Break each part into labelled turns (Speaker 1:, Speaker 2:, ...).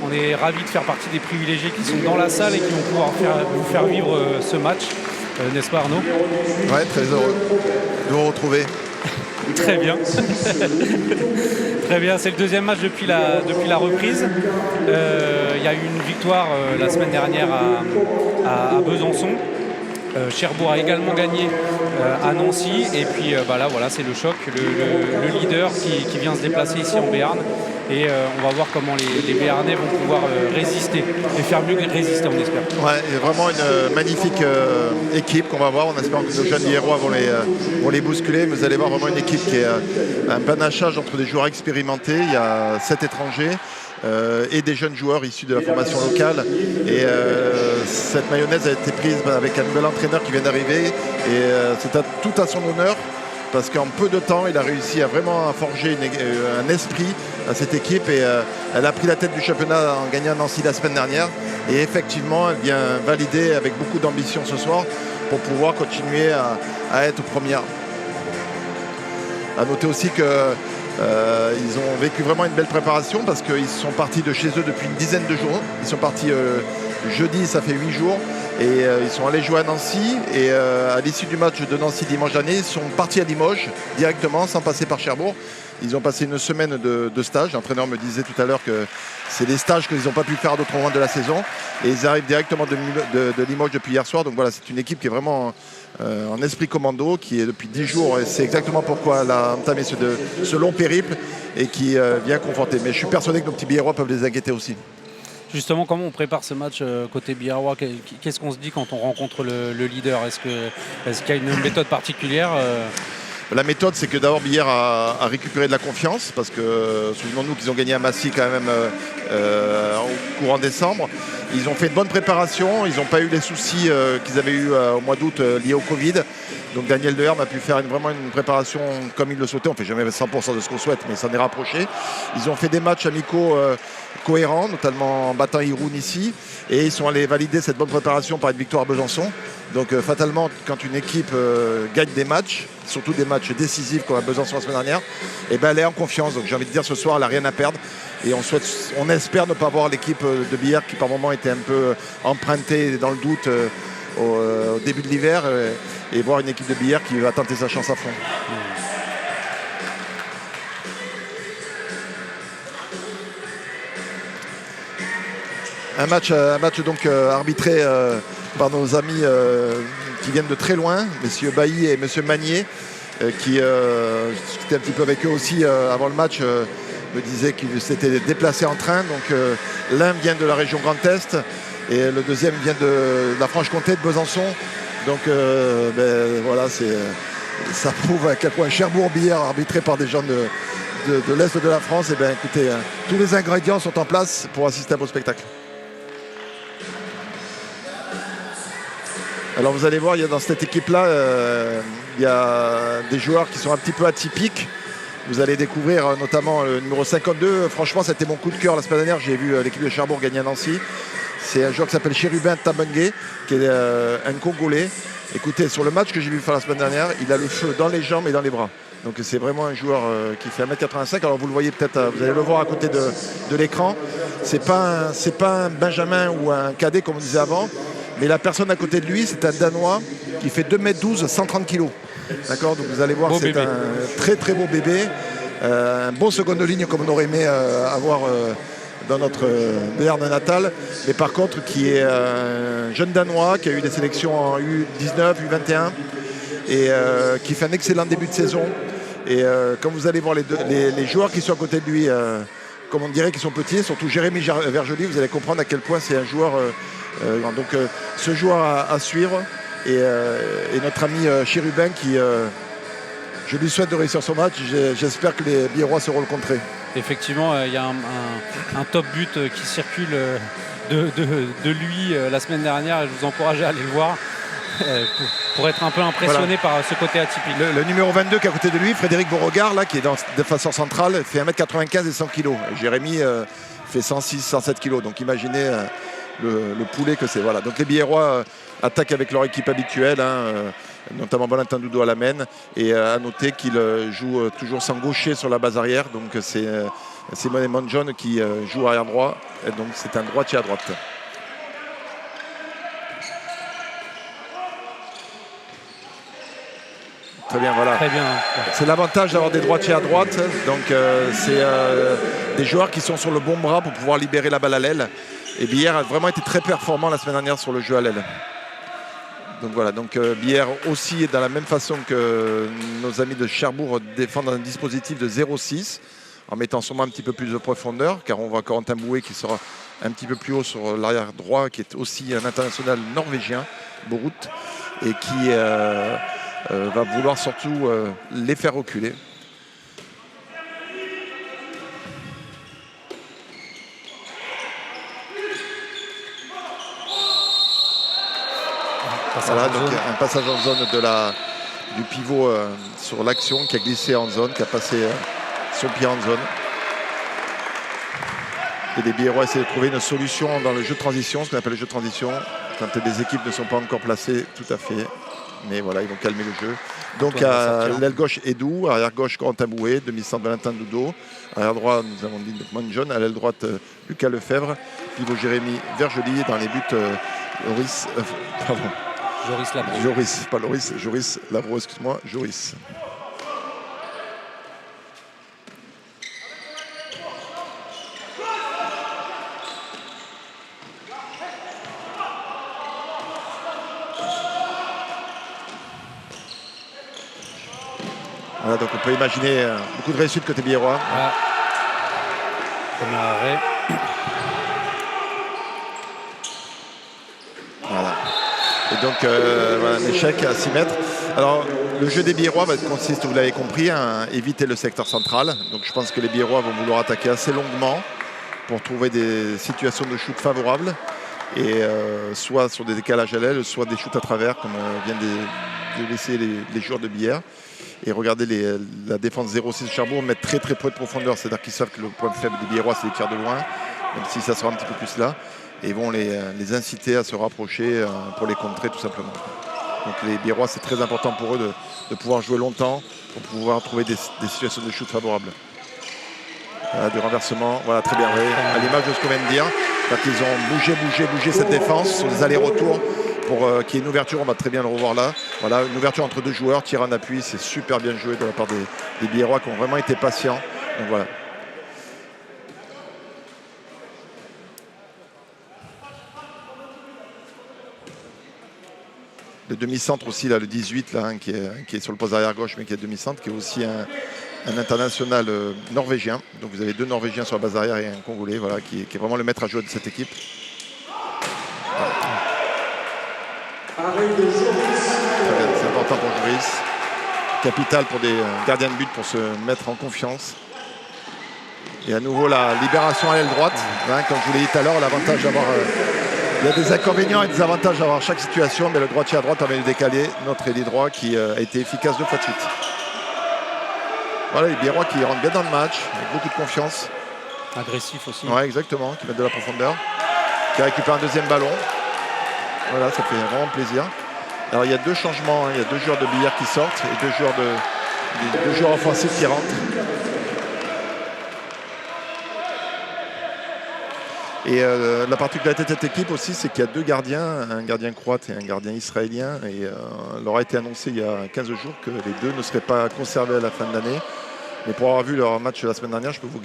Speaker 1: On est ravis de faire partie des privilégiés qui sont dans la salle et qui vont pouvoir vous faire vivre ce match. N'est-ce pas Arnaud?
Speaker 2: Ouais, très heureux de vous retrouver.
Speaker 1: Très bien. Très bien, c'est le deuxième match depuis la reprise. Il y a eu une victoire la semaine dernière à Besançon. Cherbourg a également gagné à Nancy. Et puis là, voilà, c'est le choc. Le leader qui vient se déplacer ici en Béarn. Et on va voir comment les Béarnais vont pouvoir résister et faire mieux que résister, on espère.
Speaker 2: Ouais, il y a vraiment une magnifique équipe qu'on va voir. On espère que nos jeunes Biérois vont les bousculer. Mais vous allez voir vraiment une équipe qui est un panachage entre des joueurs expérimentés. Il y a 7 étrangers. Et des jeunes joueurs issus de la formation locale. Et cette mayonnaise a été prise avec un nouvel entraîneur qui vient d'arriver. Et c'est tout à son honneur. Parce qu'en peu de temps, il a réussi à vraiment forger un esprit à cette équipe. Et elle a pris la tête du championnat en gagnant Nancy la semaine dernière. Et effectivement, elle vient valider avec beaucoup d'ambition ce soir pour pouvoir continuer à être première. À noter aussi que ils ont vécu vraiment une belle préparation parce qu'ils sont partis de chez eux depuis une dizaine de jours. Ils sont partis jeudi, ça fait 8 jours. Et ils sont allés jouer à Nancy. Et à l'issue du match de Nancy dimanche dernier, ils sont partis à Limoges directement sans passer par Cherbourg. Ils ont passé une semaine de stage. L'entraîneur me disait tout à l'heure que c'est des stages qu'ils n'ont pas pu faire à d'autres moments de la saison. Et ils arrivent directement de Limoges depuis hier soir. Donc voilà, c'est une équipe qui est vraiment en esprit commando, qui est depuis 10 jours. Et c'est exactement pourquoi elle a entamé ce long périple et qui vient conforter. Mais je suis persuadé que nos petits Biérois peuvent les inquiéter aussi.
Speaker 1: Justement, comment on prépare ce match côté Biarrois? Qu'est-ce qu'on se dit quand on rencontre le leader? Est-ce qu'il y a une méthode particulière?
Speaker 2: La méthode, c'est que d'abord Billard a récupéré de la confiance parce que souvenons-nous qu'ils ont gagné à Massy quand même au courant décembre. Ils ont fait de bonnes préparations, ils n'ont pas eu les soucis qu'ils avaient eu au mois d'août liés au Covid. Donc Daniel Deherme a pu faire vraiment une préparation comme il le souhaitait. On ne fait jamais 100% de ce qu'on souhaite, mais ça en est rapproché. Ils ont fait des matchs amicaux cohérents, notamment en battant Irun ici. Et ils sont allés valider cette bonne préparation par une victoire à Besançon. Donc fatalement, quand une équipe gagne des matchs, surtout des matchs décisifs comme à Besançon la semaine dernière, et ben elle est en confiance. Donc j'ai envie de dire ce soir, elle n'a rien à perdre. Et on espère ne pas voir l'équipe de Billard qui par moment était un peu empruntée dans le doute au début de l'hiver et voir une équipe de Billard qui va tenter sa chance à fond. Un match donc arbitré par nos amis qui viennent de très loin, messieurs Bailly et monsieur Magnier, qui discutait un petit peu avec eux aussi avant le match, me disaient qu'ils s'étaient déplacés en train. Donc l'un vient de la région Grand Est et le deuxième vient de la Franche-Comté, de Besançon. Donc voilà, ça prouve à quel point Cherbourg-Billard, arbitré par des gens de l'Est de la France. Et bien écoutez, tous les ingrédients sont en place pour assister à un beau spectacle. Alors vous allez voir, dans cette équipe-là, il y a des joueurs qui sont un petit peu atypiques. Vous allez découvrir notamment le numéro 52. Franchement, c'était mon coup de cœur la semaine dernière. J'ai vu l'équipe de Cherbourg gagner à Nancy. C'est un joueur qui s'appelle Chérubin Tabengue, qui est un Congolais. Écoutez, sur le match que j'ai vu faire la semaine dernière, il a le feu dans les jambes et dans les bras. Donc c'est vraiment un joueur qui fait 1m85. Alors vous le voyez peut-être, vous allez le voir à côté de l'écran. C'est pas un Benjamin ou un cadet comme on disait avant. Mais la personne à côté de lui, c'est un Danois qui fait 2m12, 130 kg. D'accord, donc vous allez voir, c'est un très très beau bébé. Un bon seconde ligne comme on aurait aimé avoir dans notre Béarn natal. Mais par contre, qui est un jeune Danois qui a eu des sélections en U19, U21 et qui fait un excellent début de saison. Et quand vous allez voir les joueurs qui sont à côté de lui, comme on dirait qu'ils sont petits, surtout Jérémy Vergely, vous allez comprendre à quel point c'est un joueur... donc ce joueur à suivre et notre ami Chérubin qui je lui souhaite de réussir son match. J'espère que les Biérois sauront le contrer.
Speaker 1: Effectivement, il y a un top but qui circule de lui la semaine dernière et je vous encourage à aller le voir pour être un peu impressionné par ce côté atypique.
Speaker 2: Le numéro 22 qui est à côté de lui, Frédéric Beauregard, là, qui est dans défenseur central, fait 1m95 et 100 kg. Jérémy fait 106, 107 kg. Donc imaginez le poulet que c'est. Voilà. Donc les Biérois attaquent avec leur équipe habituelle, notamment Valentin Doudou à la main. Et à noter qu'il joue toujours sans gaucher sur la base arrière. Donc c'est Simone Monjon qui joue arrière droit. Et donc c'est un droitier à droite. Très bien, voilà.
Speaker 1: Très bien.
Speaker 2: C'est l'avantage d'avoir des droitiers à droite. Donc c'est des joueurs qui sont sur le bon bras pour pouvoir libérer la balle à l'aile. Et Billère a vraiment été très performant la semaine dernière sur le jeu à l'aile. Donc voilà, donc Billère aussi est dans la même façon que nos amis de Cherbourg défendent un dispositif de 0,6 en mettant sûrement un petit peu plus de profondeur, car on voit Corentin Bouet qui sera un petit peu plus haut sur l'arrière droit, qui est aussi un international norvégien, Borut, et qui va vouloir surtout les faire reculer. Voilà, donc un passage en zone du pivot sur l'action qui a glissé en zone, qui a passé son pied en zone. Et les Biérois essaient de trouver une solution dans le jeu de transition, ce qu'on appelle le jeu de transition, quand les équipes ne sont pas encore placées, tout à fait. Mais voilà, ils vont calmer le jeu. Donc à l'aile gauche, Edou, arrière gauche, Corentin Bouet, demi-centre Valentin Doudot. Arrière droit, nous avons dit Monjon, à l'aile droite, Lucas Lefebvre, pivot Jérémy Vergely, dans les buts,
Speaker 1: Joris Labro.
Speaker 2: Joris, pas Loris, Joris Labro, excuse-moi, Joris. Voilà, donc on peut imaginer beaucoup de réussite côté biérois.
Speaker 1: Voilà. Premier arrêt.
Speaker 2: Voilà. Et donc, voilà, un échec à 6 mètres. Alors, le jeu des Biérois consiste, vous l'avez compris, à éviter le secteur central. Donc, je pense que les Biérois vont vouloir attaquer assez longuement pour trouver des situations de shoot favorables. Et soit sur des décalages à l'aile, soit des shoots à travers, comme viennent de laisser les joueurs de Billère. Et regardez la défense 0,6 de Cherbourg mettre très très peu de profondeur. C'est-à-dire qu'ils savent que le point faible des Biérois, c'est les tirs de loin, même si ça sera un petit peu plus là. Et vont les inciter à se rapprocher pour les contrer tout simplement. Donc les Biérois, c'est très important pour eux de pouvoir jouer longtemps pour pouvoir trouver des situations de shoot favorables. Voilà, du renversement, voilà, très bien, oui, à l'image de ce qu'on vient de dire. Ils ont bougé cette défense sur des allers-retours pour qu'il y ait une ouverture, on va très bien le revoir là. Voilà, une ouverture entre deux joueurs, tir en appui, c'est super bien joué de la part des Biérois qui ont vraiment été patients. Donc voilà. Le demi-centre aussi, là, le 18, là, qui est sur le poste arrière gauche, mais qui est demi-centre, qui est aussi un international norvégien. Donc vous avez deux Norvégiens sur la base arrière et un Congolais, voilà, qui est vraiment le maître à jouer de cette équipe. Voilà. C'est important pour Joris. Capital pour des gardiens de but pour se mettre en confiance. Et à nouveau la libération à l'aile droite. Hein, comme je vous l'ai dit tout à l'heure, l'avantage d'avoir... il y a des inconvénients et des avantages d'avoir chaque situation, mais le droitier à droite permet de décaler notre ailier droit qui a été efficace 2 fois de suite. Voilà, les Biérois qui rentrent bien dans le match, avec beaucoup de confiance.
Speaker 1: Agressif aussi.
Speaker 2: Ouais, exactement, qui mettent de la profondeur. Qui récupère un deuxième ballon. Voilà, ça fait vraiment plaisir. Alors il y a 2 changements, hein. Il y a 2 joueurs de billard qui sortent et 2 joueurs offensifs qui rentrent. Et la particularité de cette équipe aussi, c'est qu'il y a 2 gardiens, un gardien croate et un gardien israélien. Et il leur a été annoncé il y a 15 jours que les 2 ne seraient pas conservés à la fin de l'année. Mais pour avoir vu leur match la semaine dernière, je peux vous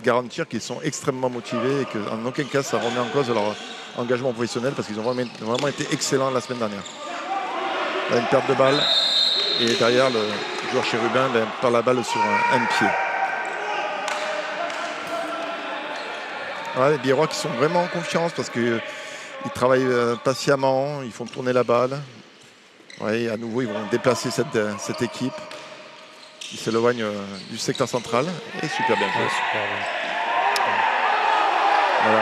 Speaker 2: garantir qu'ils sont extrêmement motivés et qu'en aucun cas ça remet en cause leur engagement professionnel parce qu'ils ont vraiment été excellents la semaine dernière. Là, une perte de balle et derrière le joueur chérubin perd la balle sur un pied. Voilà, les Biérois qui sont vraiment en confiance parce qu'ils travaillent patiemment, ils font tourner la balle. Ouais, à nouveau, ils vont déplacer cette équipe. Ils s'éloignent du secteur central et super bien joué. Voilà.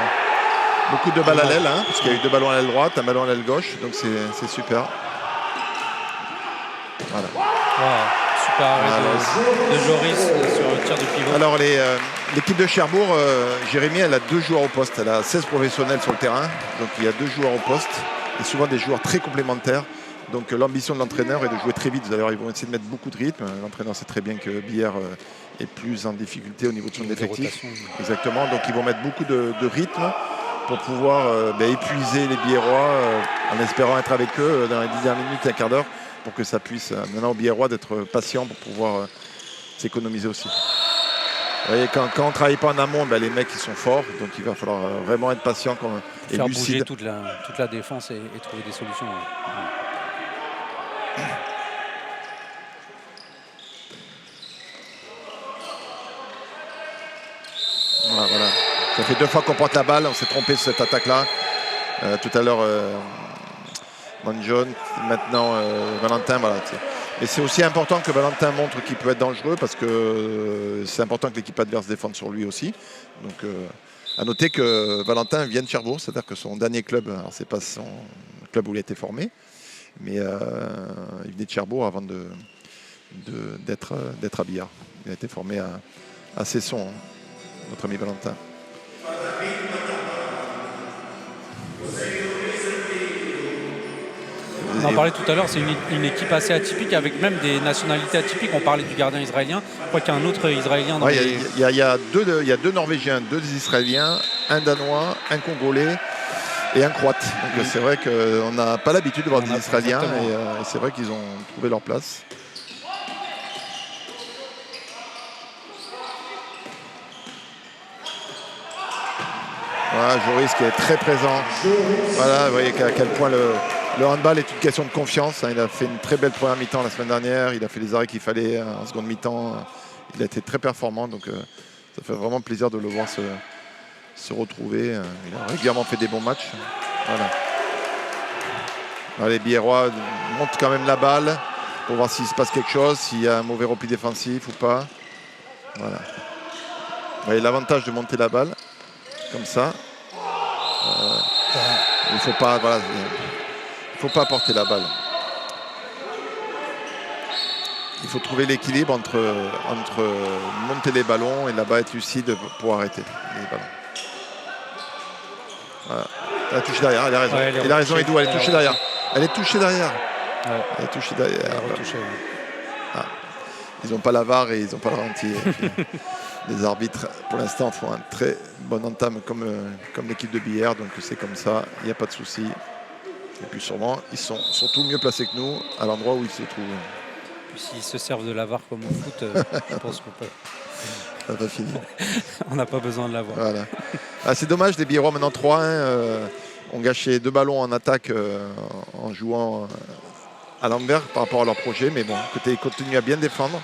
Speaker 2: Beaucoup de balles à l'aile, hein, parce qu'il y a eu 2 ballons à l'aile droite, un ballon à l'aile gauche, donc c'est super. Voilà.
Speaker 1: Wow. Super arrêt de Joris sur le tir de pivot.
Speaker 2: Alors l'équipe de Cherbourg, Jérémy, elle a 2 joueurs au poste. Elle a 16 professionnels sur le terrain, donc il y a 2 joueurs au poste et souvent des joueurs très complémentaires. Donc l'ambition de l'entraîneur est de jouer très vite. D'ailleurs, ils vont essayer de mettre beaucoup de rythme. L'entraîneur sait très bien que Billère est plus en difficulté au niveau de son effectif. Exactement. Donc ils vont mettre beaucoup de rythme pour pouvoir épuiser les Biérois en espérant être avec eux dans les 10 dernières minutes, un quart d'heure, pour que ça puisse maintenant aux Biérois d'être patient pour pouvoir s'économiser aussi. Vous voyez, quand on ne travaille pas en amont, les mecs ils sont forts, donc il va falloir vraiment être patient et
Speaker 1: faire
Speaker 2: lucide.
Speaker 1: Bouger toute la défense et trouver des solutions.
Speaker 2: Voilà. Ça fait 2 fois qu'on porte la balle, on s'est trompé sur cette attaque-là. Tout à l'heure, Monjon, maintenant Valentin. Voilà. Et c'est aussi important que Valentin montre qu'il peut être dangereux parce que c'est important que l'équipe adverse défende sur lui aussi. Donc, à noter que Valentin vient de Cherbourg, c'est-à-dire que son dernier club, alors c'est pas son club où il a été formé, mais il venait de Cherbourg avant d'être à Billard. Il a été formé à Cesson, notre ami Valentin.
Speaker 1: On en parlait tout à l'heure, c'est une équipe assez atypique avec même des nationalités atypiques. On parlait du gardien israélien. Je crois qu'il y a un autre israélien dans
Speaker 2: il y a 2 Norvégiens, 2 Israéliens, un Danois, un Congolais et un Croate. Donc c'est vrai qu'on n'a pas l'habitude de voir des Israéliens et c'est vrai qu'ils ont trouvé leur place. Voilà, Joris qui est très présent. Voilà, vous voyez à quel point le handball est une question de confiance. Il a fait une très belle première mi-temps la semaine dernière. Il a fait les arrêts qu'il fallait en seconde mi-temps. Il a été très performant. Donc ça fait vraiment plaisir de le voir se retrouver. Il a régulièrement fait des bons matchs. Voilà. Alors, les Biérois montent quand même la balle pour voir s'il se passe quelque chose, s'il y a un mauvais repli défensif ou pas. Voilà. Vous voyez l'avantage de monter la balle comme ça. Il ne faut pas, porter la balle. Il faut trouver l'équilibre entre monter les ballons et là-bas être lucide pour arrêter les ballons. Voilà. Elle a touché derrière, elle a raison. Ouais, elle a raison, Edou, elle est touchée derrière. Elle est touchée derrière. Ouais. Elle est touchée derrière. Ils n'ont pas la VAR et ils n'ont pas le ralenti. Les arbitres, pour l'instant, font un très bon entame comme l'équipe de Billard. Donc c'est comme ça, il n'y a pas de souci. Et puis sûrement, ils sont surtout mieux placés que nous à l'endroit où ils se trouvent.
Speaker 1: Puis s'ils se servent de la VAR comme au foot, je pense qu'on peut...
Speaker 2: Ça va finir.
Speaker 1: On n'a pas besoin de la VAR.
Speaker 2: Voilà. C'est dommage, les Biérois maintenant 3-1 ont gâché 2 ballons en attaque en jouant à l'envers par rapport à leur projet. Mais bon, côté continue à bien défendre.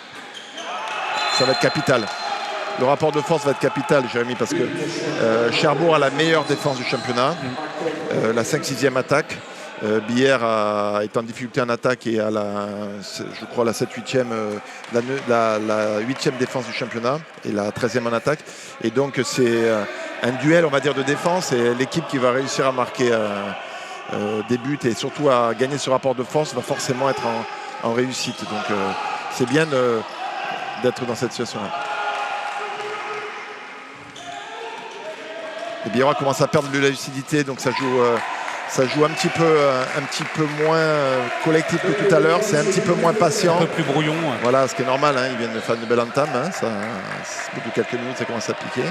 Speaker 2: Ça va être capital. Le rapport de force va être capital, Jérémy, parce que Cherbourg a la meilleure défense du championnat, la 5-6e attaque. Billard est en difficulté en attaque et a je crois la 7-8e, la 8e défense du championnat et la 13e en attaque. Et donc c'est un duel, on va dire, de défense, et l'équipe qui va réussir à marquer des buts et surtout à gagner ce rapport de force va forcément être en réussite. Donc c'est bien d'être dans cette situation-là. Les Biérois commencent à perdre de la lucidité, donc ça joue un petit peu moins collectif que tout à l'heure. C'est un petit peu moins patient.
Speaker 1: Un peu plus brouillon. Ouais.
Speaker 2: Voilà, ce qui est normal. Ils viennent de faire une belle entame. Au bout de quelques minutes, ça commence à piquer.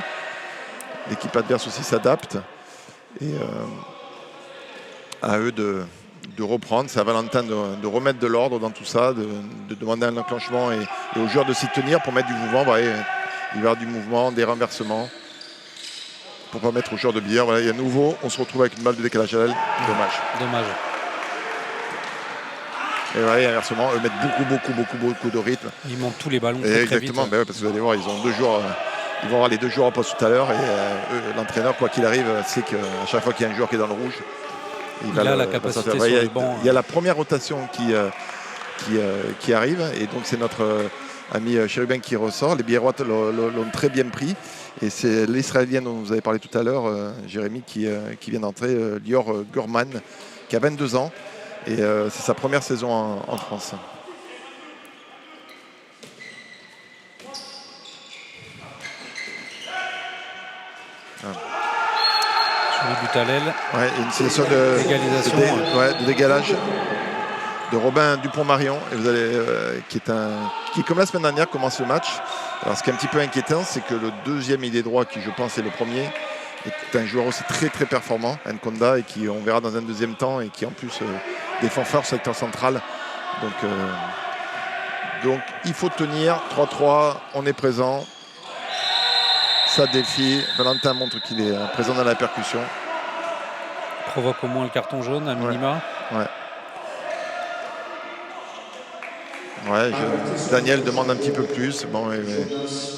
Speaker 2: L'équipe adverse aussi s'adapte. Et à eux de reprendre. C'est à Valentin de remettre de l'ordre dans tout ça, de demander un enclenchement et aux joueurs de s'y tenir pour mettre du mouvement. Il va y avoir du mouvement, des renversements. Pour permettre aux joueurs de Billard. Voilà, il y a nouveau, on se retrouve avec une balle de décalage à l'aile.
Speaker 1: Dommage.
Speaker 2: Et voilà, inversement, eux mettent beaucoup de rythme.
Speaker 1: Ils montent tous les ballons
Speaker 2: très exactement, vite. Parce que vous allez voir, ils ont 2 joueurs. Ils vont avoir les 2 joueurs en poste tout à l'heure. Et l'entraîneur, quoi qu'il arrive, sait qu'à chaque fois qu'il y a un joueur qui est dans le rouge,
Speaker 1: il a la capacité sur le banc.
Speaker 2: Il y a la première rotation qui arrive. Et donc c'est notre ami Chérubin qui ressort. Les Biérois l'ont très bien pris. Et c'est l'Israélienne dont vous avez parlé tout à l'heure, Jérémy, qui vient d'entrer, Lior Gorman, qui a 22 ans. Et c'est sa première saison en France.
Speaker 1: Sur le but à l'aile.
Speaker 2: Ouais, une situation de dégalage. de Robin Dupont-Marion, qui, comme la semaine dernière, commence le match. Alors, ce qui est un petit peu inquiétant, c'est que le deuxième ailier droit, qui je pense est le premier, est un joueur aussi très très performant, Nkonda, et qui on verra dans un deuxième temps, et qui en plus défend fort au secteur central. Donc il faut tenir. 3-3, on est présent. Ça défie. Valentin montre qu'il est présent dans la percussion.
Speaker 1: Provoque au moins le carton jaune à minima.
Speaker 2: Daniel demande un petit peu plus. Bon,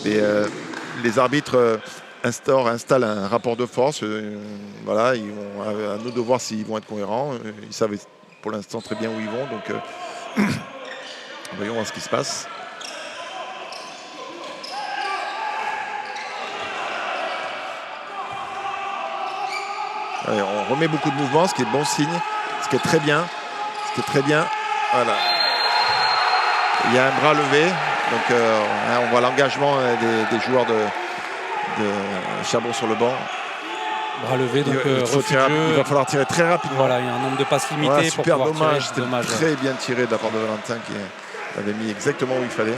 Speaker 2: les arbitres installent un rapport de force. Voilà, ils vont, à nous de voir s'ils vont être cohérents. Ils savent pour l'instant très bien où ils vont. Donc voyons voir ce qui se passe. Allez, on remet beaucoup de mouvements, ce qui est bon signe, ce qui est très bien. Voilà. Il y a un bras levé, donc on voit l'engagement des joueurs de Cherbourg sur le banc.
Speaker 1: Bras levé, donc
Speaker 2: il va falloir tirer très rapidement.
Speaker 1: Voilà, il y a un nombre de passes limité.
Speaker 2: Voilà,
Speaker 1: pour
Speaker 2: super
Speaker 1: pouvoir
Speaker 2: dommage,
Speaker 1: tirer. Dommage,
Speaker 2: très bien tiré de la part de Valentin qui l'avait mis exactement où il fallait.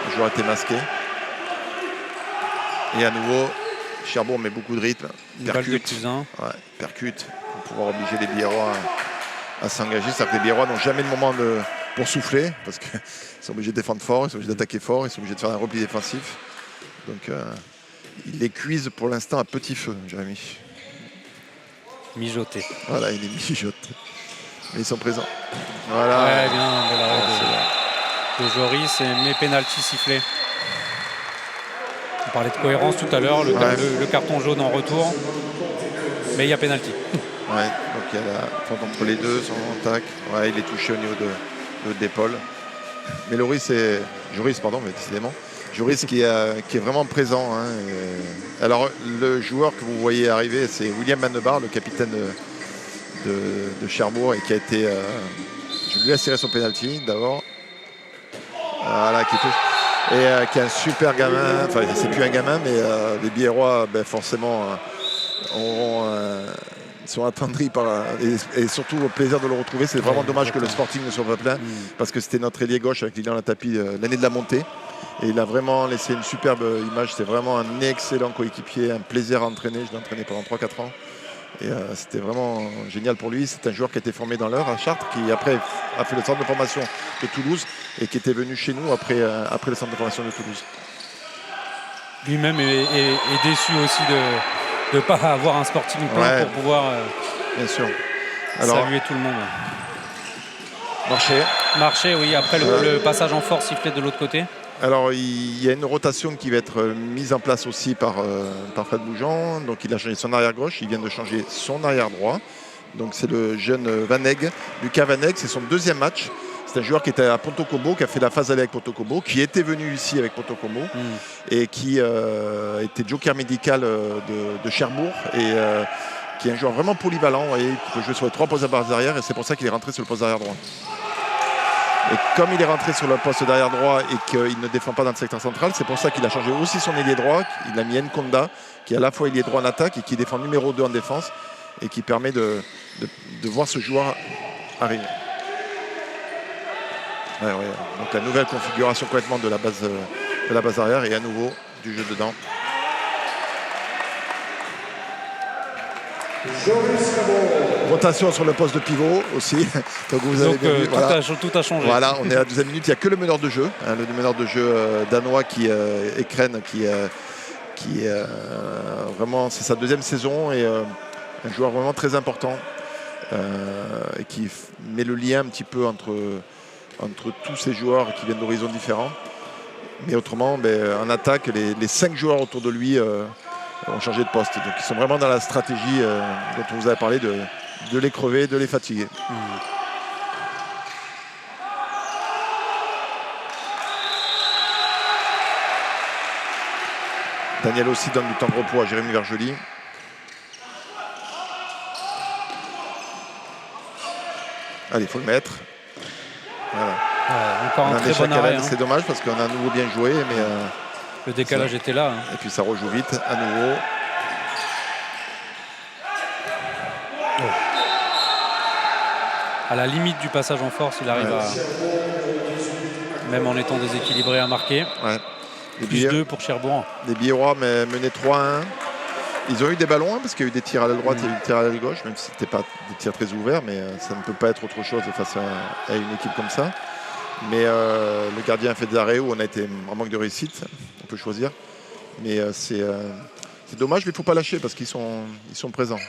Speaker 2: Le joueur était masqué. Et à nouveau, Cherbourg met beaucoup de rythme. Percute pour pouvoir obliger les Biérois à s'engager. C'est-à-dire que les Biérois n'ont jamais de moment pour souffler parce qu'ils sont obligés de défendre fort, ils sont obligés d'attaquer fort, ils sont obligés de faire un repli défensif. Donc ils les cuisent pour l'instant à petit feu, Jérémy.
Speaker 1: Mijoté.
Speaker 2: Voilà, il est mijoté. Mais ils sont présents. Voilà.
Speaker 1: Ouais, bien de Joris, mais pénalty sifflé. On parlait de cohérence tout à l'heure, le carton jaune en retour, mais il y a pénalty.
Speaker 2: Ouais, donc il y a la faute entre les deux, son tac. Ouais, il est touché au niveau de d'épaule. Mais Joris, décidément. Joris qui est vraiment présent. Hein. Alors, le joueur que vous voyez arriver, c'est William Mannebar, le capitaine de Cherbourg, et qui a été... je lui laisse tirer son pénalty d'abord. Voilà, qui touche. Et qui est un super gamin. Enfin, c'est plus un gamin, mais les Biérois, forcément, sont attendris et surtout au plaisir de le retrouver. C'est vraiment dommage que le Sporting ne soit pas plein parce que c'était notre ailier gauche avec Lilian Latapi l'année de la montée. Et il a vraiment laissé une superbe image. C'est vraiment un excellent coéquipier, un plaisir à entraîner. Je l'ai entraîné pendant 3-4 ans. Et c'était vraiment génial pour lui. C'est un joueur qui a été formé dans l'Eure à Chartres, qui après a fait le centre de formation de Toulouse et qui était venu chez nous après le centre de formation de Toulouse.
Speaker 1: Lui-même est déçu aussi de ne pas avoir un Sporting plein pour pouvoir
Speaker 2: bien sûr.
Speaker 1: Saluer tout le monde. Marché, oui, après le passage en force sifflé de l'autre côté.
Speaker 2: Alors il y a une rotation qui va être mise en place aussi par Fred Bougeant. Donc il a changé son arrière gauche, il vient de changer son arrière droit. Donc c'est le jeune Vaneg, Lucas Vaneg, c'est son deuxième match. C'est un joueur qui était à Ponto Combo, qui a fait la phase aller avec Ponto Combo, qui était venu ici avec Ponto Combo et qui était joker médical de Cherbourg et qui est un joueur vraiment polyvalent, vous voyez, qui peut jouer sur les 3 postes arrière et c'est pour ça qu'il est rentré sur le poste d'arrière droit. Et comme il est rentré sur le poste d'arrière droit et qu'il ne défend pas dans le secteur central, c'est pour ça qu'il a changé aussi son ailier droit. Il a mis Nkonda, qui est à la fois ailier droit en attaque et qui défend numéro 2 en défense et qui permet de voir ce joueur arriver. Donc la nouvelle configuration complètement de la base arrière et à nouveau du jeu dedans. Rotation sur le poste de pivot aussi. Donc vous avez vu,
Speaker 1: tout a changé.
Speaker 2: Voilà, on est à la 12e minute. Il n'y a que le meneur de jeu, le meneur de jeu danois Ekren, qui vraiment, c'est sa deuxième saison et un joueur vraiment très important et qui met le lien un petit peu entre tous ces joueurs qui viennent d'horizons différents. Mais autrement, en attaque, les 5 joueurs autour de lui ont changé de poste. Donc ils sont vraiment dans la stratégie dont on vous avait parlé de les crever, de les fatiguer. Daniel aussi donne du temps de repos à Jérémy Vergely. Allez, il faut le mettre. Voilà.
Speaker 1: Encore un très bon arrêt.
Speaker 2: C'est dommage parce qu'on a à nouveau bien joué, mais
Speaker 1: le décalage était là.
Speaker 2: Et puis ça rejoue vite à nouveau.
Speaker 1: la limite du passage en force, il arrive même en étant déséquilibré à marquer.
Speaker 2: Ouais.
Speaker 1: Plus 2 pour Cherbourg.
Speaker 2: Les Biérois menaient 3-1. Ils ont eu des ballons parce qu'il y a eu des tirs à la droite et des tirs à la gauche, même si ce n'était pas des tirs très ouverts, mais ça ne peut pas être autre chose face à une équipe comme ça. Mais le gardien a fait des arrêts où on a été en manque de réussite, on peut choisir. Mais c'est dommage, mais il ne faut pas lâcher parce qu'ils sont présents.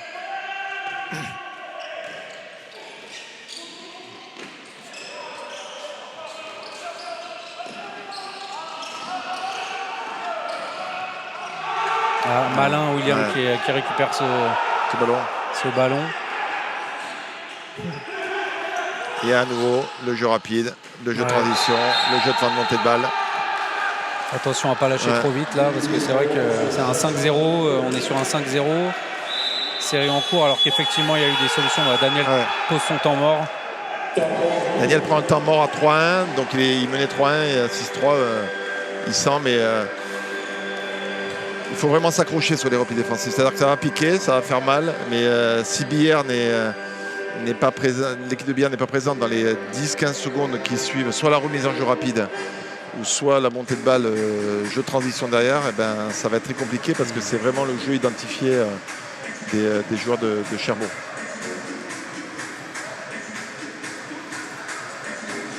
Speaker 2: Malin
Speaker 1: William qui récupère ce ballon.
Speaker 2: Et à nouveau, le jeu rapide, le jeu de transition, le jeu de fin de montée de balle.
Speaker 1: Attention à ne pas lâcher trop vite là, parce que c'est vrai que c'est un 5-0, on est sur un 5-0. Série en cours, alors qu'effectivement il y a eu des solutions. Daniel pose son temps mort.
Speaker 2: Daniel prend un temps mort à 3-1, donc il menait 3-1 et à 6-3, il sent, mais il faut vraiment s'accrocher sur les replis défensifs. C'est-à-dire que ça va piquer, ça va faire mal, mais si Billère n'est pas présent, l'équipe de Billère n'est pas présente dans les 10-15 secondes qui suivent, soit la remise en jeu rapide, ou soit la montée de balle, jeu de transition derrière, et ben, ça va être très compliqué parce que c'est vraiment le jeu identifié des joueurs de Cherbourg.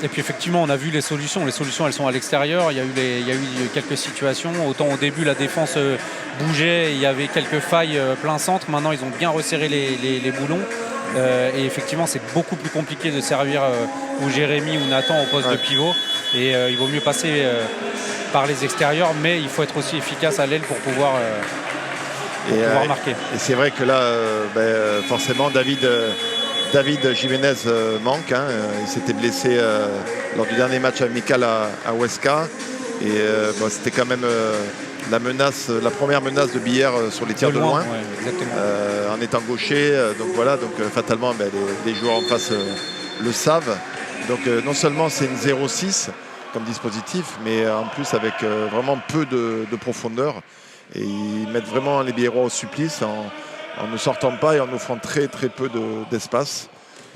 Speaker 1: Et puis effectivement, on a vu les solutions. Les solutions, elles sont à l'extérieur. Il y a eu quelques situations. Autant au début, la défense bougeait. Il y avait quelques failles plein centre. Maintenant, ils ont bien resserré les boulons. Et effectivement, c'est beaucoup plus compliqué de servir ou Jérémy ou Nathan au poste de pivot. Et il vaut mieux passer par les extérieurs. Mais il faut être aussi efficace à l'aile pour pouvoir marquer. Et
Speaker 2: c'est vrai que là, forcément, David Jiménez manque. Il s'était blessé lors du dernier match amical à Huesca. Et c'était quand même la première menace de Billère sur les tirs de loin. En étant gaucher. Donc fatalement, les joueurs en face le savent. Donc non seulement c'est une 0-6 comme dispositif, mais en plus avec vraiment peu de profondeur. Et ils mettent vraiment les Biérois au supplice en ne sortant pas et en offrant très très peu d'espace.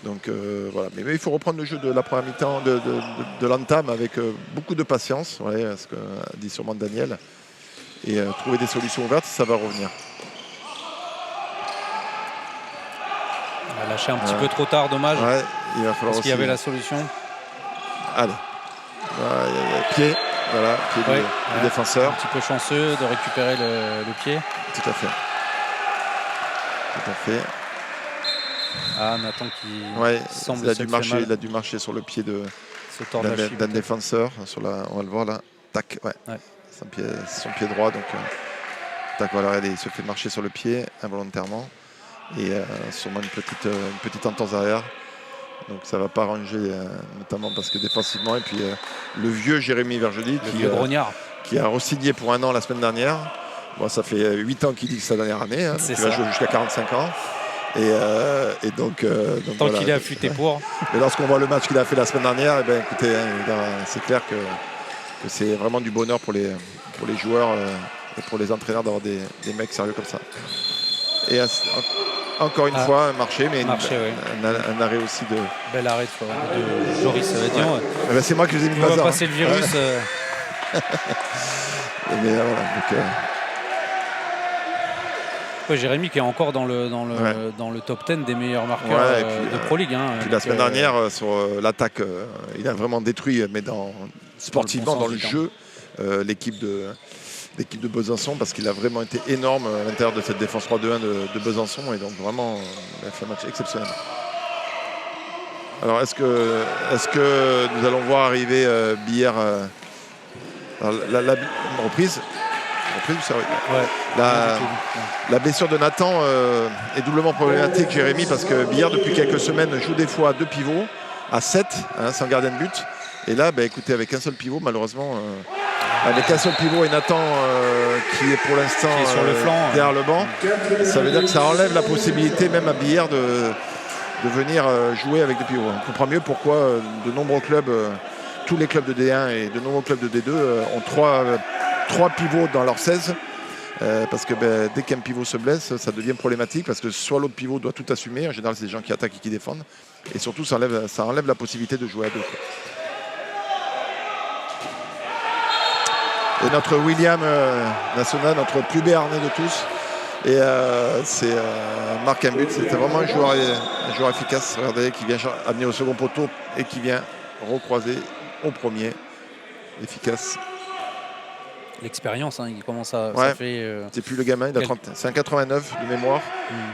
Speaker 2: Donc voilà. Mais il faut reprendre le jeu de la première mi-temps, de l'entame avec beaucoup de patience, ce que dit sûrement Daniel, et trouver des solutions ouvertes, ça va revenir.
Speaker 1: On a lâché un petit peu trop tard, dommage.
Speaker 2: Il va falloir
Speaker 1: parce qu'il y avait la solution.
Speaker 2: Allez. Pied. Voilà, pied du défenseur.
Speaker 1: Un petit peu chanceux de récupérer le pied.
Speaker 2: Tout à fait.
Speaker 1: Nathan qui semble
Speaker 2: il a dû marcher sur le pied d'un défenseur. On va le voir là. Tac, son pied droit. Donc, il se fait marcher sur le pied involontairement. Et sûrement une petite entorse arrière. Donc ça ne va pas arranger, notamment parce que défensivement. Et puis le vieux Jérémy Vergely qui a re-signé pour 1 an la semaine dernière. Bon, ça fait 8 ans qu'il dit que c'est sa dernière année. Il va jouer jusqu'à 45 ans. Et donc
Speaker 1: tant qu'il est affûté pour.
Speaker 2: Mais lorsqu'on voit le match qu'il a fait la semaine dernière, écoutez, c'est clair que c'est vraiment du bonheur pour les joueurs et pour les entraîneurs d'avoir des mecs sérieux comme ça. Et encore une fois, un marché, mais un arrêt aussi de...
Speaker 1: Bel arrêt de Joris.
Speaker 2: C'est moi qui les ai mis
Speaker 1: on va passer le virus.
Speaker 2: Mais voilà, donc...
Speaker 1: Jérémy qui est encore dans le top 10 des meilleurs marqueurs de Pro League.
Speaker 2: Puis la semaine dernière, sur l'attaque, il a vraiment détruit, mais sportivement, dans le jeu, l'équipe de Besançon, parce qu'il a vraiment été énorme à l'intérieur de cette défense 3-2-1 de Besançon. Et donc vraiment, il a fait un match exceptionnel. Alors est-ce que nous allons voir arriver Billère la reprise la blessure de Nathan est doublement problématique, Jérémy, parce que Billère depuis quelques semaines joue des fois à 2 pivots, à 7, sans gardien de but. Et là, écoutez, avec un seul pivot, malheureusement, avec un seul pivot et Nathan qui est pour l'instant
Speaker 1: sur le flanc,
Speaker 2: derrière le banc, ça veut dire que ça enlève la possibilité même à Billère de venir jouer avec 2 pivots. On comprend mieux pourquoi de nombreux clubs, tous les clubs de D1 et de nombreux clubs de D2 ont 3 pivots dans leurs 16 parce que dès qu'un pivot se blesse, ça devient problématique parce que soit l'autre pivot doit tout assumer, en général c'est des gens qui attaquent et qui défendent, et surtout ça enlève la possibilité de jouer à deux. Et notre William National, notre plus béarnais de tous, et c'est marque un but. C'était vraiment un joueur efficace, regardez, qui vient amener au second poteau et qui vient recroiser au premier. Efficace.
Speaker 1: L'expérience, hein, il commence à...
Speaker 2: Ouais.
Speaker 1: Ça fait,
Speaker 2: c'est plus le gamin, il a 30, c'est un 89 de mémoire,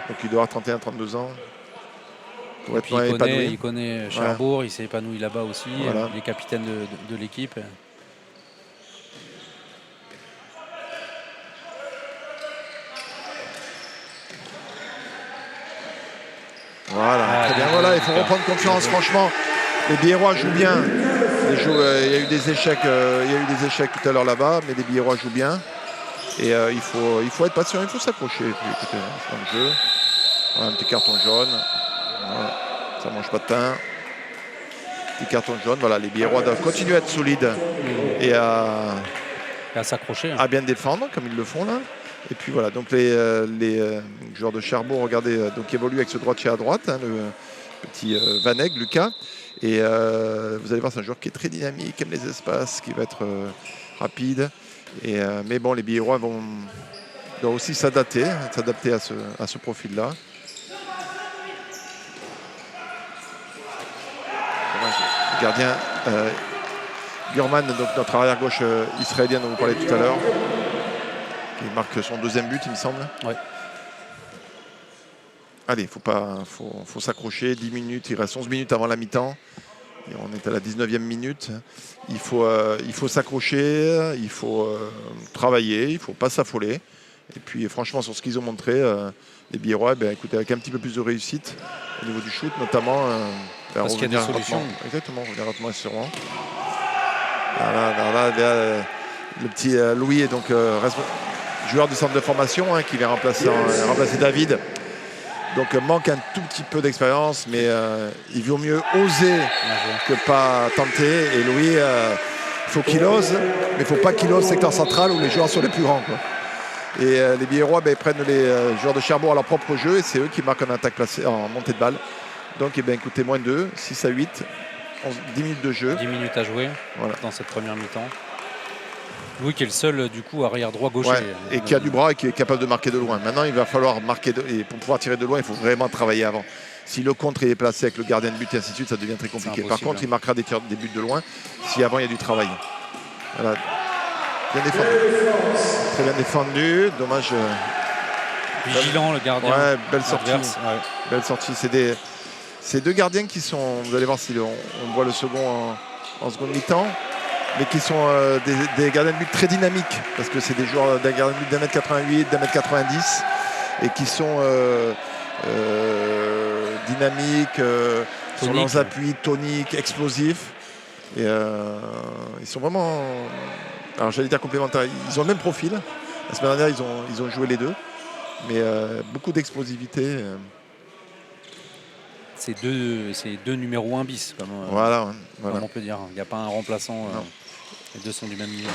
Speaker 2: donc il doit avoir 31-32 ans.
Speaker 1: Pour être il connaît Cherbourg, il s'est épanoui là-bas aussi, voilà. Il est capitaine de l'équipe.
Speaker 2: Voilà, très bien. Voilà, il faut reprendre confiance. Franchement, les Biérois jouent bien. Il y a eu des échecs, tout à l'heure là-bas, mais les Biérois jouent bien. Et il faut être patient, il faut s'accrocher. Écoutez, dans le jeu, voilà, un petit carton jaune. Voilà, ça mange pas de pain. Petit carton jaune. Voilà, les Biérois doivent continuer à être solides et à
Speaker 1: s'accrocher, hein.
Speaker 2: À bien défendre, comme ils le font là. Et puis voilà, donc les joueurs de Cherbourg, regardez, donc évoluent avec ce droitier à droite, hein, le petit Vaneg, Lucas. Et vous allez voir, c'est un joueur qui est très dynamique, qui aime les espaces, qui va être rapide. Et, mais bon, les Biérois doivent aussi s'adapter à ce profil-là. Le gardien Gurman, donc notre arrière-gauche israélien dont vous parlez tout à l'heure. Il marque son deuxième but, il me semble.
Speaker 1: Ouais.
Speaker 2: Allez, faut s'accrocher. 10 minutes, il reste 11 minutes avant la mi-temps. Et on est à la 19e minute. Il faut s'accrocher, il faut travailler, il ne faut pas s'affoler. Et puis franchement, sur ce qu'ils ont montré, les Biérois, écoutez, avec un petit peu plus de réussite au niveau du shoot, notamment.
Speaker 1: Parce qu'il y a des solutions.
Speaker 2: Exactement, revenir rapidement et sûrement. Là, le petit Louis est donc joueur du centre de formation, hein, qui vient remplacer David. Donc manque un tout petit peu d'expérience, mais il vaut mieux oser que pas tenter. Et Louis, il faut qu'il ose, mais il ne faut pas qu'il ose secteur central où les joueurs sont les plus grands, quoi. Et les Biérois prennent les joueurs de Cherbourg à leur propre jeu, et c'est eux qui marquent en attaque placée, en montée de balle. Donc écoutez, moins de 2, 6 à 8, 10 minutes de jeu.
Speaker 1: 10 minutes à jouer, voilà, dans cette première mi-temps. Louis qui est le seul du coup arrière droit gaucher.
Speaker 2: Ouais, et qui a du bras et qui est capable de marquer de loin. Maintenant il va falloir marquer et pour pouvoir tirer de loin, il faut vraiment travailler avant. Si le contre est placé avec le gardien de but et ainsi de suite, ça devient très compliqué. Par contre, il marquera des buts de loin si avant il y a du travail. Voilà. Bien défendu. Très bien défendu. Dommage.
Speaker 1: Vigilant le gardien.
Speaker 2: Ouais, belle sortie. Ouais. Belle sortie. C'est deux gardiens qui sont. Vous allez voir si on voit le second en seconde mi-temps. Mais qui sont des gardiens de but très dynamiques, parce que c'est des joueurs d'un gardien de but d'1m88, d'1m90, et qui sont dynamiques, sur leurs appuis, toniques, explosifs. Et ils sont vraiment, alors j'allais dire complémentaires, ils ont le même profil. La semaine dernière, ils ont joué les deux, mais beaucoup d'explosivité.
Speaker 1: C'est deux numéros 1 bis, comme on peut dire. Il n'y a pas un remplaçant. Les deux sont du même niveau.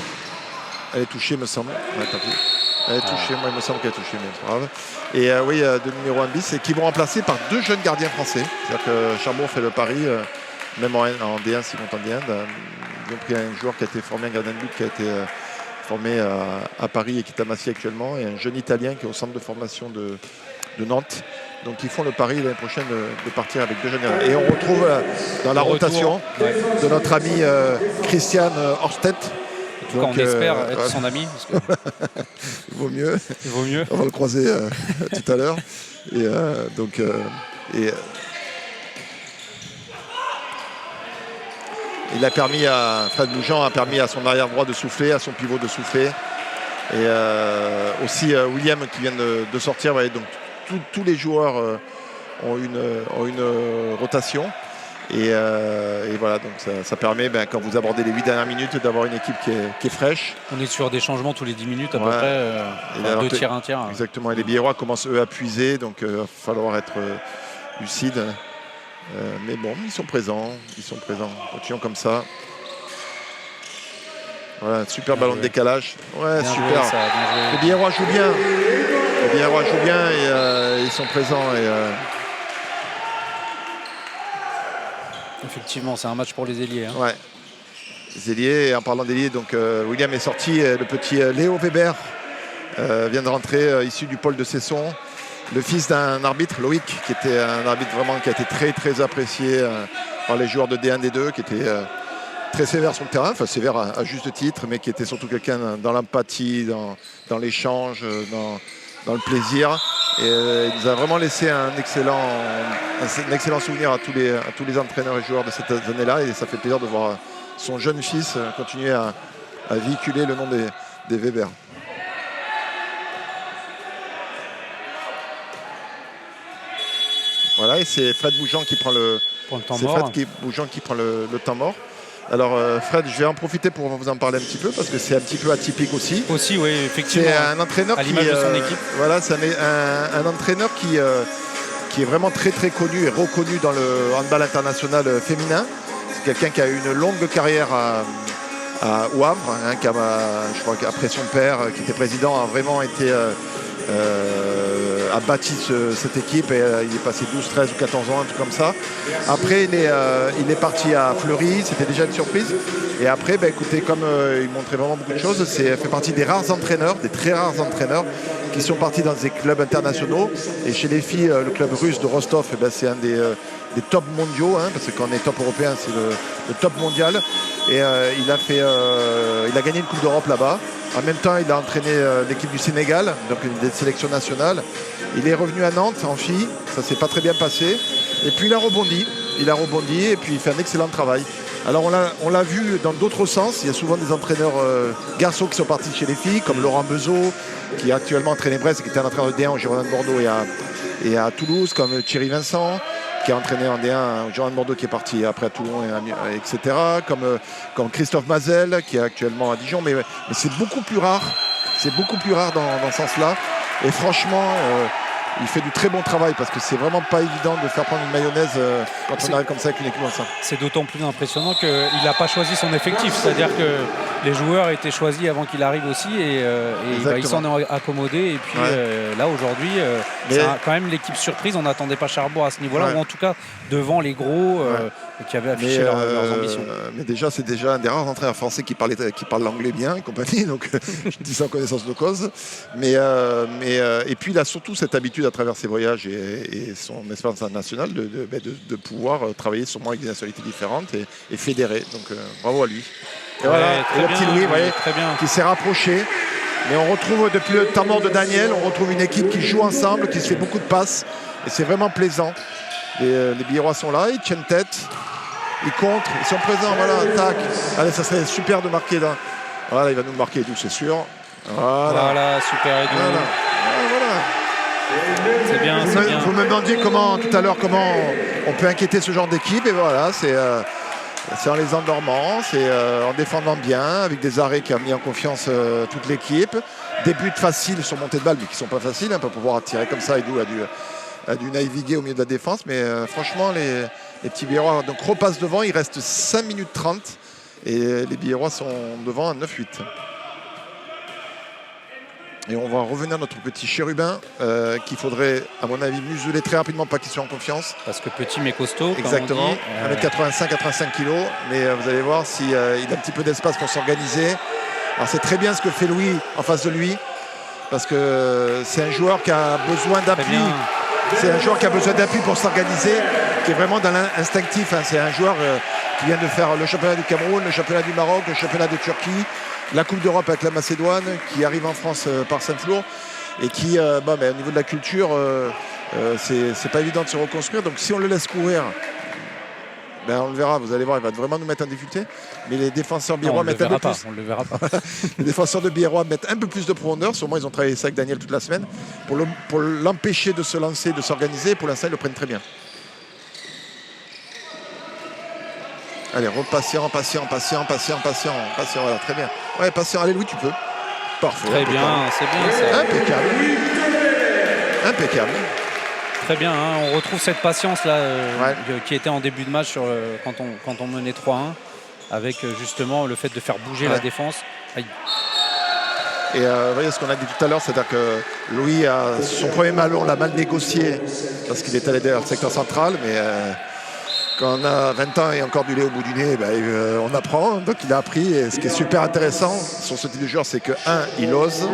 Speaker 2: Elle est touchée, me semble. Ouais, elle est touchée, moi il me semble qu'elle est touchée, mais c'est pas grave. Et oui, deux numéros 1 bis, et qui vont remplacer par deux jeunes gardiens français. C'est-à-dire que Cherbourg fait le pari, même en D1, s'ils vont en D1. Ils ont pris un joueur qui a été formé, un gardien de but qui a été formé à Paris et qui est à Massy actuellement, et un jeune Italien qui est au centre de formation de Nantes. Donc ils font le pari l'année prochaine de partir avec deux jeunes gardiens. Et on retrouve dans la rotation de notre ami Christian Horstedt.
Speaker 1: Donc, on espère être son ami. Parce que...
Speaker 2: Il vaut mieux. On va le croiser tout à l'heure. Et il a permis Fred Loujean a permis à son arrière droit de souffler, à son pivot de souffler. Et aussi William qui vient de sortir. Ouais, donc tous les joueurs ont une rotation. Et voilà, donc ça permet, quand vous abordez les 8 dernières minutes, d'avoir une équipe qui est fraîche.
Speaker 1: On est sur des changements tous les 10 minutes à peu près, 2 tiers, 1 tiers.
Speaker 2: Exactement, et les Biérois commencent eux à puiser, donc il va falloir être lucide. Mais bon, ils sont présents. Continuons comme ça. Voilà, super ballon de décalage. Ouais,
Speaker 1: Bien
Speaker 2: super.
Speaker 1: joué, ça, bien joué.
Speaker 2: Les Biarrois jouent bien. Les Biarrois jouent bien et ils sont présents.
Speaker 1: Effectivement, c'est un match pour les ailiers.
Speaker 2: Ouais. Les ailiers, et en parlant d'ailiers, donc William est sorti. Le petit Léo Weber vient de rentrer, issu du pôle de Cesson. Le fils d'un arbitre, Loïc, qui était un arbitre vraiment qui a été très très apprécié par les joueurs de D1, D2, qui était très sévère sur le terrain, enfin sévère à juste titre, mais qui était surtout quelqu'un dans l'empathie, dans l'échange, dans le plaisir. Et il nous a vraiment laissé un excellent souvenir à tous les entraîneurs et joueurs de cette année-là. Et ça fait plaisir de voir son jeune fils continuer à véhiculer le nom des Weber. Voilà, et c'est Fred Bougeant qui prend le temps mort. Alors Fred, je vais en profiter pour vous en parler un petit peu parce que c'est un petit peu atypique aussi.
Speaker 1: Aussi, oui, effectivement.
Speaker 2: C'est un entraîneur
Speaker 1: à l'image de son équipe.
Speaker 2: Voilà, c'est un entraîneur qui est vraiment très très connu et reconnu dans le handball international féminin. C'est quelqu'un qui a eu une longue carrière au Havre, hein, je crois qu'après son père, qui était président, a vraiment été a bâti cette équipe et il est passé 12, 13 ou 14 ans, un truc comme ça. Après, il est parti à Fleury, c'était déjà une surprise. Et après, écoutez, comme il montrait vraiment beaucoup de choses, fait partie des rares entraîneurs, des très rares entraîneurs qui sont partis dans des clubs internationaux. Et chez les filles, le club russe de Rostov, c'est un des tops mondiaux, hein, parce que quand on est top européen, c'est le top mondial. Et il a gagné une Coupe d'Europe là-bas. En même temps, il a entraîné l'équipe du Sénégal, donc une des sélections nationales. Il est revenu à Nantes en filles, ça s'est pas très bien passé. Et puis il a rebondi et puis il fait un excellent travail. Alors on l'a vu dans d'autres sens. Il y a souvent des entraîneurs garçons qui sont partis chez les filles, comme Laurent Beuzot, qui a actuellement entraîné Brest, qui était un entraîneur de D1 au Girondins de Bordeaux et à Toulouse, comme Thierry Vincent, qui a entraîné en D1 au Girondins de Bordeaux, qui est parti après à Toulon, etc. Comme Christophe Mazel, qui est actuellement à Dijon. Mais c'est beaucoup plus rare. C'est beaucoup plus rare dans ce sens-là. Et franchement, il fait du très bon travail parce que c'est vraiment pas évident de faire prendre une mayonnaise quand on arrive comme ça avec une équipe comme ça.
Speaker 1: C'est d'autant plus impressionnant qu'il n'a pas choisi son effectif. C'est-à-dire que les joueurs étaient choisis avant qu'il arrive aussi et il s'en est accommodé. Et puis là, aujourd'hui, c'est quand même l'équipe surprise. On n'attendait pas Cherbourg à ce niveau-là, ou en tout cas devant les gros qui avaient affiché leurs ambitions.
Speaker 2: Mais déjà, c'est déjà un des rares entraîneurs français qui parle l'anglais bien et compagnie. Donc, je dis ça en connaissance de cause. Et puis, il a surtout cette habitude à travers ses voyages et son expérience internationale de pouvoir travailler sûrement avec des nationalités différentes et fédérer. Donc bravo à lui. Et voilà, et le petit Louis, vous voyez, qui s'est rapproché. Mais on retrouve, depuis le temps mort de Daniel, on retrouve une équipe qui joue ensemble, qui se fait beaucoup de passes. Et c'est vraiment plaisant. Les Biarrois sont là, ils tiennent tête, ils contrent, ils sont présents. Voilà, tac. Allez, ça serait super de marquer là. Voilà, il va nous marquer et tout, c'est sûr.
Speaker 1: Voilà, super Edu.
Speaker 2: Voilà.
Speaker 1: C'est bien, c'est bien.
Speaker 2: Vous me demandiez tout à l'heure comment on peut inquiéter ce genre d'équipe. Et voilà, c'est en les endormant, c'est en défendant bien, avec des arrêts qui ont mis en confiance toute l'équipe. Des buts faciles sur montée de balle, mais qui ne sont pas faciles, pour pouvoir tirer comme ça. Edu a dû naviguer au milieu de la défense. Mais franchement, les petits Biarrois repassent devant. Il reste 5 minutes 30. Et les Biarrois sont devant à 9-8. Et on va revenir à notre petit chérubin qu'il faudrait, à mon avis, museler très rapidement, pas qu'il soit en confiance.
Speaker 1: Parce que petit mais costaud.
Speaker 2: Exactement, 1m85, 85 kg. Mais vous allez voir s'il a un petit peu d'espace pour s'organiser. Alors c'est très bien ce que fait Louis en face de lui. Parce que c'est un joueur qui a besoin d'appui. C'est un joueur qui a besoin d'appui pour s'organiser, qui est vraiment dans l'instinctif. C'est un joueur qui vient de faire le championnat du Cameroun, le championnat du Maroc, le championnat de Turquie, la Coupe d'Europe avec la Macédoine, qui arrive en France par Saint-Flour et qui, au niveau de la culture, c'est pas évident de se reconstruire. Donc si on le laisse courir, on le verra, vous allez voir, il va vraiment nous mettre en difficulté. Mais les défenseurs biarrois mettent un peu plus.
Speaker 1: On le verra pas.
Speaker 2: Les défenseurs de Biarrois mettent un peu plus de profondeur. Sûrement, ils ont travaillé ça avec Daniel toute la semaine pour l'empêcher de se lancer, de s'organiser. Pour l'instant, ils le prennent très bien. Allez, patient. Voilà, très bien. Ouais, patient. Allez, Louis, tu peux. Parfait.
Speaker 1: Très bien, c'est bien ça.
Speaker 2: Impeccable.
Speaker 1: Très bien, on retrouve cette patience là qui était en début de match quand on menait 3-1. avec justement le fait de faire bouger la défense. Aïe.
Speaker 2: Et vous voyez ce qu'on a dit tout à l'heure, c'est-à-dire que Louis, son premier ballon, l'a mal négocié parce qu'il est allé derrière le secteur central, mais quand on a 20 ans et encore du lait au bout du nez, on apprend. Donc il a appris. Et ce qui est super intéressant sur ce type de joueur, c'est que, il ose.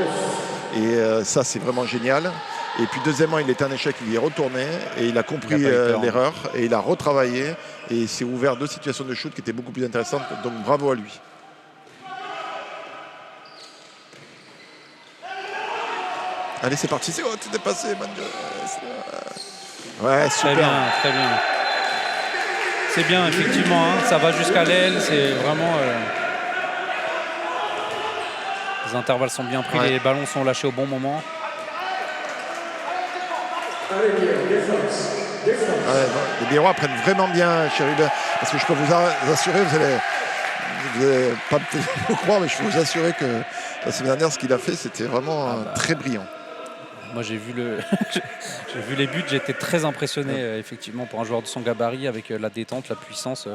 Speaker 2: Et ça, c'est vraiment génial. Et puis deuxièmement, il était en échec, il y est retourné et il a compris l'erreur et il a retravaillé. Et il s'est ouvert 2 situations de shoot qui étaient beaucoup plus intéressantes. Donc bravo à lui. Allez, c'est parti. Oh, tout est passé, man. Ouais, super.
Speaker 1: Très bien, très bien. C'est bien, effectivement. Ça va jusqu'à l'aile. C'est vraiment... les intervalles sont bien pris. Les ballons sont lâchés au bon moment.
Speaker 2: Les Biérois prennent vraiment bien Chérubin. Parce que je peux vous assurer, vous allez pas me croire, mais je peux vous assurer que la semaine dernière, ce qu'il a fait, c'était vraiment très brillant.
Speaker 1: Moi, j'ai vu les buts, j'étais très impressionné, effectivement, pour un joueur de son gabarit, avec la détente, la puissance.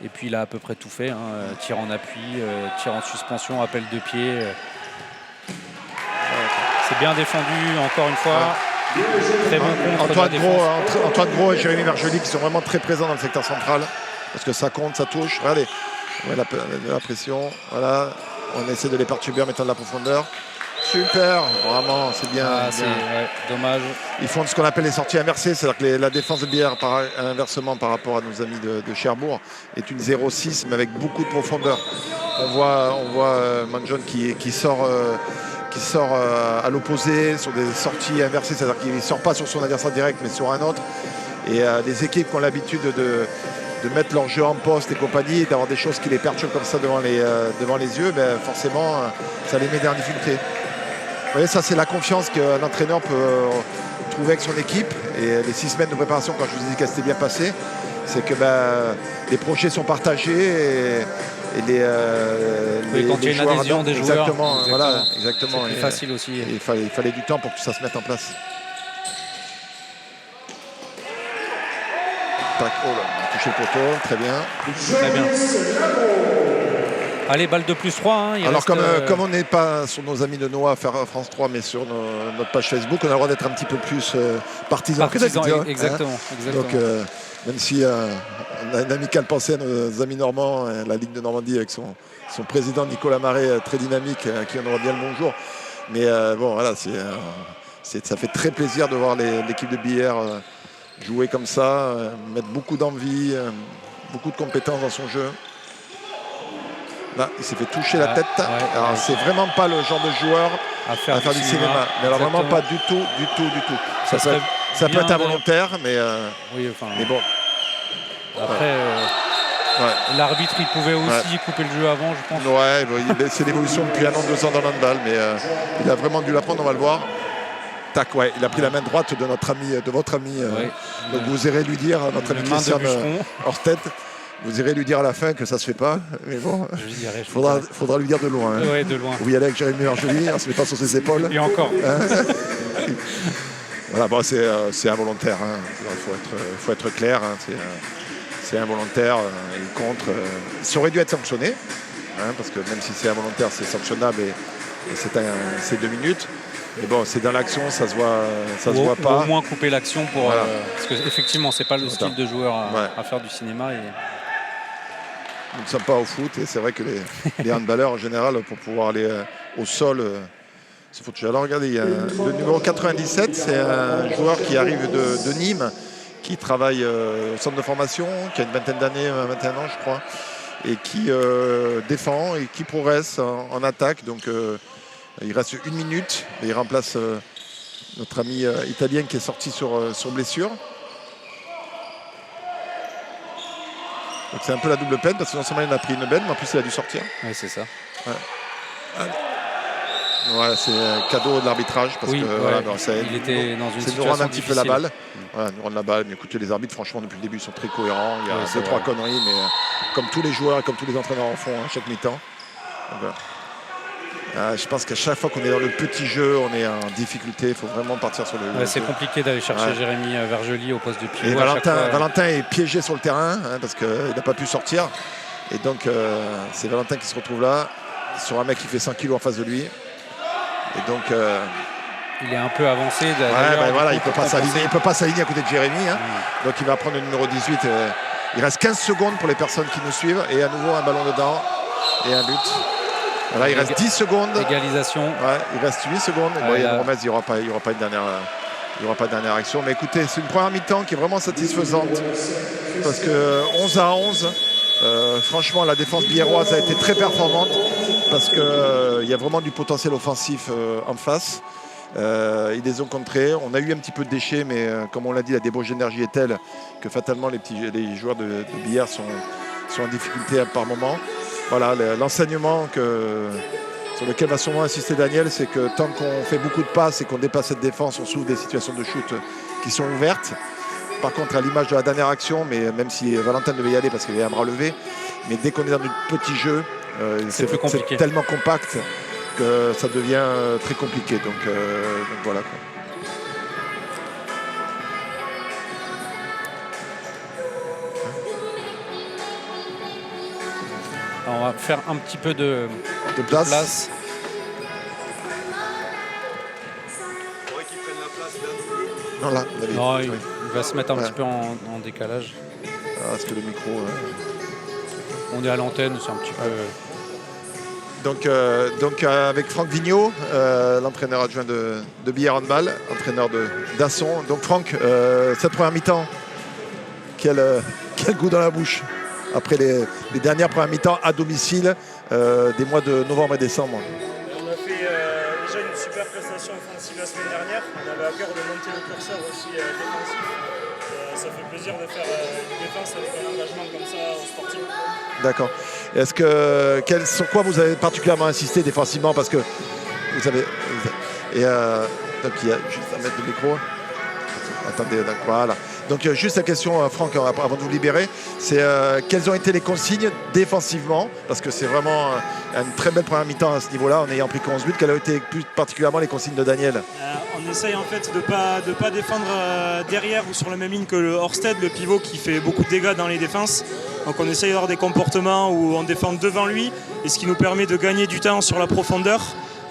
Speaker 1: Et puis, il a à peu près tout fait. Tir en appui, tir en suspension, appel de pied. C'est bien défendu, encore une fois. Très bon contre.
Speaker 2: Antoine Gros et Jérémy Vergely qui sont vraiment très présents dans le secteur central. Parce que ça compte, ça touche. Regardez, la pression. Voilà, on essaie de les perturber en mettant de la profondeur. Super, vraiment, c'est bien.
Speaker 1: C'est dommage.
Speaker 2: Ils font ce qu'on appelle les sorties inversées, c'est-à-dire que la défense de Bière, inversement par rapport à nos amis de Cherbourg, est une 0-6, mais avec beaucoup de profondeur. On voit Manjon qui sort à l'opposé sur des sorties inversées, c'est-à-dire qu'il ne sort pas sur son adversaire direct, mais sur un autre. Et des équipes qui ont l'habitude de mettre leur jeu en poste et compagnie, et d'avoir des choses qui les perturbent comme ça devant les yeux, forcément, ça les met en difficulté. Vous voyez, ça c'est la confiance qu'un entraîneur peut trouver avec son équipe. Et les 6 semaines de préparation, quand je vous ai dit qu'elle s'était bien passée, c'est que les projets sont partagés et les
Speaker 1: quand il y a une adhésion des joueurs.
Speaker 2: Exactement.
Speaker 1: C'est plus facile aussi.
Speaker 2: Il fallait du temps pour que ça se mette en place. Tac, oh là, on a touché le poteau, très bien.
Speaker 1: Très bien. Allez, balle de plus 3.
Speaker 2: Alors comme on n'est pas sur nos amis de Noah France 3, mais sur notre page Facebook, on a le droit d'être un petit peu plus partisan.
Speaker 1: Exactement.
Speaker 2: Donc même si on a une amicale pensée à nos amis normands, la Ligue de Normandie avec son président Nicolas Marais, très dynamique, à qui on aura bien le bonjour. Mais voilà, ça fait très plaisir de voir l'équipe de Bière jouer comme ça, mettre beaucoup d'envie, beaucoup de compétences dans son jeu. Là, il s'est fait toucher la tête. Alors, c'est vraiment pas le genre de joueur à faire du cinéma. Mais alors, vraiment pas du tout. Ça peut être involontaire, mais bon.
Speaker 1: Après, l'arbitre, il pouvait aussi couper le jeu avant, je pense.
Speaker 2: Ouais, c'est l'évolution depuis 1 an, 2 ans dans l'handball, mais il a vraiment dû l'apprendre, on va le voir. Tac, il a pris la main droite de votre ami. Donc vous irez lui dire, notre ami Christian Orsted, vous irez lui dire à la fin que ça se fait pas. Mais bon, il faudra lui dire de loin.
Speaker 1: De loin.
Speaker 2: Vous y allez avec Jérémy Vergely, on ne se met pas sur ses épaules.
Speaker 1: Et encore.
Speaker 2: Voilà, c'est involontaire. Il faut être clair. C'est involontaire. Et contre, ça aurait dû être sanctionné. Parce que même si c'est involontaire, c'est sanctionnable et c'est 2 minutes. Mais bon, c'est dans l'action, ça se voit pas.
Speaker 1: Au moins couper l'action pour parce que effectivement, c'est pas le style de joueur à faire du cinéma.
Speaker 2: Nous ne sommes pas au foot et c'est vrai que les handballeurs en général, pour pouvoir aller au sol, c'est faut toucher. Alors regardez, il y a le numéro 97, c'est un joueur qui arrive de Nîmes, qui travaille au centre de formation, qui a une vingtaine d'années, 21 ans je crois, et qui défend et qui progresse en attaque. Donc il reste 1 minute et il remplace notre ami italien qui est sorti sur blessure. Donc c'est un peu la double peine parce que non seulement il a pris une belle, mais en plus il a dû sortir.
Speaker 1: Oui, c'est ça.
Speaker 2: Voilà, c'est cadeau de l'arbitrage parce que
Speaker 1: il était dans une situation
Speaker 2: nous rendre un petit peu la balle.
Speaker 1: Voilà,
Speaker 2: nous rendre la balle. Mais écoutez, les arbitres, franchement, depuis le début, sont très cohérents. Il y a 2-3 conneries, mais comme tous les joueurs et comme tous les entraîneurs en font chaque mi-temps. Donc, je pense qu'à chaque fois qu'on est dans le petit jeu, on est en difficulté. Il faut vraiment partir sur le.
Speaker 1: C'est compliqué d'aller chercher Jérémy Vergely au poste de pivot.
Speaker 2: Et Valentin est piégé sur le terrain parce qu'il n'a pas pu sortir. Et donc c'est Valentin qui se retrouve là, sur un mec qui fait 100 kg en face de lui. Et donc
Speaker 1: il est un peu avancé.
Speaker 2: Voilà, il ne peut pas s'aligner à côté de Jérémy. Hein. Donc il va prendre le numéro 18. Il reste 15 secondes pour les personnes qui nous suivent. Et à nouveau un ballon dedans et un but. Voilà, il reste 10 secondes.
Speaker 1: Égalisation.
Speaker 2: Ouais, il reste 8 secondes. Il n'y aura pas une dernière. Il n'y aura pas de dernière action. Mais écoutez, c'est une première mi-temps qui est vraiment satisfaisante. Parce que 11 à 11, franchement, la défense biéroise a été très performante. Parce qu'il y a vraiment du potentiel offensif en face. Ils les ont contrés. On a eu un petit peu de déchets, mais comme on l'a dit, la débauche d'énergie est telle que fatalement les joueurs de billard sont en difficulté par moment. Voilà, l'enseignement sur lequel va sûrement insister Daniel, c'est que tant qu'on fait beaucoup de passes et qu'on dépasse cette défense, on souffre des situations de shoot qui sont ouvertes. Par contre, à l'image de la dernière action, mais même si Valentin devait y aller parce qu'il avait un bras levé, mais dès qu'on est dans du petit jeu, c'est tellement compact que ça devient très compliqué. Donc voilà. Quoi.
Speaker 1: Alors, on va faire un petit peu de place.
Speaker 2: Non, là,
Speaker 1: il va se mettre un petit peu en décalage.
Speaker 2: Parce que le micro...
Speaker 1: On est à l'antenne, c'est un petit peu...
Speaker 2: Donc avec Franck Vigneault, l'entraîneur adjoint de billard handball, entraîneur d'Asson. Donc Franck, cette première mi-temps, quel goût dans la bouche après les dernières premières mi-temps à domicile des mois de novembre et décembre.
Speaker 3: On a fait déjà une super prestation offensive la semaine dernière. On avait à cœur de monter le curseur aussi défensif. Ça fait plaisir de faire une défense avec un engagement comme ça sportif.
Speaker 2: D'accord. Sur quoi vous avez particulièrement insisté défensivement? Parce que vous avez... donc il y a juste à mettre le micro. Attendez, donc voilà. Donc juste la question, Franck, avant de vous libérer, c'est quelles ont été les consignes défensivement? Parce que c'est vraiment une très belle première mi-temps à ce niveau-là, en ayant pris 11 buts. Quelles ont été plus particulièrement les consignes de Daniel?
Speaker 3: On essaye en fait de ne pas défendre derrière ou sur la même ligne que le Orsted, le pivot qui fait beaucoup de dégâts dans les défenses. Donc on essaye d'avoir des comportements où on défend devant lui, et ce qui nous permet de gagner du temps sur la profondeur.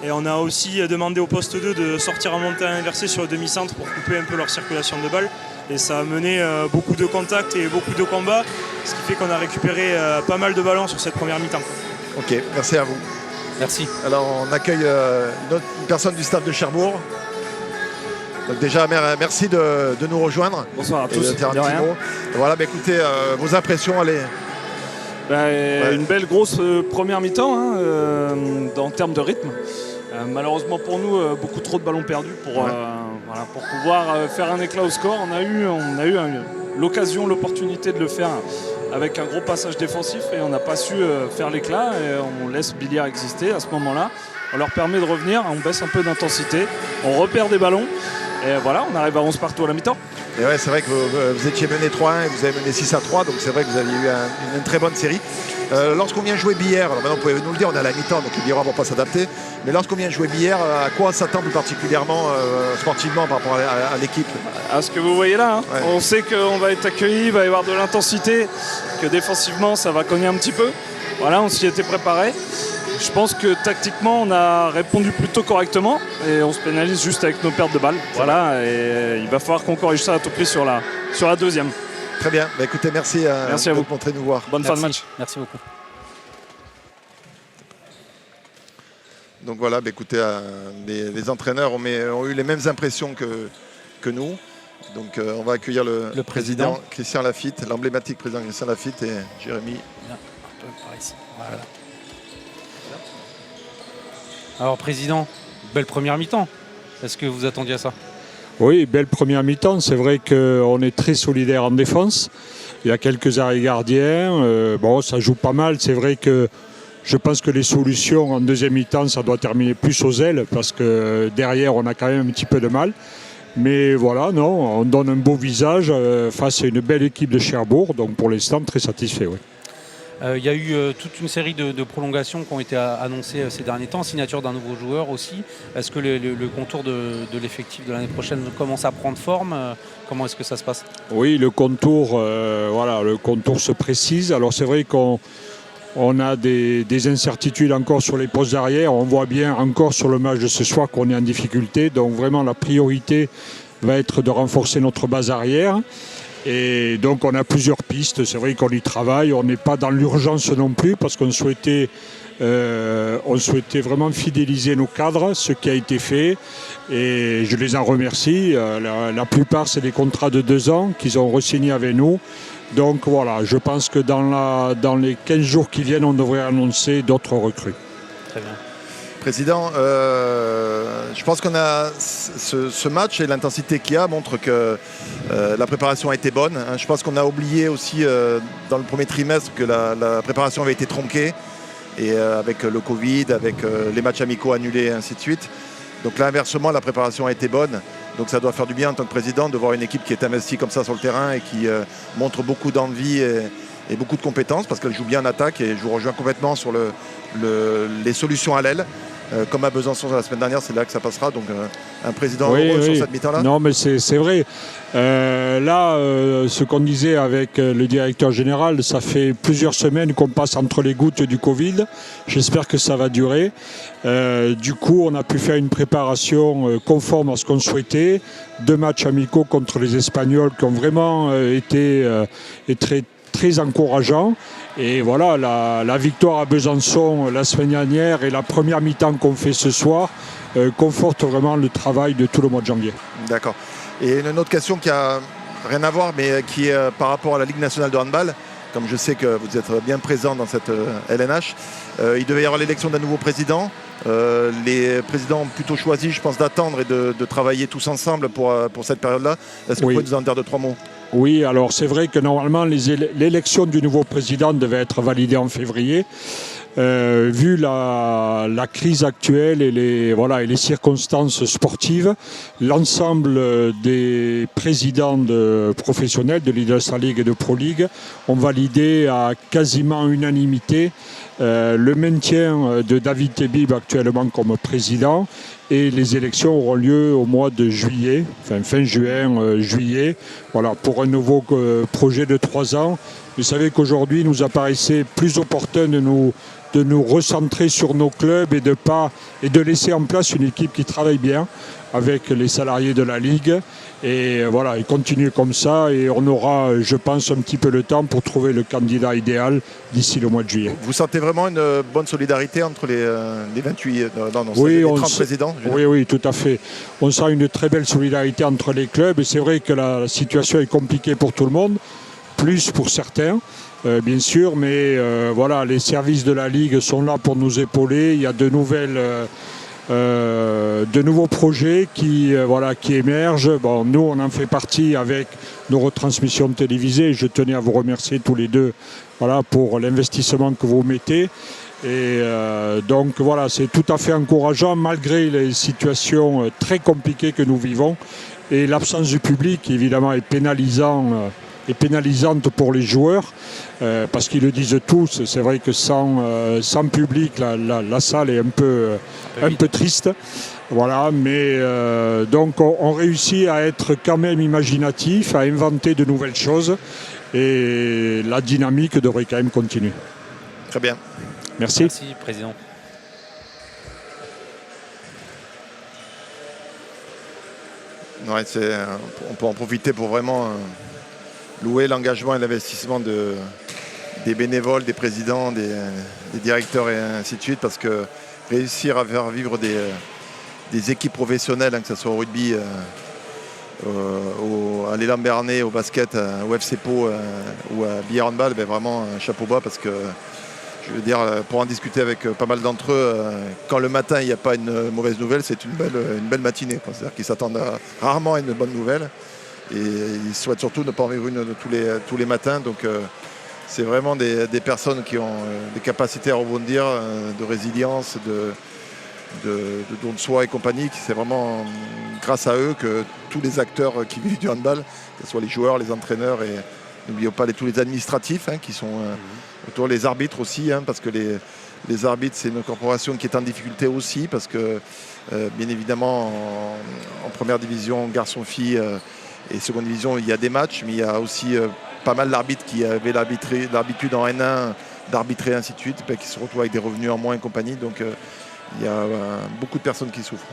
Speaker 3: Et on a aussi demandé au poste 2 de sortir en montée inversée sur le demi-centre pour couper un peu leur circulation de balle. Et ça a mené beaucoup de contacts et beaucoup de combats, ce qui fait qu'on a récupéré pas mal de ballons sur cette première mi-temps.
Speaker 2: Ok, merci à vous.
Speaker 1: Merci.
Speaker 2: Alors on accueille une personne du staff de Cherbourg. Donc déjà, merci de nous rejoindre.
Speaker 4: Bonsoir à tous.
Speaker 2: Voilà, écoutez, vos impressions, allez.
Speaker 4: Une belle grosse première mi-temps en termes de rythme. Malheureusement pour nous, beaucoup trop de ballons perdus pour pouvoir faire un éclat au score. On a eu l'occasion, l'opportunité de le faire avec un gros passage défensif et on n'a pas su faire l'éclat et on laisse Billard exister à ce moment-là. On leur permet de revenir, on baisse un peu d'intensité, on repère des ballons et voilà, on arrive à 11 partout à la mi-temps.
Speaker 2: Et ouais, c'est vrai que vous étiez mené 3-1 et vous avez mené 6-3, donc c'est vrai que vous aviez eu une très bonne série. Lorsqu'on vient jouer billard, alors maintenant vous pouvez nous le dire, on est à la mi-temps, donc les billards ne vont pas s'adapter, mais lorsqu'on vient jouer billard, à quoi s'attend plus particulièrement sportivement par rapport à l'équipe?
Speaker 4: À ce que vous voyez là, On sait qu'on va être accueilli, il va y avoir de l'intensité, que défensivement ça va cogner un petit peu. Voilà, on s'y était préparé. Je pense que tactiquement on a répondu plutôt correctement et on se pénalise juste avec nos pertes de balles. Voilà, et il va falloir qu'on corrige ça à tout prix sur la deuxième.
Speaker 2: Très bien, écoutez, merci
Speaker 4: à vous
Speaker 2: de montrer nous voir.
Speaker 4: Bonne fin de match.
Speaker 1: Merci beaucoup.
Speaker 2: Donc voilà, écoutez, les entraîneurs ont eu les mêmes impressions que nous. Donc on va accueillir le président Christian Lafitte, l'emblématique président Christian Lafitte et Jérémy.
Speaker 1: Bien, un peu par ici. Voilà. Alors président, belle première mi-temps. Est-ce que vous attendiez à ça?
Speaker 5: Oui, belle première mi-temps. C'est vrai qu'on est très solidaire en défense. Il y a quelques arrêts gardiens. Ça joue pas mal. C'est vrai que je pense que les solutions en deuxième mi-temps, ça doit terminer plus aux ailes parce que derrière, on a quand même un petit peu de mal. Mais voilà, on donne un beau visage face à une belle équipe de Cherbourg. Donc pour l'instant, très satisfait. Oui.
Speaker 1: Il y a eu toute une série de prolongations qui ont été annoncées ces derniers temps, signature d'un nouveau joueur aussi. Est-ce que le contour de l'effectif de l'année prochaine commence à prendre forme? Comment est-ce que ça se passe?
Speaker 5: Oui, le contour se précise. Alors c'est vrai qu'on On a des incertitudes encore sur les postes d'arrière. On voit bien encore sur le match de ce soir qu'on est en difficulté. Donc vraiment la priorité va être de renforcer notre base arrière. Et donc on a plusieurs pistes. C'est vrai qu'on y travaille. On n'est pas dans l'urgence non plus parce qu'on souhaitait vraiment fidéliser nos cadres, ce qui a été fait. Et je les en remercie. La plupart, c'est des contrats de 2 ans qu'ils ont re-signés avec nous. Donc voilà, je pense que dans les 15 jours qui viennent, on devrait annoncer d'autres recrues.
Speaker 1: Très bien.
Speaker 2: Président, je pense qu'on a ce match et l'intensité qu'il y a montre que la préparation a été bonne. Je pense qu'on a oublié aussi dans le premier trimestre que la préparation avait été tronquée et avec le Covid, avec les matchs amicaux annulés et ainsi de suite. Donc là, inversement, la préparation a été bonne. Donc ça doit faire du bien en tant que président de voir une équipe qui est investie comme ça sur le terrain et qui montre beaucoup d'envie et beaucoup de compétences parce qu'elle joue bien en attaque. Et je vous rejoins complètement sur les solutions à l'aile. Comme à Besançon la semaine dernière, c'est là que ça passera. Donc un président heureux sur cette mi-temps-là.
Speaker 5: Non, mais c'est vrai. Ce qu'on disait avec le directeur général, ça fait plusieurs semaines qu'on passe entre les gouttes du Covid. J'espère que ça va durer. Du coup, on a pu faire une préparation conforme à ce qu'on souhaitait. 2 matchs amicaux contre les Espagnols qui ont vraiment été très encourageants. Et voilà, la victoire à Besançon la semaine dernière et la première mi-temps qu'on fait ce soir confortent vraiment le travail de tout le mois de janvier.
Speaker 2: D'accord. Et une autre question qui a rien à voir, mais qui est par rapport à la Ligue nationale de handball. Comme je sais que vous êtes bien présent dans cette LNH, il devait y avoir l'élection d'un nouveau président. Les présidents ont plutôt choisi, je pense, d'attendre et de travailler tous ensemble pour cette période-là. Est-ce que vous pouvez nous en dire 2-3 mots ?
Speaker 5: Oui, alors c'est vrai que normalement l'élection du nouveau président devait être validée en février. Vu la crise actuelle et les circonstances sportives, l'ensemble des présidents professionnels de Leaders League et de Pro League ont validé à quasiment unanimité le maintien de David Tebib actuellement comme président, et les élections auront lieu au mois de juillet, fin juin, juillet, voilà, pour un nouveau projet de 3 ans. Vous savez qu'aujourd'hui, il nous apparaissait plus opportun de nous recentrer sur nos clubs et de laisser en place une équipe qui travaille bien avec les salariés de la Ligue. Et voilà, et continuer comme ça, et on aura, je pense, un petit peu le temps pour trouver le candidat idéal d'ici le mois de juillet.
Speaker 2: Vous sentez vraiment une bonne solidarité entre les 28,
Speaker 5: oui,
Speaker 2: 30 présidents?
Speaker 5: Oui, tout à fait. On sent une très belle solidarité entre les clubs, et c'est vrai que la situation est compliquée pour tout le monde, plus pour certains. Bien sûr, mais voilà, les services de la Ligue sont là pour nous épauler. Il y a de nouveaux projets qui émergent. Bon, nous, on en fait partie avec nos retransmissions télévisées. Je tenais à vous remercier tous les deux, voilà, pour l'investissement que vous mettez. Et donc voilà, c'est tout à fait encourageant malgré les situations très compliquées que nous vivons. Et l'absence du public, évidemment, est pénalisante pour les joueurs, parce qu'ils le disent tous. C'est vrai que sans public, la salle est un peu triste. Voilà, mais donc on réussit à être quand même imaginatif, à inventer de nouvelles choses, et la dynamique devrait quand même continuer.
Speaker 2: Très bien.
Speaker 5: Merci.
Speaker 1: Merci, Président.
Speaker 2: Ouais, on peut en profiter pour vraiment louer l'engagement et l'investissement des bénévoles, des présidents, des directeurs et ainsi de suite, parce que réussir à faire vivre des équipes professionnelles, que ce soit au rugby, à l'élan Bernay, au basket, au FC Pau ou à billard handball, vraiment un chapeau bas, parce que je veux dire, pour en discuter avec pas mal d'entre eux, quand le matin il n'y a pas une mauvaise nouvelle, c'est une belle matinée. C'est-à-dire qu'ils s'attendent rarement à une bonne nouvelle. Et ils souhaitent surtout ne pas en vivre une tous les matins. Donc c'est vraiment des personnes qui ont des capacités à rebondir, de résilience, de don de soi et compagnie. C'est vraiment grâce à eux que tous les acteurs qui vivent du handball, que ce soit les joueurs, les entraîneurs, et n'oublions pas tous les administratifs qui sont autour, les arbitres aussi, parce que les arbitres, c'est une corporation qui est en difficulté aussi, parce que bien évidemment en première division, garçons-filles, et seconde division, il y a des matchs, mais il y a aussi pas mal d'arbitres qui avaient l'habitude en N1 d'arbitrer, ainsi de suite, qui se retrouvent avec des revenus en moins et compagnie. Donc il y a beaucoup de personnes qui souffrent.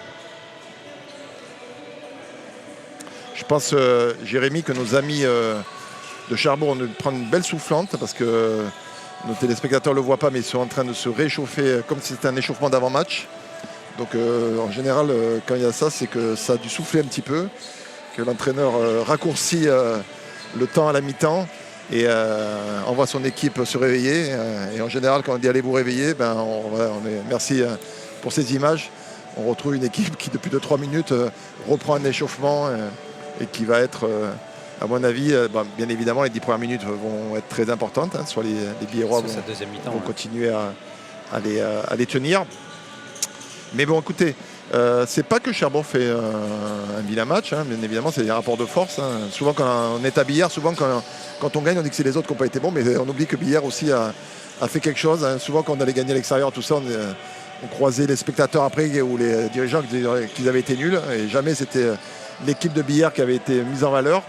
Speaker 2: Je pense, Jérémy, que nos amis de Cherbourg vont prendre une belle soufflante parce que nos téléspectateurs ne le voient pas, mais ils sont en train de se réchauffer comme si c'était un échauffement d'avant-match. Donc en général, quand il y a ça, c'est que ça a dû souffler un petit peu, que l'entraîneur raccourcit le temps à la mi-temps et envoie son équipe se réveiller. Et en général, quand on dit allez vous réveiller, merci pour ces images. On retrouve une équipe qui, depuis 2-3 minutes, reprend un échauffement et qui va être, à mon avis, bien évidemment, les 10 premières minutes vont être très importantes. Soit les Biérois vont continuer à les tenir. Mais bon, écoutez, c'est pas que Cherbourg fait un vilain match, bien évidemment, c'est des rapports de force. Souvent, quand on est à Billard, quand on gagne, on dit que c'est les autres qui n'ont pas été bons, mais on oublie que Billard aussi a fait quelque chose. Souvent, quand on allait gagner à l'extérieur, tout ça, on croisait les spectateurs après ou les dirigeants qui disaient qu'ils avaient été nuls. Et jamais c'était l'équipe de Billard qui avait été mise en valeur.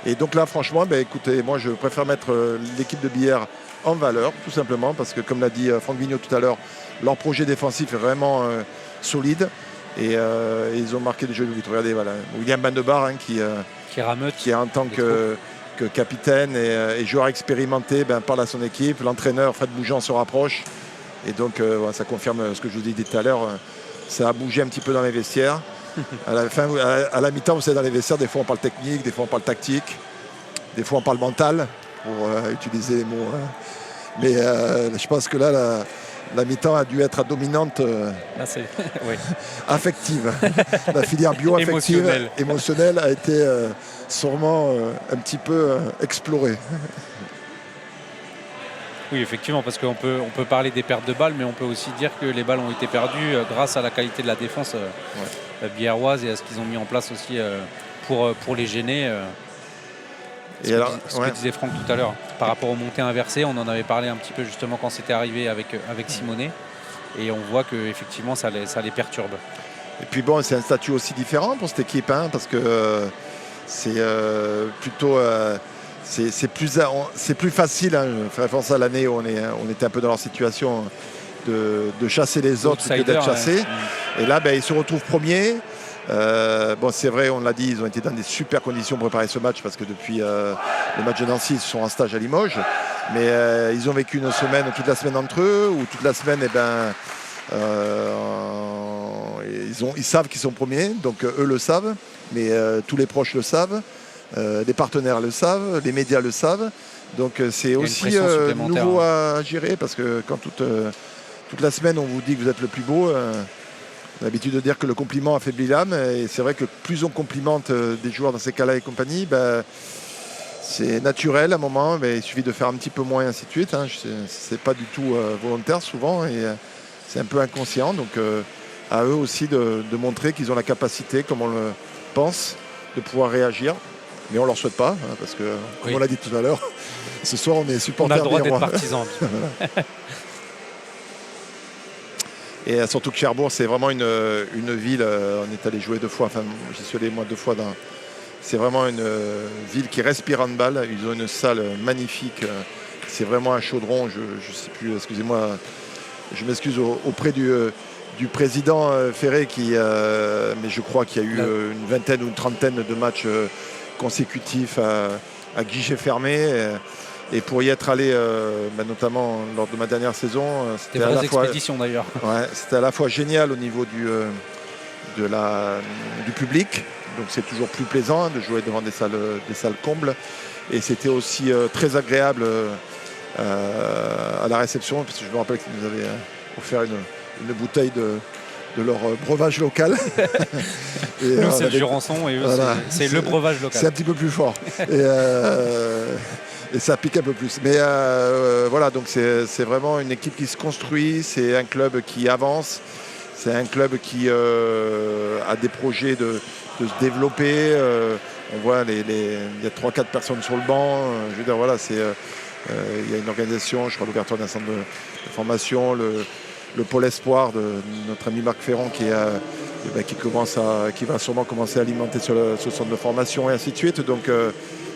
Speaker 2: Et donc là, franchement, écoutez, moi, je préfère mettre l'équipe de Billard en valeur, tout simplement, parce que, comme l'a dit Franck Vigneault tout à l'heure, leur projet défensif est vraiment solide. Et ils ont marqué des jeux de but. Regardez, voilà, William Bandebar qui
Speaker 1: rameute,
Speaker 2: qui en tant que capitaine et joueur expérimenté parle à son équipe. L'entraîneur Fred Bougeant se rapproche. Et donc ça confirme ce que je vous ai dit tout à l'heure. Ça a bougé un petit peu dans les vestiaires. À la mi-temps, vous savez, dans les vestiaires, des fois on parle technique, des fois on parle tactique, des fois on parle mental, pour utiliser les mots. Mais je pense que là, la mi-temps a dû être dominante
Speaker 1: oui.
Speaker 2: affective. La filière bio-affective, émotionnelle a été sûrement un petit peu explorée.
Speaker 1: Oui, effectivement, parce qu'on peut parler des pertes de balles, mais on peut aussi dire que les balles ont été perdues grâce à la qualité de la défense biarroise et à ce qu'ils ont mis en place aussi pour les gêner. Ce que disait Franck tout à l'heure, par rapport aux montées inversées, on en avait parlé un petit peu justement quand c'était arrivé avec Simonet, et on voit qu'effectivement ça les perturbe.
Speaker 2: Et puis bon, c'est un statut aussi différent pour cette équipe, parce que c'est plutôt... c'est plus facile, faire référence à l'année où on était un peu dans leur situation de chasser les autres que d'être chassés. Et là, ils se retrouvent premiers. C'est vrai, on l'a dit, ils ont été dans des super conditions pour préparer ce match parce que depuis le match de Nancy, ils sont en stage à Limoges. Mais ils ont vécu une semaine, toute la semaine entre eux, ou toute la semaine, ils savent qu'ils sont premiers, donc eux le savent, mais tous les proches le savent. Les partenaires le savent, les médias le savent. Donc c'est aussi nouveau à gérer parce que quand toute la semaine on vous dit que vous êtes le plus beau, on a l'habitude de dire que le compliment affaiblit l'âme. Et c'est vrai que plus on complimente des joueurs dans ces cas-là et compagnie, c'est naturel à un moment, mais il suffit de faire un petit peu moins et ainsi de suite. C'est pas du tout volontaire souvent et c'est un peu inconscient. Donc à eux aussi de montrer qu'ils ont la capacité, comme on le pense, de pouvoir réagir. Mais on ne leur souhaite pas, parce que, comme on l'a dit tout à l'heure, ce soir on est supporters.
Speaker 1: On a le droit d'être partisans.
Speaker 2: Et surtout que Cherbourg, c'est vraiment une ville, on est allé jouer 2 fois, enfin j'y suis allé moi 2 fois, c'est vraiment une ville qui respire handball. Ils ont une salle magnifique, c'est vraiment un chaudron, je ne sais plus, excusez-moi, je m'excuse auprès du président Ferré, mais je crois qu'il y a eu une vingtaine ou une trentaine de matchs consécutifs à guichet fermé. Et pour y être allé, notamment lors de ma dernière saison,
Speaker 1: c'était à la fois expédition d'ailleurs.
Speaker 2: Ouais, c'était à la fois génial au niveau du public, donc c'est toujours plus plaisant de jouer devant des salles combles. Et c'était aussi très agréable à la réception, parce que je me rappelle qu'ils nous avaient offert une bouteille de leur breuvage local.
Speaker 1: Nous, c'est le Jurançon et eux, c'est le breuvage local.
Speaker 2: C'est un petit peu plus fort. Et ça pique un peu plus. Mais voilà, donc c'est vraiment une équipe qui se construit, c'est un club qui avance, c'est un club qui a des projets de se développer. On voit, il y a 3-4 personnes sur le banc. Je veux dire, voilà, il y a une organisation, je crois, l'ouverture d'un centre de formation, le pôle espoir de notre ami Marc Ferrand qui va sûrement commencer à alimenter ce centre de formation et ainsi de suite. Donc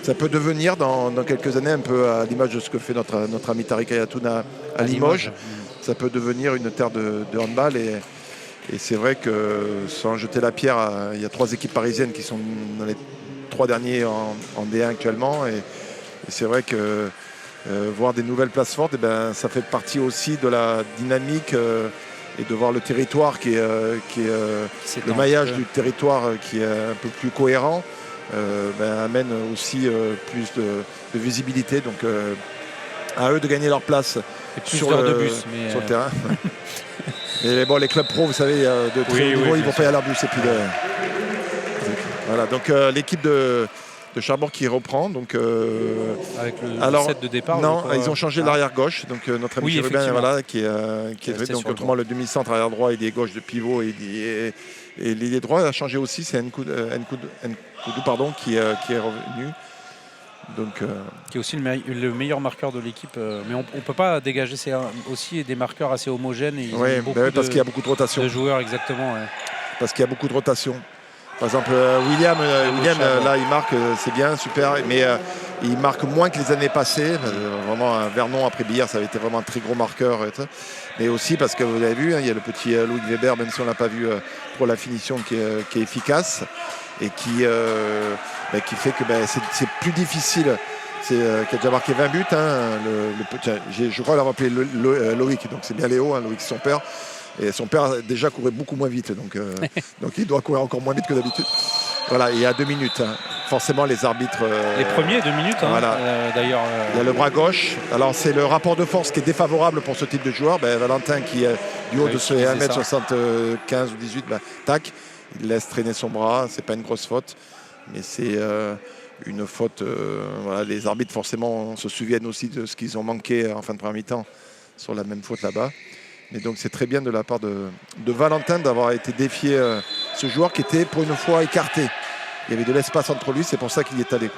Speaker 2: ça peut devenir dans quelques années, un peu à l'image de ce que fait notre ami Tariq Ayatoun à Limoges, ça peut devenir une terre de handball. Et c'est vrai que, sans jeter la pierre, il y a 3 équipes parisiennes qui sont dans les 3 derniers en D1 actuellement. Et c'est vrai que voir des nouvelles places fortes, ça fait partie aussi de la dynamique et de voir le territoire qui est le maillage du territoire qui est un peu plus cohérent, amène aussi plus de visibilité. Donc à eux de gagner leur place sur le terrain. Mais bon, les clubs pro, vous savez, de très haut niveau, ils vont pas y aller à leur bus. Et puis voilà, donc l'équipe de Cherbourg qui reprend. Donc,
Speaker 1: avec le set de départ.
Speaker 2: Non, ils ont changé l'arrière gauche. Donc notre ami Chérubin, qui est donc autrement le demi-centre arrière droit, il est gauche de pivot et l'ailier droit a changé aussi. C'est Nkoudou qui est revenu. Donc,
Speaker 1: qui est aussi le meilleur marqueur de l'équipe. Mais on ne peut pas dégager, c'est aussi des marqueurs assez homogènes. Et
Speaker 2: parce qu'il y a beaucoup de rotation.
Speaker 1: De joueurs, exactement. Ouais.
Speaker 2: Parce qu'il y a beaucoup de rotation. Par exemple, William là, il marque, c'est bien, super, mais il marque moins que les années passées. Vraiment, Vernon, après Billard, ça avait été vraiment un très gros marqueur. Mais aussi parce que vous avez vu, il y a le petit Louis Weber, même si on ne l'a pas vu pour la finition, qui est efficace et qui fait que c'est plus difficile. Qui a déjà marqué 20 buts. Je crois l'avoir appelé Loïc, donc c'est bien Léo, Loïc, son père. Et son père déjà courait beaucoup moins vite, donc il doit courir encore moins vite que d'habitude. Voilà, il y a 2 minutes. Forcément, les arbitres...
Speaker 1: les premiers 2 minutes,
Speaker 2: voilà.
Speaker 1: D'ailleurs.
Speaker 2: Il y a le bras gauche. Alors, c'est le rapport de force qui est défavorable pour ce type de joueur. Valentin, qui est du haut de ce 1m75 ou 18, tac, il laisse traîner son bras. C'est pas une grosse faute, mais c'est une faute... les arbitres, forcément, se souviennent aussi de ce qu'ils ont manqué en fin de première mi-temps sur la même faute là-bas. Et donc c'est très bien de la part de Valentin d'avoir été défié ce joueur qui était pour une fois écarté. Il y avait de l'espace entre lui, c'est pour ça qu'il y est allé.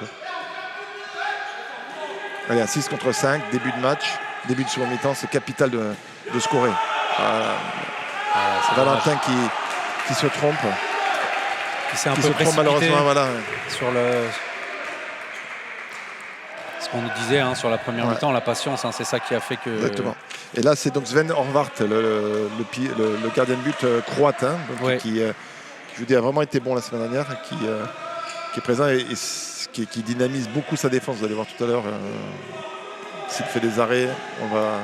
Speaker 2: Allez, à 6 contre 5, début de match, début de second mi-temps, c'est capital de scorer. Valentin qui se trompe.
Speaker 1: Qui s'est un peu précipité
Speaker 2: malheureusement. Voilà.
Speaker 1: Sur ce qu'on nous disait sur la première mi-temps, la patience, c'est ça qui a fait que...
Speaker 2: Exactement. Et là, c'est donc Sven Horvath, le gardien de but croate, qui je vous dis, a vraiment été bon la semaine dernière, qui est présent et qui dynamise beaucoup sa défense. Vous allez voir tout à l'heure, s'il fait des arrêts, on va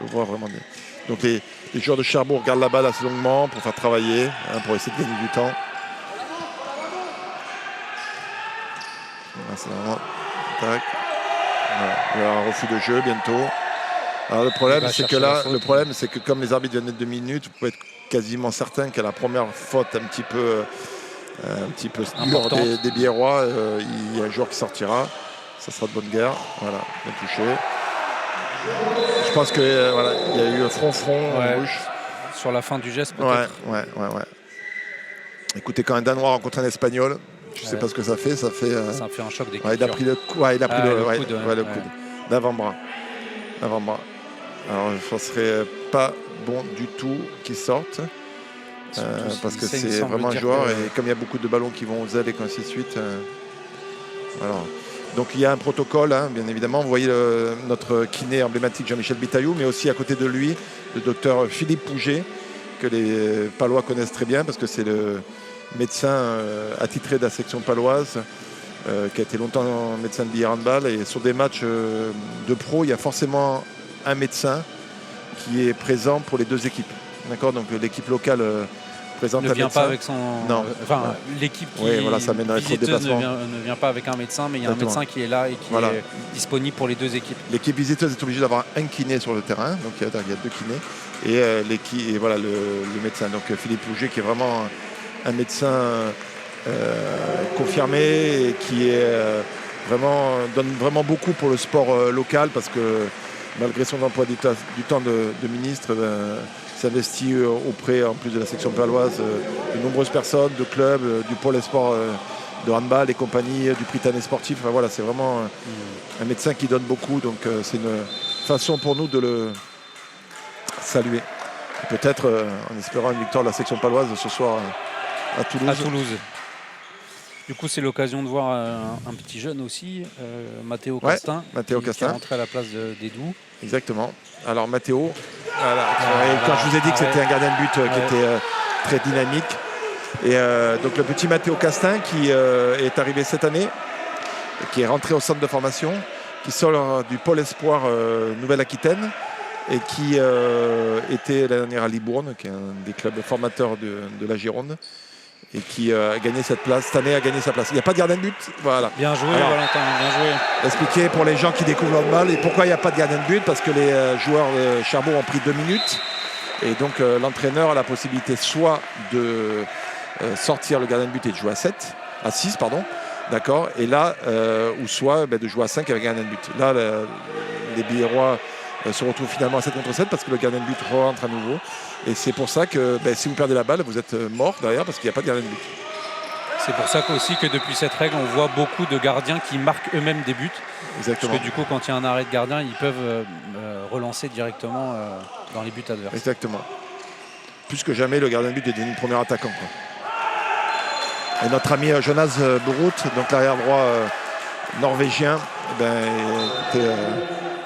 Speaker 2: le voir vraiment bien. Donc les joueurs de Cherbourg gardent la balle assez longuement pour faire travailler, pour essayer de gagner du temps. Là, c'est vraiment... Tac. Voilà. Il y aura un refus de jeu bientôt. Alors le problème, c'est que comme les arbitres viennent de 2 minutes, vous pouvez être quasiment certain qu'à la première faute un petit peu dure des Biérois, il y a un joueur qui sortira. Ça sera de bonne guerre. Voilà, bien touché. Je pense qu'il y a eu front rouge.
Speaker 1: Sur la fin du geste, peut-être.
Speaker 2: Ouais. Écoutez, quand un Danois rencontre un Espagnol, je ne sais pas ce que ça fait. Ça fait
Speaker 1: un choc des cultures.
Speaker 2: Il a pris le coude d'avant-bras. Alors, ça ne serait pas bon du tout qu'il sorte. Parce que c'est vraiment un joueur. Et comme il y a beaucoup de ballons qui vont aux ailes et ainsi de suite. Donc il y a un protocole, bien évidemment. Vous voyez notre kiné emblématique Jean-Michel Bitaillou, mais aussi à côté de lui, le docteur Philippe Pouget, que les Palois connaissent très bien parce que c'est le médecin attitré de la section paloise, qui a été longtemps médecin de billard handball. Et sur des matchs de pro, il y a forcément un médecin qui est présent pour les 2 équipes. D'accord, donc l'équipe locale présente un médecin. Ne vient pas
Speaker 1: avec son... l'équipe qui visiteuse ne vient pas avec un médecin, mais il y a un médecin qui est là et qui est disponible pour les 2 équipes.
Speaker 2: L'équipe visiteuse est obligée d'avoir un kiné sur le terrain, donc il y a 2 kinés. Et le médecin, donc Philippe Pouget, qui est vraiment un médecin confirmé et qui donne vraiment beaucoup pour le sport local, parce que malgré son emploi du temps de ministre, s'investit auprès, en plus de la section paloise, de nombreuses personnes, de clubs, du pôle sport de handball et compagnie, du Prytanée sportif. C'est vraiment un médecin qui donne beaucoup, donc c'est une façon pour nous de le saluer. Peut-être en espérant une victoire de la section paloise ce soir à Toulouse.
Speaker 1: Du coup, c'est l'occasion de voir un petit jeune aussi, Matteo Castin,
Speaker 2: Matteo
Speaker 1: qui est
Speaker 2: Castin.
Speaker 1: rentré à la place d'Edou.
Speaker 2: Exactement. Alors Matteo, voilà, quand je vous ai dit que c'était un gardien de but qui était très dynamique. Et donc le petit Matteo Castin qui est arrivé cette année, qui est rentré au centre de formation, qui sort du pôle espoir Nouvelle-Aquitaine et qui était l'année dernière à Libourne, qui est un des clubs formateurs de la Gironde, et qui a gagné cette place. Cette année a gagné sa place. Il n'y a pas de gardien de but. Voilà.
Speaker 1: Bien joué,
Speaker 2: Alors,
Speaker 1: Valentin, bien joué.
Speaker 2: Expliquer pour les gens qui découvrent le handball et pourquoi il n'y a pas de gardien de but, parce que les joueurs de Cherbourg ont pris 2 minutes et donc l'entraîneur a la possibilité soit de sortir le gardien de but et de jouer à 6, d'accord, et là ou soit de jouer à 5 avec un gardien de but. Là les Biérois se retrouvent finalement à 7 contre 7 parce que le gardien de but rentre à nouveau, et c'est pour ça que si vous perdez la balle vous êtes mort derrière parce qu'il n'y a pas de gardien de but.
Speaker 1: C'est pour ça aussi que depuis cette règle, on voit beaucoup de gardiens qui marquent eux-mêmes des buts.
Speaker 2: Exactement.
Speaker 1: Parce que du coup, quand il y a un arrêt de gardien, ils peuvent relancer directement dans les buts adverses.
Speaker 2: Exactement. Plus que jamais, le gardien de but est devenu premier attaquant, quoi. Et notre ami Jonas Burut, donc l'arrière droit norvégien,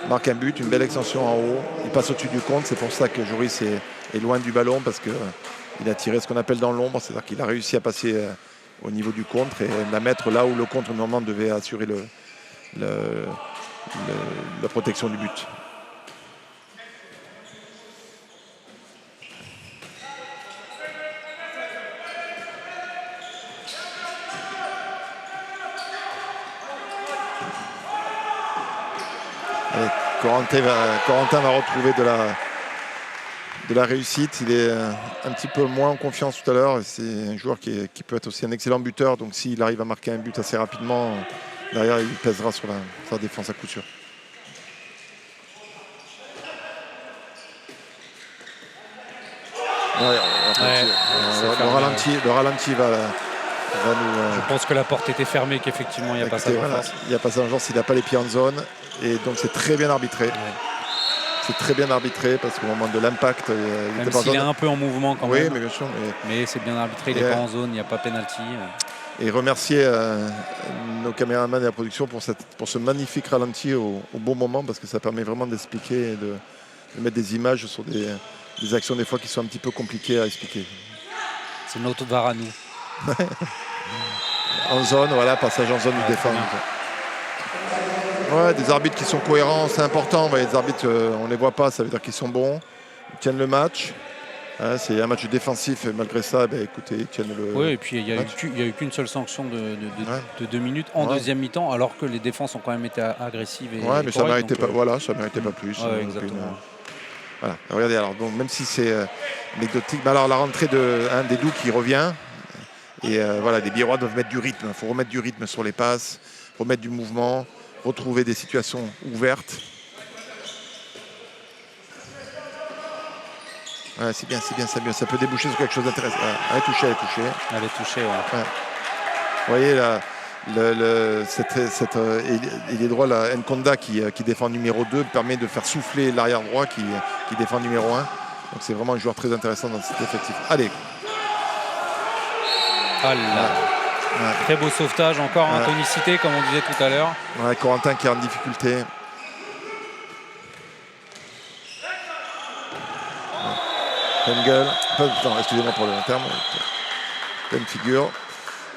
Speaker 2: marque un but, une belle extension en haut. Il passe au-dessus du compte. C'est pour ça que Joris est loin du ballon, parce qu'il a tiré ce qu'on appelle dans l'ombre. C'est-à-dire qu'il a réussi à passer au niveau du contre et la mettre là où le contre normalement devait assurer la protection du but. Allez, Corentin va retrouver de la réussite. Il est un petit peu moins en confiance tout à l'heure. C'est un joueur qui peut être aussi un excellent buteur. Donc s'il arrive à marquer un but assez rapidement, derrière il pèsera sur la défense à coup sûr. Le ralenti va nous...
Speaker 1: Je pense que la porte était fermée, qu'effectivement il n'y a pas ça d'enfance.
Speaker 2: Il n'y a pas ça d'enfance, il n'a pas les pieds en zone. Et donc c'est très bien arbitré. Ouais. C'est très bien arbitré parce qu'au moment de l'impact,
Speaker 1: même s'il est un peu en mouvement quand même.
Speaker 2: Oui, mais bien sûr.
Speaker 1: Mais c'est bien arbitré, il n'est pas en zone, il n'y a pas pénalty.
Speaker 2: Et remercier nos caméramans et la production pour ce magnifique ralenti au bon moment, parce que ça permet vraiment d'expliquer et de mettre des images sur des actions des fois qui sont un petit peu compliquées à expliquer.
Speaker 1: C'est notre VAR à nous.
Speaker 2: En zone, voilà, passage en zone du défense. Ouais, des arbitres qui sont cohérents, c'est important. Les arbitres, on ne les voit pas, ça veut dire qu'ils sont bons. Ils tiennent le match. C'est un match défensif et malgré ça, écoutez, ils tiennent le.
Speaker 1: Oui, et puis il n'y a eu qu'une seule sanction de 2 minutes en deuxième mi-temps, alors que les défenses ont quand même été agressives.
Speaker 2: Ouais, mais ça ne méritait pas. Voilà, ça méritait pas plus.
Speaker 1: Ouais, exactement.
Speaker 2: Voilà. Regardez, alors, bon, même si c'est anecdotique, alors la rentrée d'Edou qui revient. Et voilà, les Biérois doivent mettre du rythme. Il faut remettre du rythme sur les passes, remettre du mouvement, retrouver des situations ouvertes. Ouais, c'est bien, ça peut déboucher sur quelque chose d'intéressant. Elle est touchée.
Speaker 1: Elle est touchée, ouais.
Speaker 2: Vous voyez là, il est droit, la Nkonda qui défend numéro 2 permet de faire souffler l'arrière droit qui défend numéro 1. Donc c'est vraiment un joueur très intéressant dans cet effectif. Allez.
Speaker 1: Ah là. Très beau sauvetage, encore tonicité comme on disait tout à l'heure.
Speaker 2: Ouais, Corentin qui est en difficulté. Pleine gueule. Excusez-moi pour le terme. Pleine figure.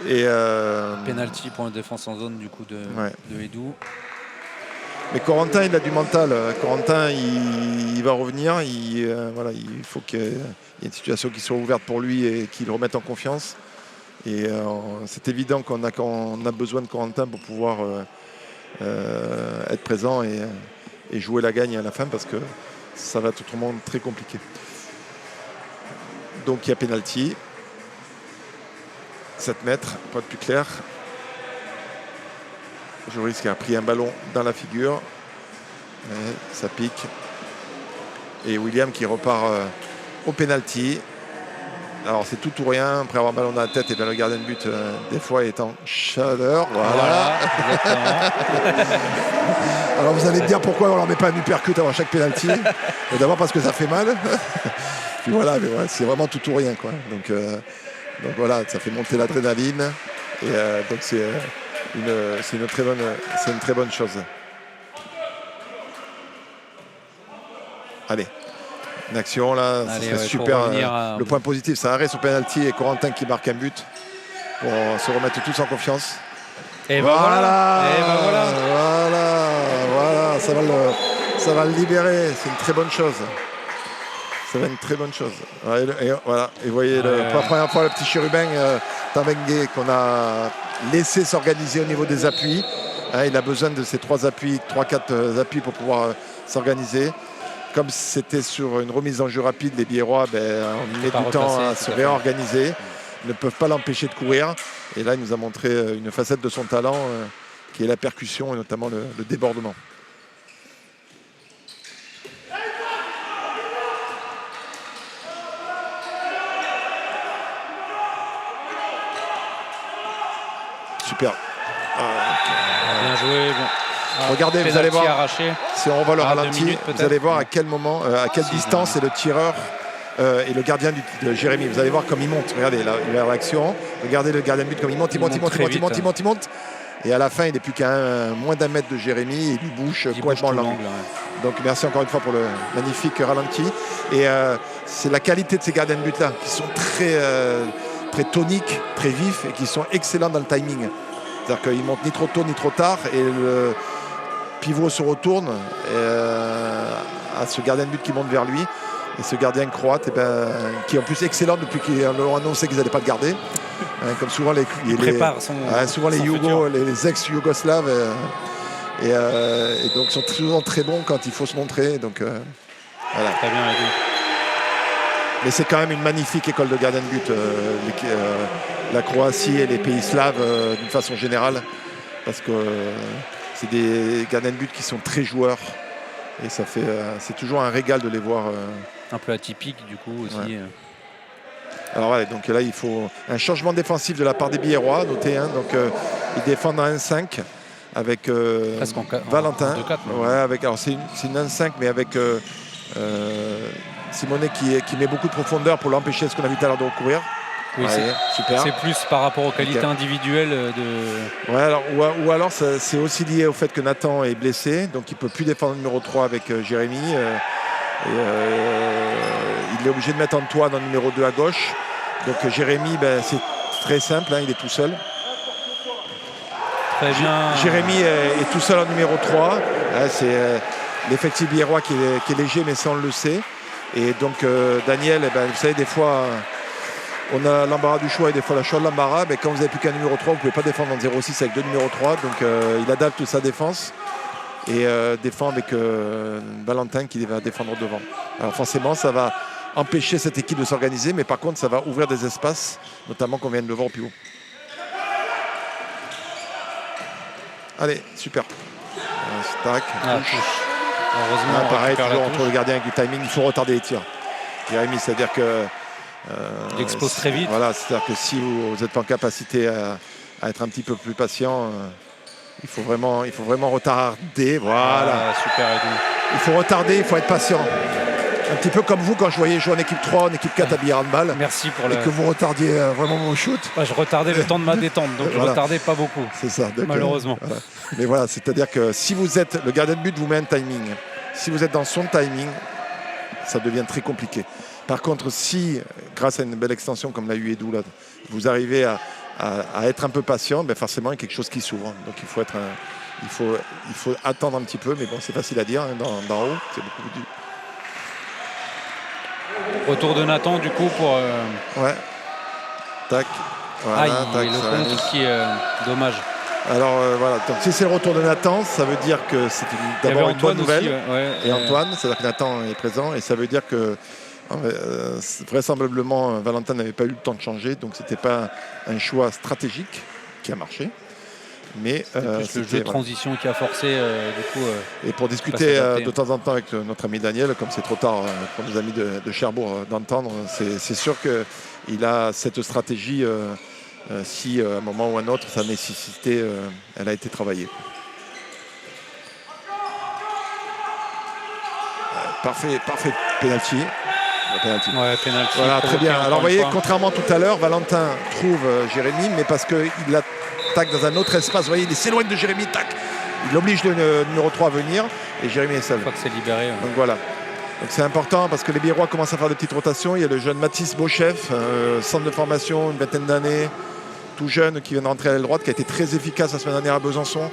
Speaker 2: Et
Speaker 1: penalty pour une défense en zone du coup de Edou.
Speaker 2: Mais Corentin, il a du mental. Corentin, il va revenir. Il faut qu'il y ait une situation qui soit ouverte pour lui et qu'il le remette en confiance. Et c'est évident qu'on a besoin de Corentin pour pouvoir être présent et jouer la gagne à la fin, parce que ça va être autrement très compliqué. Donc il y a pénalty. 7 mètres, pour être plus clair. Joris qui a pris un ballon dans la figure. Et ça pique. Et William qui repart au pénalty. Alors c'est tout ou rien, après avoir un ballon dans la tête, et bien le gardien de but des fois est en chaleur. Voilà. Alors vous allez me dire pourquoi on leur met pas un uppercut avant chaque pénalty. D'abord parce que ça fait mal. Puis voilà, mais c'est vraiment tout ou rien, quoi. Donc voilà, ça fait monter l'adrénaline. Et donc c'est une très bonne chose. Allez, une action là, ça serait super. Le point positif, c'est un arrêt sur penalty et Corentin qui marque un but pour se remettre tous en confiance.
Speaker 1: Et
Speaker 2: voilà, ça va le libérer. C'est une très bonne chose. Ça va être une très bonne chose. Et voilà. Et vous voyez, pour la première fois, le petit chérubin Tabengue qu'on a laissé s'organiser au niveau des appuis. Il a besoin de ces 3-4 appuis pour pouvoir s'organiser. Comme c'était sur une remise en jeu rapide, les Biérois, on met du temps à se réorganiser. Ils ne peuvent pas l'empêcher de courir. Et là, il nous a montré une facette de son talent qui est la percussion et notamment le débordement. Super.
Speaker 1: Bien joué.
Speaker 2: Regardez, vous allez voir,
Speaker 1: arraché.
Speaker 2: Si on revoit le ralenti, vous allez voir à quel moment, à quelle distance est le tireur et le gardien de Jérémy. Vous allez voir comme il monte. Regardez, là, il va à l'action. Regardez le gardien de but comme il monte. Il monte. Et à la fin, il n'est plus qu'à moins d'1 mètre de Jérémy. Et il bouge complètement l'angle. Donc merci encore une fois pour le magnifique ralenti. Et c'est la qualité de ces gardiens de but-là qui sont très toniques, très vifs et qui sont excellents dans le timing. C'est-à-dire qu'ils montent ni trop tôt ni trop tard. Et le pivot se retourne à ce gardien de but qui monte vers lui. Et ce gardien croate, qui est en plus excellent depuis qu'ils ont annoncé qu'ils n'allaient pas le garder. Comme souvent les ex-Yougoslaves. Et donc ils sont toujours très bons quand il faut se montrer. Donc, voilà.
Speaker 1: Très bien, Edu.
Speaker 2: Mais c'est quand même une magnifique école de gardien de but, la Croatie et les pays slaves d'une façon générale. Parce que c'est des gardiens de but qui sont très joueurs. Et c'est toujours un régal de les voir.
Speaker 1: Un peu atypique du coup aussi. Ouais.
Speaker 2: Alors voilà, donc là il faut un changement défensif de la part des Biérois, notez. Donc ils défendent en 1-5 avec Valentin. Alors c'est une 1-5 mais avec Simonet qui met beaucoup de profondeur pour l'empêcher, ce qu'on a vu tout à l'heure, de recourir.
Speaker 1: Oui, super. C'est plus par rapport aux qualités individuelles de.
Speaker 2: Ouais, alors, ou alors c'est aussi lié au fait que Nathan est blessé, donc il ne peut plus défendre le numéro 3 avec Jérémy. Il est obligé de mettre Antoine en numéro 2 à gauche. Donc Jérémy, c'est très simple, il est tout seul.
Speaker 1: Très bien.
Speaker 2: Jérémy est tout seul en numéro 3. C'est l'effectif biérois qui est léger, mais ça on le sait. Et donc Daniel, vous savez, des fois on a l'embarras du choix et des fois la choix de l'embarras. Mais quand vous n'avez plus qu'un numéro 3, vous ne pouvez pas défendre en 0-6 avec 2 numéros 3. Donc il adapte sa défense et défend avec Valentin qui va défendre devant. Alors forcément, ça va empêcher cette équipe de s'organiser, mais par contre, ça va ouvrir des espaces, notamment qu'on vient de le voir au pivot. Allez, super. Tac, touche.
Speaker 1: Heureusement,
Speaker 2: pareil, toujours entre le gardien et le timing, il faut retarder les tirs. Jérémy, c'est-à-dire que...
Speaker 1: il expose très vite.
Speaker 2: Voilà, c'est-à-dire que si vous n'êtes pas en capacité à être un petit peu plus patient... Il faut vraiment retarder. Voilà.
Speaker 1: Super, Edu.
Speaker 2: Il faut retarder, il faut être patient. Un petit peu comme vous quand je voyais jouer en équipe 3, en équipe 4 à billard-handball.
Speaker 1: Merci pour
Speaker 2: et que vous retardiez vraiment mon shoot.
Speaker 1: Je retardais le temps de ma détente, donc je retardais pas beaucoup.
Speaker 2: C'est ça.
Speaker 1: Malheureusement.
Speaker 2: Voilà. Mais voilà, c'est-à-dire que si vous êtes... Le gardien de but vous met un timing. Si vous êtes dans son timing, ça devient très compliqué. Par contre, si, grâce à une belle extension comme l'a eu Edu, là, vous arrivez à être un peu patient, forcément il y a quelque chose qui s'ouvre. Donc il faut attendre un petit peu, mais bon, c'est facile à dire, d'en haut, c'est beaucoup plus dur.
Speaker 1: Retour de Nathan du coup pour...
Speaker 2: Ouais. Tac. Voilà,
Speaker 1: le compte qui est dommage.
Speaker 2: Alors voilà, donc si c'est le retour de Nathan, ça veut dire que c'est d'abord une bonne nouvelle. Aussi, et Antoine, c'est-à-dire que Nathan est présent, et ça veut dire que vraisemblablement Valentin n'avait pas eu le temps de changer, donc c'était pas un choix stratégique qui a marché, mais
Speaker 1: plus le jeu de transition qui a forcé du coup
Speaker 2: et pour discuter de temps en temps avec notre ami Daniel, comme c'est trop tard pour nos amis de Cherbourg d'entendre, c'est sûr qu'il a cette stratégie si à un moment ou à un autre sa nécessité elle a été travaillée. Parfait penalty. Penalty.
Speaker 1: Ouais, penalty.
Speaker 2: Voilà, très bien.
Speaker 1: Encore
Speaker 2: Alors vous
Speaker 1: une
Speaker 2: voyez,
Speaker 1: fois.
Speaker 2: contrairement à tout à l'heure, Valentin trouve Jérémy, mais parce qu'il l'attaque dans un autre espace. Vous voyez, il s'éloigne de Jérémy, tac. Il oblige le numéro 3 à venir et Jérémy est seul.
Speaker 1: Je crois que c'est libéré. Ouais.
Speaker 2: Donc voilà. Donc c'est important parce que les Biérois commencent à faire des petites rotations. Il y a le jeune Mathis Beauchef, centre de formation, une vingtaine d'années, tout jeune, qui vient de rentrer à l'aile droite, qui a été très efficace la semaine dernière à Besançon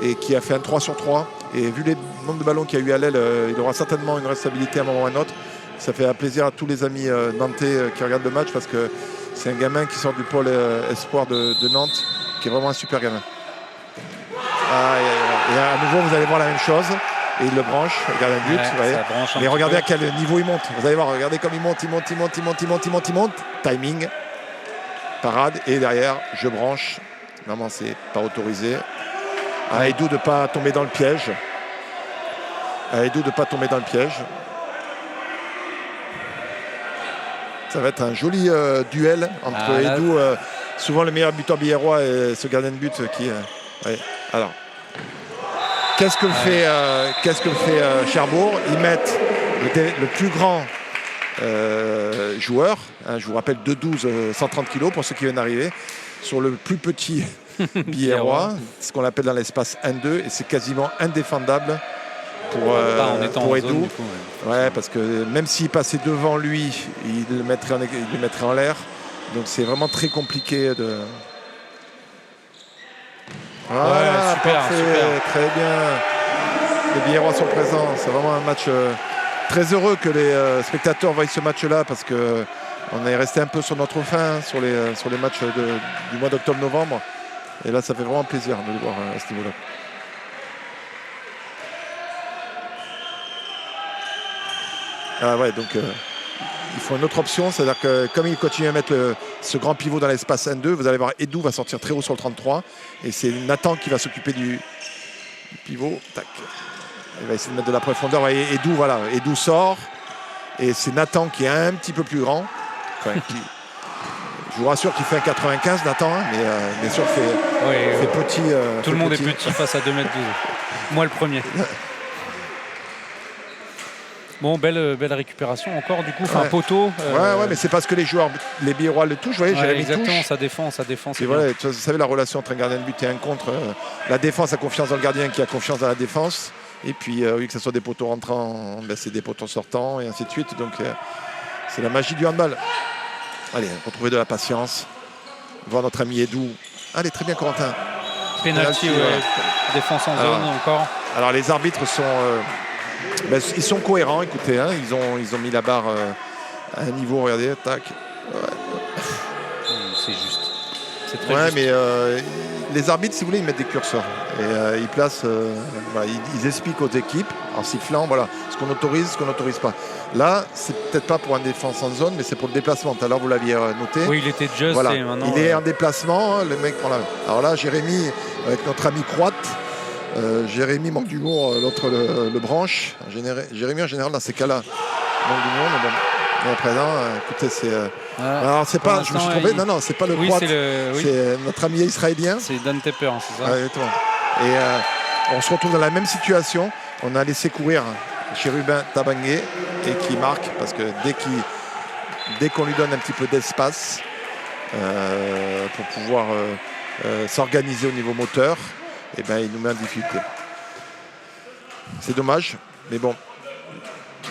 Speaker 2: et qui a fait un 3 sur 3. Et vu les nombres de ballons qu'il y a eu à l'aile, il aura certainement une restabilité à un moment ou à un autre. Ça fait plaisir à tous les amis nantais qui regardent le match parce que c'est un gamin qui sort du pôle espoir de Nantes, qui est vraiment un super gamin. Et à nouveau, vous allez voir la même chose. Et il le branche, il garde un but. Vous voyez. Mais regardez à quel niveau il monte. Vous allez voir, regardez comme il monte. Timing, parade. Et derrière, je branche. Vraiment, c'est pas autorisé. À Edou de ne pas tomber dans le piège. Ça va être un joli duel entre Edou, souvent le meilleur buteur biérois, et ce gardien de but qui... ouais. Alors, qu'est-ce que fait Cherbourg? Ils mettent le plus grand joueur, je vous rappelle 2-12, 130 kg pour ceux qui viennent d'arriver, sur le plus petit biérois, ce qu'on appelle dans l'espace 1-2, et c'est quasiment indéfendable pour Edou. Ouais, parce que même s'il passait devant lui, il le mettrait en l'air. Donc c'est vraiment très compliqué de... Voilà,
Speaker 1: super,
Speaker 2: parfait,
Speaker 1: super.
Speaker 2: Très bien. Les Biérois sont présents. C'est vraiment un match très heureux que les spectateurs voient ce match-là parce qu'on est resté un peu sur notre faim sur les matchs du mois d'octobre-novembre. Et là, ça fait vraiment plaisir de le voir à ce niveau-là. Ah ouais, donc il faut une autre option, c'est-à-dire que comme il continue à mettre ce grand pivot dans l'espace 1-2, vous allez voir Edou va sortir très haut sur le 33 et c'est Nathan qui va s'occuper du pivot. Tac. Il va essayer de mettre de la profondeur. Et Edou, voilà, Edou sort et c'est Nathan qui est un petit peu plus grand. Enfin, je vous rassure qu'il fait un 95, Nathan, hein, mais bien sûr fait petit.
Speaker 1: Tout le monde est petit face à 2,12 m. Moi le premier. Bon, belle récupération encore du coup, enfin poteau.
Speaker 2: Ouais, mais c'est parce que les Biérois le touchent, vous voyez, Jérémy
Speaker 1: exactement,
Speaker 2: touche.
Speaker 1: ça défend.
Speaker 2: Et voilà, vous savez la relation entre un gardien de but et un contre. La défense a confiance dans le gardien qui a confiance dans la défense. Et puis, oui, que ce soit des poteaux rentrants, c'est des poteaux sortants et ainsi de suite. Donc, c'est la magie du handball. Allez, retrouver de la patience. Voir notre ami Edou. Allez, très bien, Corentin.
Speaker 1: Penalty, défense en zone encore.
Speaker 2: Alors, les arbitres sont... ils sont cohérents, écoutez, hein, ils ont mis la barre à un niveau, regardez, tac.
Speaker 1: C'est juste. C'est très juste.
Speaker 2: Mais les arbitres, si vous voulez, ils mettent des curseurs. Et ils placent, ils expliquent aux équipes, en sifflant, voilà, ce qu'on autorise, ce qu'on n'autorise pas. Là, c'est peut-être pas pour un défense en zone, mais c'est pour le déplacement. Tout à l'heure, vous l'aviez noté.
Speaker 1: Oui, il était just
Speaker 2: voilà.
Speaker 1: et maintenant...
Speaker 2: Il est en déplacement, hein, le mec prend la... Alors là, Jérémy, avec notre ami croate, Jérémy manque d'humour, l'autre le branche. Jérémy en général dans ces cas-là manque d'humour, mais bon. Mais à présent, écoutez, c'est. Alors c'est pas. Je me suis trompé. Non, c'est pas le croate. C'est notre ami israélien.
Speaker 1: C'est Dan Tepper, c'est ça.
Speaker 2: Et on se retrouve dans la même situation. On a laissé courir Chérubin Tabangué et qui marque parce que dès qu'on lui donne un petit peu d'espace pour pouvoir s'organiser au niveau moteur, et il nous met en difficulté. C'est dommage, mais bon,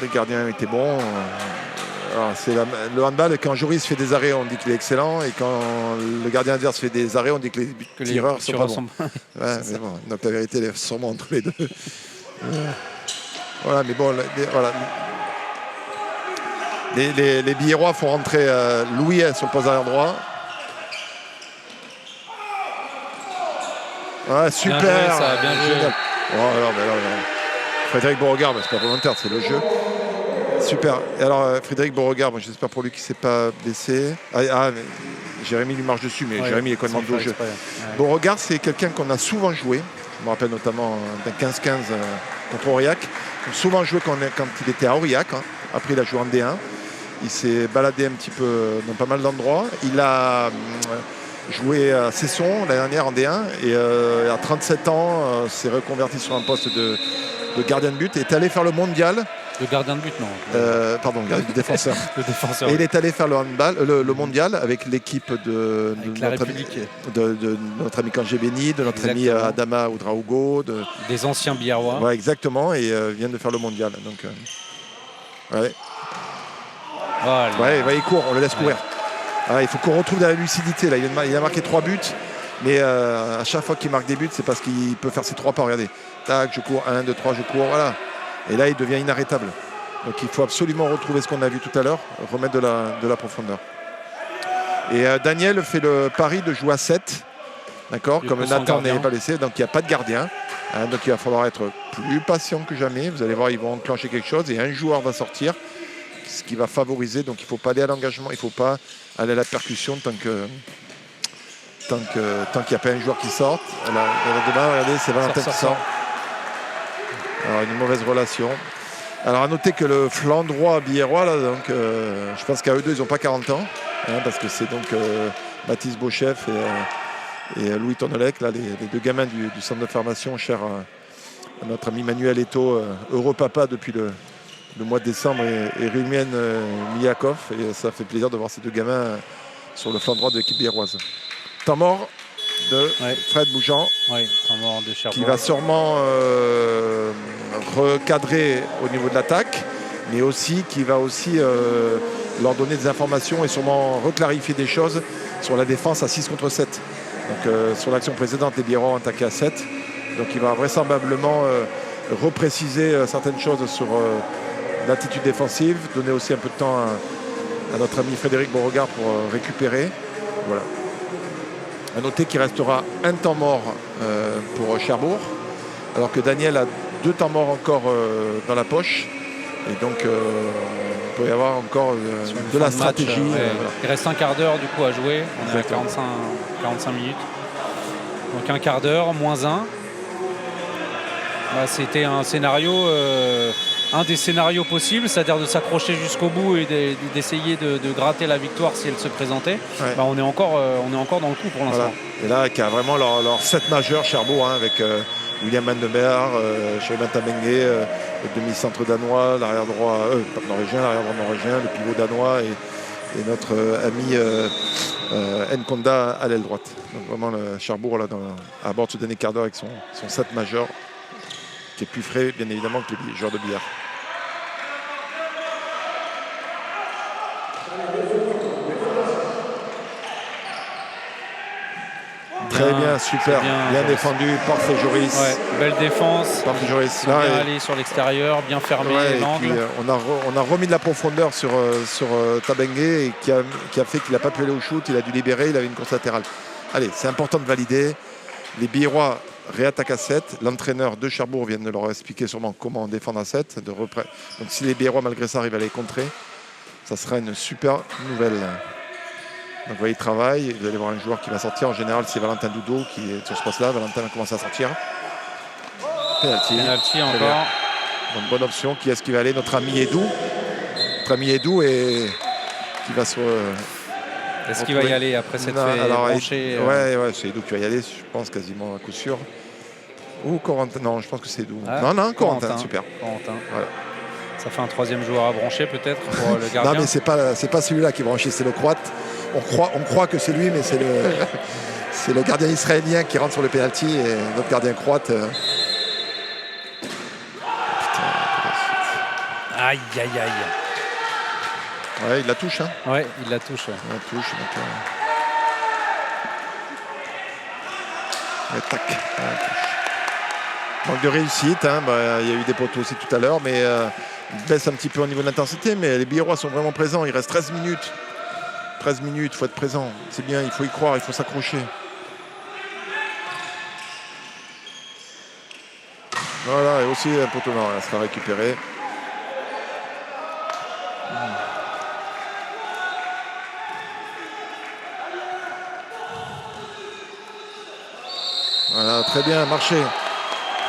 Speaker 2: les gardiens étaient bons. Alors, le handball, quand Joris fait des arrêts, on dit qu'il est excellent, et quand le gardien adverse fait des arrêts, on dit que les tireurs sont pas bons. Mais bon, donc la vérité est sûrement entre les deux. Voilà, mais bon, les Biérois font rentrer Louis sur le poste arrière droit. Ouais, super,
Speaker 1: bien joué.
Speaker 2: Frédéric Beauregard, c'est pas volontaire, c'est le jeu. Super. Et alors Frédéric Beauregard, j'espère pour lui qu'il ne s'est pas blessé. Jérémy lui marche dessus, mais Jérémy est quand même au jeu. Beauregard, c'est quelqu'un qu'on a souvent joué. Je me rappelle notamment d'un 15-15 contre Aurillac. Souvent joué quand il était à Aurillac. Hein. Après, il a joué en D1. Il s'est baladé un petit peu dans pas mal d'endroits. Il a joué à Cesson l'année dernière en D1 et à 37 ans s'est reconverti sur un poste de gardien de but. Il est allé faire le mondial
Speaker 1: Le gardien de but, non.
Speaker 2: Pardon, le défenseur.
Speaker 1: Le défenseur.
Speaker 2: Et il est allé faire le handball, le mondial avec l'équipe de
Speaker 1: la
Speaker 2: notre,
Speaker 1: République.
Speaker 2: de notre ami Kangé Béni, de notre ami
Speaker 1: Exactement.
Speaker 2: Adama Oudraogo.
Speaker 1: Des anciens Biarrois.
Speaker 2: Ouais, exactement, et vient de faire le mondial. Donc, ouais.
Speaker 1: Voilà.
Speaker 2: Ouais, il court, on le laisse courir. Ah, il faut qu'on retrouve de la lucidité. Là. Il a marqué 3 buts, mais à chaque fois qu'il marque des buts, c'est parce qu'il peut faire ses 3 pas. Regardez, tac, je cours, 1, 2, 3, je cours, voilà. Et là, il devient inarrêtable. Donc il faut absolument retrouver ce qu'on a vu tout à l'heure, remettre de la profondeur. Et Daniel fait le pari de jouer à 7, d'accord, comme Nathan n'est pas laissé, donc il n'y a pas de gardien. Hein, donc il va falloir être plus patient que jamais. Vous allez voir, ils vont enclencher quelque chose et un joueur va sortir, ce qui va favoriser. Donc il ne faut pas aller à l'engagement, il ne faut pas aller à la percussion tant qu'il n'y a pas un joueur qui sort. Là, demain, regardez, c'est Valentin qui sort. Alors une mauvaise relation. Alors à noter que le flanc droit biérois, là, donc, je pense qu'à eux deux, ils n'ont pas 40 ans, hein, parce que c'est donc Mathis Beauchef et Louis Tonolec, là, les deux gamins du centre de formation, cher à notre ami Manuel Eto'o, heureux papa depuis le mois de décembre, et Rumien Miyakov. Et ça fait plaisir de voir ces deux gamins sur le flanc droit de l'équipe biéroise. Temps mort de Fred Bougeant, qui va sûrement recadrer au niveau de l'attaque, mais aussi qui va aussi leur donner des informations et sûrement reclarifier des choses sur la défense à 6 contre 7. Donc sur l'action précédente, les Biérois ont attaqué à 7. Donc il va vraisemblablement repréciser certaines choses sur l'attitude défensive, donner aussi un peu de temps à notre ami Frédéric Beauregard pour récupérer. Voilà. À noter qu'il restera un temps mort pour Cherbourg, alors que Daniel a 2 temps morts encore dans la poche. Et donc, il peut y avoir encore de la stratégie.
Speaker 1: Il reste un quart d'heure du coup à jouer. On est à 45 minutes. Donc un quart d'heure, moins 1. Bah, c'était un scénario, un des scénarios possibles, c'est-à-dire de s'accrocher jusqu'au bout et d'essayer de gratter la victoire si elle se présentait. Ouais. Bah, on est encore dans le coup pour l'instant.
Speaker 2: Voilà. Et là, qui a vraiment leur 7 majeur, Cherbourg, hein, avec William Mandemer, Shaiban Tabengue, le demi-centre danois, l'arrière droit norvégien, l'arrière droit norvégien, le pivot danois et notre ami Nkonda à l'aile droite. Donc vraiment le Cherbourg là, à bord de ce dernier quart d'heure avec son 7 majeur, qui est plus frais bien évidemment que les joueurs de billard. Très bien, super, bien défendu, parfait Joris.
Speaker 1: Ouais, belle défense,
Speaker 2: parfait Joris.
Speaker 1: Bien aller sur l'extérieur, bien fermé l'angle.
Speaker 2: On a remis de la profondeur sur Tabengue et qui a fait qu'il n'a pas pu aller au shoot, il a dû libérer, il avait une course latérale. Allez, c'est important de valider. Les Biérois réattaquent à 7. L'entraîneur de Cherbourg vient de leur expliquer sûrement comment défendre à 7. Donc si les Biérois malgré ça arrivent à les contrer, ça sera une super nouvelle. Donc vous voyez, il travaille, vous allez voir un joueur qui va sortir. En général, c'est Valentin Doudou qui est sur ce poste-là. Valentin a commencé à sortir.
Speaker 1: Penalty encore.
Speaker 2: Donc bonne option. Qui est-ce qui va aller? Notre ami Edou. Notre ami Edou et qui va se...
Speaker 1: Est-ce qu'il va y aller après cette branchée
Speaker 2: Ouais, c'est Edou qui va y aller, je pense quasiment à coup sûr. Ou Corentin. Non, je pense que c'est Edou. Non, Corentin, super.
Speaker 1: Corentin. Voilà. Ça fait un 3e joueur à brancher peut-être pour le gardien.
Speaker 2: Non, mais c'est pas celui-là qui est branché, c'est le Croate. On croit que c'est lui, mais c'est le gardien israélien qui rentre sur le penalty et notre gardien croate.
Speaker 1: Aïe.
Speaker 2: Ouais, il la touche. Hein.
Speaker 1: Ouais, il la touche. Ouais.
Speaker 2: Il la touche. Donc, tac. Manque de réussite. Hein. Bah, il y a eu des poteaux aussi tout à l'heure, mais il baisse un petit peu au niveau de l'intensité. Mais les Biérois sont vraiment présents. Il reste 13 minutes. 13 minutes, il faut être présent. C'est bien, il faut y croire, il faut s'accrocher. Voilà, et aussi un poteau nord, elle sera récupérée. Voilà, très bien, marché.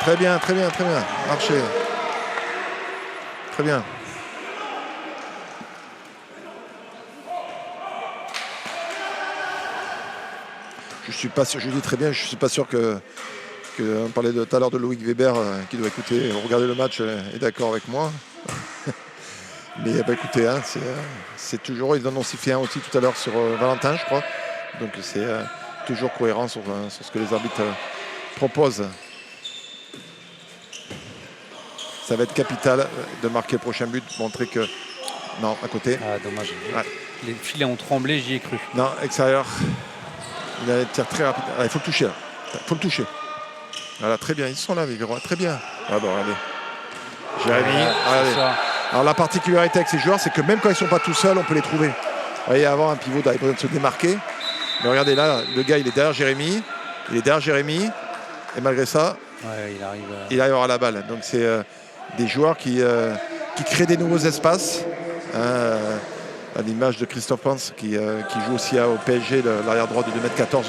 Speaker 2: Très bien. Marché. Très bien. Je dis très bien, je ne suis pas sûr on parlait tout à l'heure de Loïc Weber qui doit écouter, regarder le match est d'accord avec moi. Mais écoutez, hein, c'est toujours, ils en ont sifflé un aussi tout à l'heure sur Valentin, je crois. Donc c'est toujours cohérent sur ce que les arbitres proposent. Ça va être capital de marquer le prochain but, montrer que... Non, à côté.
Speaker 1: Ah, dommage.
Speaker 2: Ouais.
Speaker 1: Les filets ont tremblé, j'y ai cru.
Speaker 2: Non, extérieur. Il a un tir très rapide. Ah, il faut le toucher là. Il faut le toucher. Voilà, très bien. Ils sont là, les Virois. Très bien. Ah bon, regardez. Jérémy. Regardez. Alors la particularité avec ces joueurs, c'est que même quand ils ne sont pas tout seuls, on peut les trouver. Vous voyez, avant, un pivot avait besoin de se démarquer. Mais regardez là, le gars, il est derrière Jérémy. Il est derrière Jérémy. Et malgré ça, il arrive à la balle. Donc c'est des joueurs qui créent des nouveaux espaces. À l'image de Christophe Pans qui joue aussi au PSG, l'arrière droit de 2,14 m,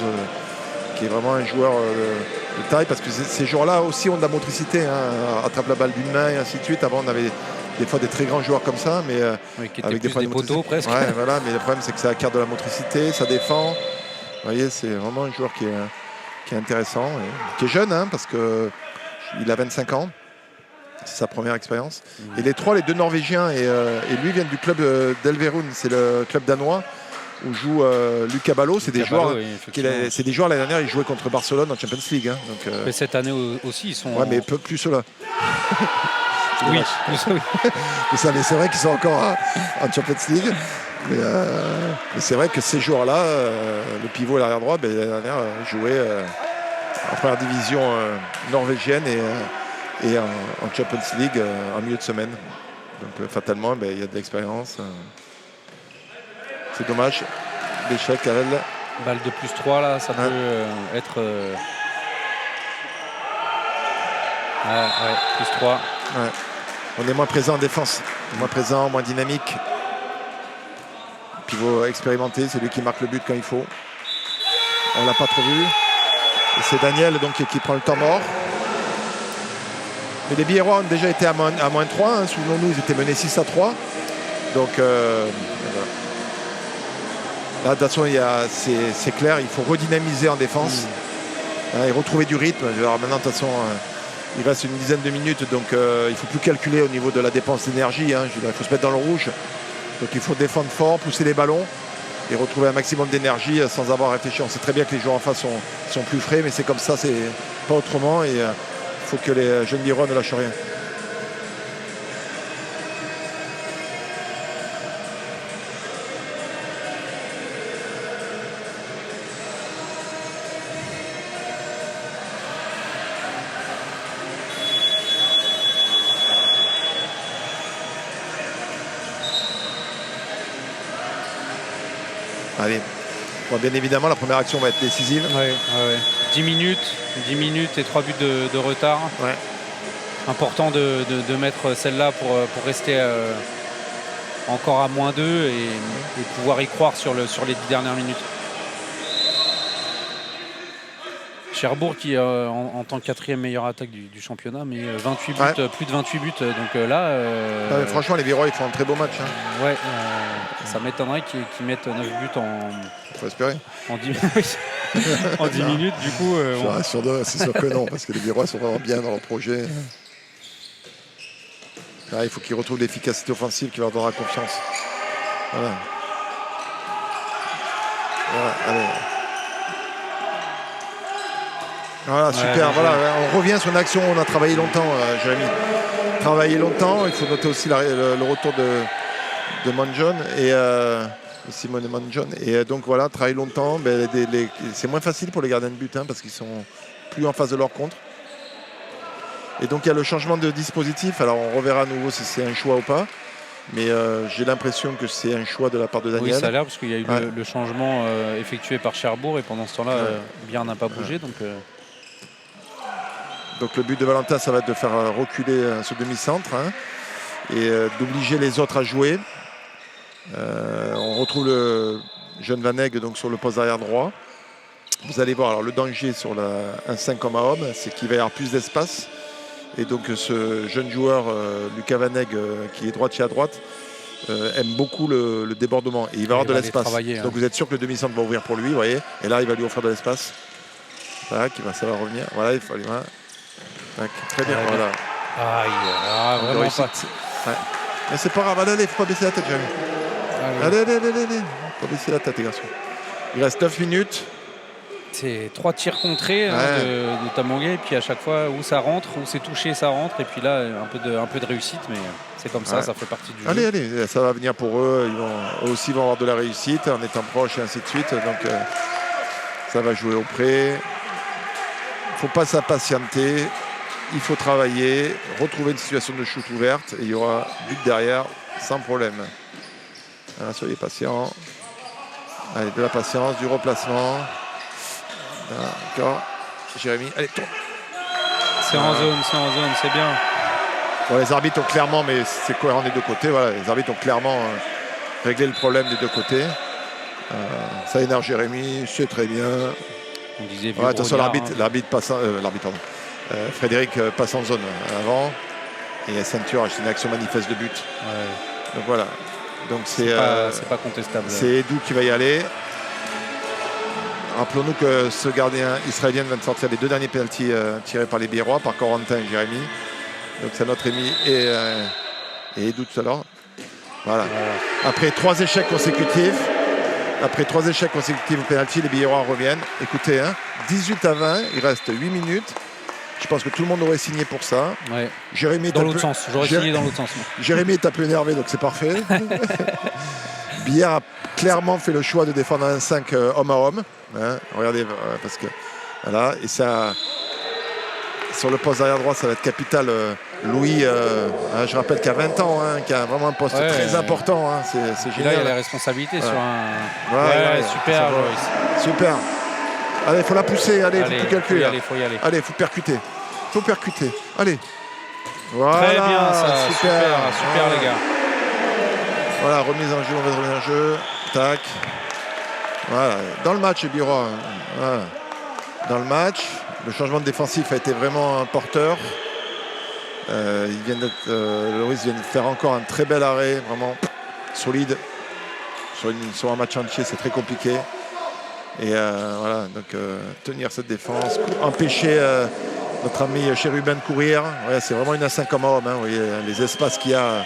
Speaker 2: qui est vraiment un joueur de taille, parce que ces joueurs-là aussi ont de la motricité, attrape la balle d'une main et ainsi de suite. Avant, on avait des fois des très grands joueurs comme ça, mais
Speaker 1: qui
Speaker 2: avec
Speaker 1: des fois des poteaux presque.
Speaker 2: Ouais, voilà, mais le problème, c'est que ça acquiert de la motricité, ça défend. Vous voyez, c'est vraiment un joueur qui est intéressant, et qui est jeune, parce qu'il a 25 ans. C'est sa première expérience. Et les deux Norvégiens et lui viennent du club d'Elverum, c'est le club danois où joue Lucas Ballot. C'est des joueurs. C'est des joueurs l'année dernière, ils jouaient contre Barcelone en Champions League. Donc,
Speaker 1: mais cette année aussi, ils sont.
Speaker 2: Ouais, mais plus ceux-là.
Speaker 1: Oui,
Speaker 2: mais c'est vrai qu'ils sont encore en Champions League. Mais c'est vrai que ces joueurs-là, le pivot et l'arrière droit, l'année dernière jouaient en première division norvégienne et en Champions League en milieu de semaine. Donc fatalement, il y a de l'expérience. C'est dommage. L'échec à elle.
Speaker 1: Balle de +3 là, ça peut être... +3.
Speaker 2: Ouais. On est moins présent en défense. Moins présent, moins dynamique. Pivot expérimenté, c'est lui qui marque le but quand il faut. On ne l'a pas trop vu. Et c'est Daniel donc, qui prend le temps mort. Mais les Biérois ont déjà été à moins 3. Souvenons-nous, ils étaient menés 6-3. Donc, voilà. Là, de toute façon, c'est clair, il faut redynamiser en défense et retrouver du rythme. Alors maintenant, de toute façon, il reste une dizaine de minutes, donc il ne faut plus calculer au niveau de la dépense d'énergie. Il faut se mettre dans le rouge. Donc il faut défendre fort, pousser les ballons et retrouver un maximum d'énergie sans avoir réfléchi. On sait très bien que les joueurs en face sont plus frais, mais c'est comme ça, c'est pas autrement. Et il faut que les jeunes Biérois ne lâchent rien. Allez. Bon, bien évidemment, la première action va être décisive.
Speaker 1: Ouais. 10 minutes et 3 buts de retard.
Speaker 2: Ouais.
Speaker 1: Important de mettre celle-là pour rester encore à -2 et pouvoir y croire sur les 10 dernières minutes. Cherbourg qui en tant que 4e meilleure attaque du championnat, mais 28 buts, plus de 28 buts. Donc là,
Speaker 2: franchement, les Biérois, ils font un très beau match.
Speaker 1: Ouais, ça m'étonnerait qu'ils mettent 9 buts
Speaker 2: faut espérer.
Speaker 1: en 10 en 10 minutes. Du coup,
Speaker 2: c'est sûr que non, parce que les Biérois sont vraiment bien dans leur projet. Là, il faut qu'ils retrouvent l'efficacité offensive qui leur donnera confiance. Voilà, allez. Voilà, super. Voilà, on revient sur une action où on a travaillé longtemps, Jérémy. Travaillé longtemps. Il faut noter aussi le retour de Monjon et Simone Monjon. Et donc voilà, travailler longtemps. C'est moins facile pour les gardiens de but parce qu'ils sont plus en face de leur contre. Et donc il y a le changement de dispositif. Alors on reverra à nouveau si c'est un choix ou pas. Mais j'ai l'impression que c'est un choix de la part de Daniel.
Speaker 1: Oui, ça a l'air parce qu'il y a eu le changement effectué par Cherbourg et pendant ce temps-là, Biard n'a pas bougé.
Speaker 2: Donc le but de Valentin, ça va être de faire reculer ce demi-centre et d'obliger les autres à jouer. On retrouve le jeune Van Egg donc, sur le poste arrière droit. Vous allez voir, alors, le danger sur un 5 homme à homme, c'est qu'il va y avoir plus d'espace. Et donc ce jeune joueur, Lucas Van Egg, qui est droitier à droite, aime beaucoup le débordement. Et il va avoir de l'espace. Donc vous êtes sûr que le demi-centre va ouvrir pour lui, vous voyez. Et là, il va lui offrir de l'espace. Tac, ça va revenir. Voilà, il faut aller. Tac, très bien, voilà.
Speaker 1: Vraiment pas.
Speaker 2: Ouais. Mais c'est pas grave, allez, faut pas baisser la tête, Jérémy. Allez. Faut pas baisser la tête, les garçons. Il reste 9 minutes.
Speaker 1: C'est 3 tirs contrés de Tamangué, et puis à chaque fois où ça rentre, où c'est touché, ça rentre, et puis là un peu de réussite, mais c'est comme ça, ça fait partie du jeu.
Speaker 2: Allez, ça va venir pour eux. Eux aussi vont avoir de la réussite en étant proches et ainsi de suite. Donc ça va jouer au près. Il ne faut pas s'impatienter. Il faut travailler, retrouver une situation de shoot ouverte et il y aura but derrière sans problème. Voilà, soyez patients. Allez, de la patience, du replacement. D'accord. Jérémy, allez, tourne.
Speaker 1: C'est en zone, c'est bien.
Speaker 2: Bon, les arbitres ont clairement, mais c'est cohérent des deux côtés, voilà, les arbitres ont clairement réglé le problème des deux côtés. Ça énerve Jérémy, c'est très bien.
Speaker 1: On disait
Speaker 2: attention, l'arbitre passe, Frédéric passe en zone avant. Et ceinture, c'est une action manifeste de but.
Speaker 1: Ouais.
Speaker 2: Donc voilà. Donc c'est
Speaker 1: pas contestable.
Speaker 2: C'est Edou qui va y aller. Rappelons-nous que ce gardien israélien vient de sortir les 2 derniers pénaltys tirés par les Biérois, par Corentin et Jérémy. Donc c'est notre Rémi et Edou tout à l'heure. Voilà. Après 3 échecs consécutifs au pénalty, les Biérois reviennent. Écoutez, 18-20, il reste 8 minutes. Je pense que tout le monde aurait signé pour ça.
Speaker 1: Ouais.
Speaker 2: Jérémy
Speaker 1: dans l'autre sens, j'aurais signé dans l'autre sens.
Speaker 2: Jérémy est un peu énervé, donc c'est parfait. Billard a clairement fait le choix de défendre un 5 homme à homme. Regardez, parce que voilà, et ça, sur le poste arrière droit, ça va être capital. Louis, je rappelle qu'il a 20 ans, qui a vraiment un poste très important. C'est génial.
Speaker 1: Là, il y a la responsabilité sur un.
Speaker 2: Super. Super. Allez, il faut la pousser. Allez, faut plus calculer.
Speaker 1: Faut y aller.
Speaker 2: Allez, il faut percuter. Allez. Voilà,
Speaker 1: très bien, ça. Super, les gars.
Speaker 2: Voilà, remise en jeu, mauvaise remise en jeu. Tac. Voilà, dans le match, les Biérois. Voilà. Dans le match, le changement de défensif a été vraiment un porteur. Loris vient de faire encore un très bel arrêt, vraiment solide. Sur un match entier, c'est très compliqué. Et voilà, donc tenir cette défense, empêcher notre ami Chérubin de courir. Ouais, c'est vraiment une A5 comme homme. Vous voyez les espaces qu'il y a.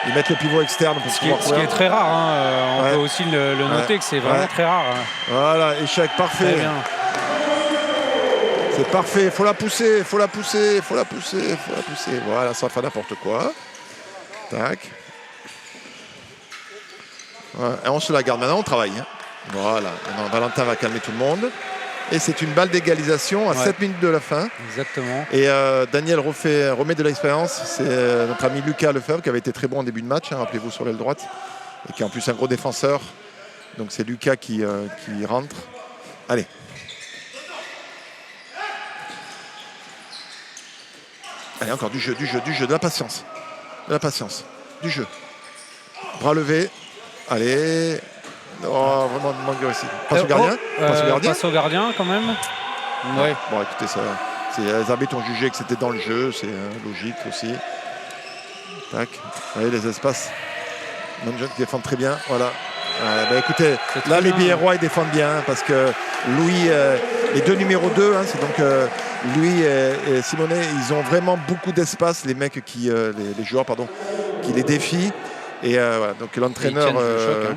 Speaker 2: Ils mettent le pivot externe pour pouvoir courir.
Speaker 1: Ce qui est très rare. On peut aussi le noter que c'est vraiment très rare.
Speaker 2: Voilà, échec parfait.
Speaker 1: Très bien.
Speaker 2: C'est parfait, il faut la pousser. Voilà, ça fait n'importe quoi. Tac. Ouais, et on se la garde maintenant, on travaille. Voilà, maintenant Valentin va calmer tout le monde. Et c'est une balle d'égalisation à 7 minutes de la fin.
Speaker 1: Exactement.
Speaker 2: Et Daniel remet de l'expérience. C'est notre ami Lucas Lefebvre qui avait été très bon en début de match, rappelez-vous, sur l'aile droite. Et qui est en plus un gros défenseur. Donc c'est Lucas qui rentre. Allez. Allez, encore du jeu, de la patience. Du jeu. Bras levés. Allez. Oh, vraiment de manque de réussite. Passe
Speaker 1: au gardien quand même. Ouais.
Speaker 2: Bon, écoutez, les arbitres ont jugé que c'était dans le jeu, c'est logique aussi. Tac. Vous voyez les espaces. Manjon qui défend très bien. Voilà. Écoutez, là les Biérois ils défendent bien parce que Louis, les 2 numéros 2, c'est donc Louis et Simonet, ils ont vraiment beaucoup d'espace, les mecs les joueurs qui les défient. Et voilà, donc l'entraîneur,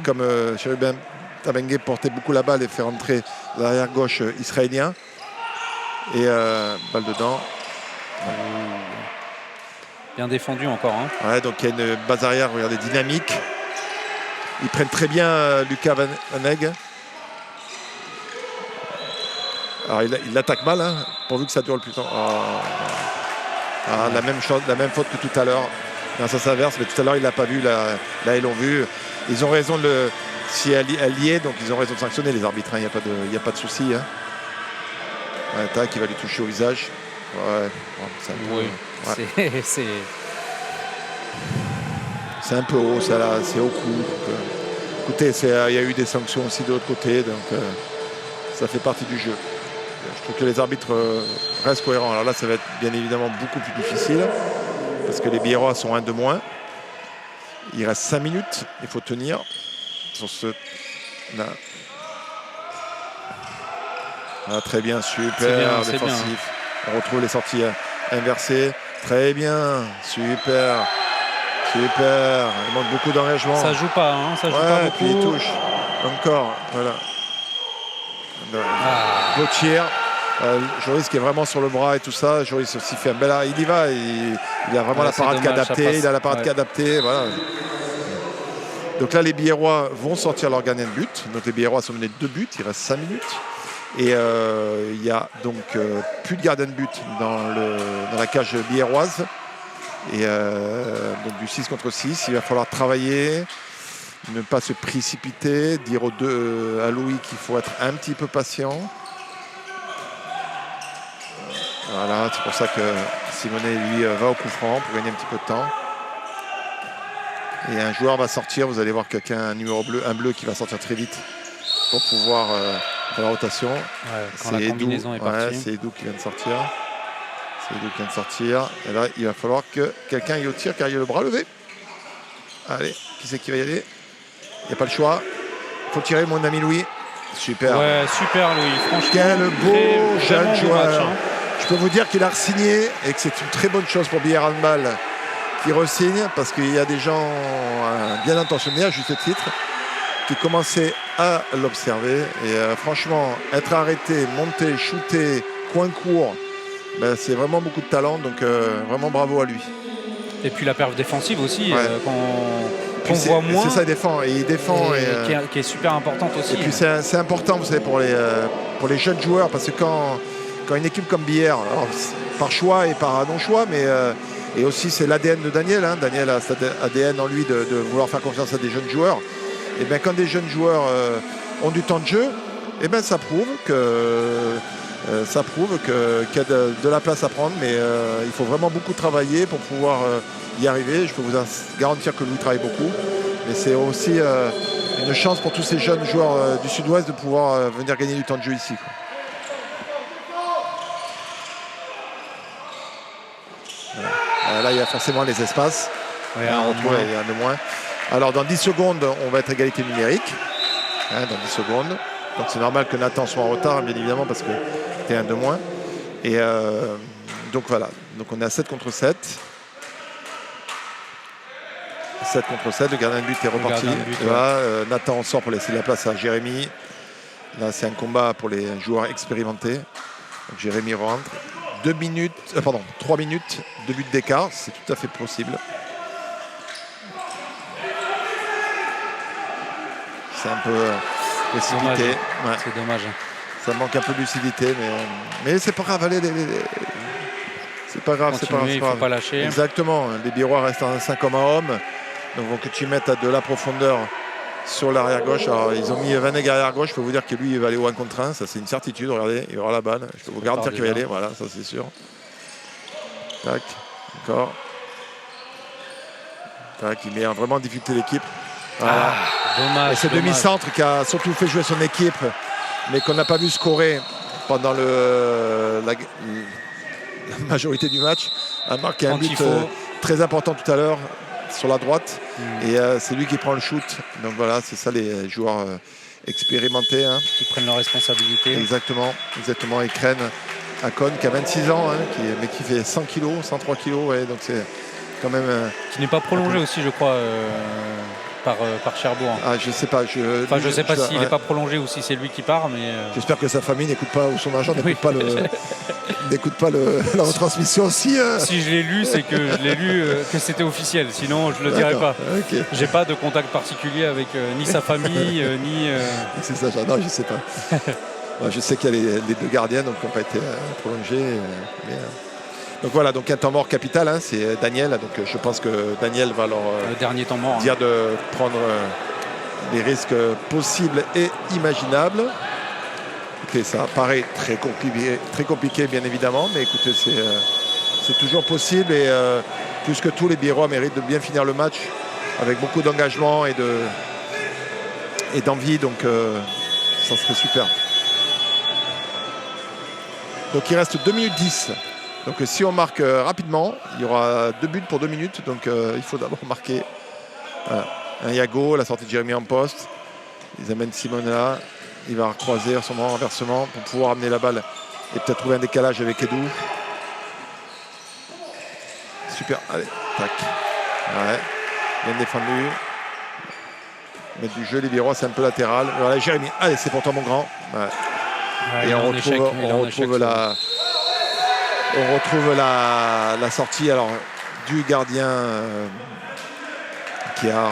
Speaker 2: comme Chérubin Tabengue portait beaucoup la balle et fait rentrer l'arrière gauche israélien. Et balle dedans.
Speaker 1: Bien défendu encore.
Speaker 2: Ouais, donc il y a une base arrière, regardez, dynamique. Ils prennent très bien Lucas Van Egg. Alors il attaque mal, pourvu que ça dure le plus longtemps. La même chose, la même faute que tout à l'heure. Non, ça s'inverse, mais tout à l'heure il l'a pas vu, là ils l'ont vu. Ils ont raison si elle y est, donc ils ont raison de sanctionner les arbitres, il n'y a pas de souci. Tac, il va lui toucher au visage. C'est un peu haut, c'est au cou. Écoutez, il y a eu des sanctions aussi de l'autre côté, donc ça fait partie du jeu. Je trouve que les arbitres restent cohérents. Alors là, ça va être bien évidemment beaucoup plus difficile, parce que les Biérois sont un de moins. Il reste 5 minutes, il faut tenir sur ce... Là. Ah, très bien, super défensif. Bien. On retrouve les sorties inversées. Très bien, super. Super, il manque beaucoup d'engagement.
Speaker 1: Ça joue pas, hein, ça joue pas
Speaker 2: Et
Speaker 1: beaucoup.
Speaker 2: puis il touche. Encore, voilà. Beau tir. Joris qui est vraiment sur le bras et tout ça. Joris aussi fait un bel arrêt. Il y va. Il a vraiment la parade qui est adaptée. Il a la parade qui est adaptée. Voilà. Donc là, les Biérois vont sortir leur gardien de but. Donc les Biérois sont menés de 2 buts. Il reste 5 minutes. Et il y a donc plus de gardien de but dans la cage biéroise. Et donc du 6 contre 6. Il va falloir travailler, ne pas se précipiter, dire à Louis qu'il faut être un petit peu patient. Voilà, c'est pour ça que Simonet, lui, va au coup franc pour gagner un petit peu de temps. Et un joueur va sortir, vous allez voir quelqu'un, un bleu qui va sortir très vite pour pouvoir faire la rotation.
Speaker 1: Quand la combinaison est partie.
Speaker 2: C'est Edou qui vient de sortir. Et là, il va falloir que quelqu'un aille au tir car il a le bras levé. Allez, qui c'est qui va y aller? Il n'y a pas le choix. Il faut tirer, mon ami Louis. Super.
Speaker 1: Ouais, super Louis, franchement.
Speaker 2: Quel beau jeune joueur.
Speaker 1: Match, hein.
Speaker 2: Je peux vous dire qu'il a re-signé et que c'est une très bonne chose pour Billard Handball qui re-signe parce qu'il y a des gens bien intentionnés, à juste titre, qui commençaient à l'observer. Et franchement, être arrêté, monter, shooter, coin court, ben, c'est vraiment beaucoup de talent. Donc vraiment bravo à lui.
Speaker 1: Et puis la perf défensive aussi,
Speaker 2: Ouais.
Speaker 1: qu'on voit moins.
Speaker 2: C'est ça, il défend. Et il défend.
Speaker 1: Qui est super importante aussi.
Speaker 2: Et puis c'est important, vous savez, pour les jeunes joueurs, parce que quand une équipe comme Billard, par choix et par non-choix, mais et aussi c'est l'ADN de Daniel. Hein. Daniel a cet ADN en lui de vouloir faire confiance à des jeunes joueurs. Et bien quand des jeunes joueurs ont du temps de jeu, et ben ça prouve qu'il y a de la place à prendre, mais il faut vraiment beaucoup travailler pour pouvoir y arriver. Je peux vous garantir que Louis travaille beaucoup, mais c'est aussi une chance pour tous ces jeunes joueurs du Sud-Ouest de pouvoir venir gagner du temps de jeu ici, quoi. Voilà. Là, il y a forcément les espaces.
Speaker 1: Ouais,
Speaker 2: on retrouve, il y en a de moins. Alors, dans 10 secondes, on va être égalité numérique. Hein, dans 10 secondes. Donc, c'est normal que Nathan soit en retard, bien évidemment, parce que tu es un de moins. Et donc, voilà. Donc, on est à 7 contre 7. 7 contre 7. Le gardien de but est reparti. Là, Nathan sort pour laisser la place à Jérémy. Là, c'est un combat pour les joueurs expérimentés. Donc, Jérémy rentre. 3 minutes, 2 buts d'écart, c'est tout à fait possible. C'est un peu précipité.
Speaker 1: Ouais. C'est dommage.
Speaker 2: Ça manque un peu de lucidité, mais c'est pas grave. Allez, c'est pas grave.
Speaker 1: Il ne faut pas lâcher.
Speaker 2: Exactement. Les Biérois restent en 5 hommes à hommes. Donc, il faut que tu mettes de la profondeur sur l'arrière gauche. Alors, ils ont mis Vanek arrière gauche. Je peux vous dire que lui, il va aller au 1 contre 1. Ça, c'est une certitude. Regardez, il aura la balle. Je peux vous garantir qu'il va y aller. Voilà, ça, c'est sûr. Tac, encore. Tac, il met vraiment en difficulté l'équipe. Voilà.
Speaker 1: Dommage.
Speaker 2: Et ce demi-centre qui a surtout fait jouer son équipe, mais qu'on n'a pas vu scorer pendant la majorité du match, a marqué un but très important tout à l'heure sur la droite. Et c'est lui qui prend le shoot. Donc voilà, c'est ça les joueurs expérimentés. Hein.
Speaker 1: Qui prennent leurs responsabilités.
Speaker 2: Exactement. Ils craignent Akon qui a 26 ans, hein, mais qui fait 100 kg, 103 kg. Ouais, donc c'est quand même...
Speaker 1: qui n'est pas prolongé aussi, je crois, par Cherbourg.
Speaker 2: Ah, je sais pas.
Speaker 1: Je sais pas s'il n'est pas prolongé ou si c'est lui qui part, mais...
Speaker 2: J'espère que sa famille n'écoute pas, ou son agent n'écoute pas la retransmission. Si
Speaker 1: je l'ai lu, c'est que je l'ai lu que c'était officiel. Sinon, je le dirais pas.
Speaker 2: Okay.
Speaker 1: J'ai pas de contact particulier avec ni sa famille, ni...
Speaker 2: C'est ça, non, je sais pas. Je sais qu'il y a les 2 gardiens donc, qui n'ont pas été prolongés. Donc voilà, donc un temps mort capital, hein, c'est Daniel. Donc je pense que Daniel va leur
Speaker 1: le dernier temps mort,
Speaker 2: dire de prendre les risques possibles et imaginables. Écoutez, ça paraît très compliqué bien évidemment, mais écoutez, c'est toujours possible. Et plus que tout, les Biérois méritent de bien finir le match avec beaucoup d'engagement et d'envie. Donc ça serait super. Donc il reste 2 minutes 10. Donc si on marque rapidement, il y aura 2 buts pour 2 minutes. Donc il faut d'abord marquer. Voilà. Un Yago, la sortie de Jérémy en poste. Ils amènent Simone là. Il va recroiser son renversement pour pouvoir amener la balle et peut-être trouver un décalage avec Edou. Super, allez, tac. Ouais. Bien défendu. Mettre du jeu, les Biérois, c'est un peu latéral. Voilà, Jérémy. Allez, c'est pour toi, mon grand. Ouais. Et on retrouve la sortie alors, du gardien qui a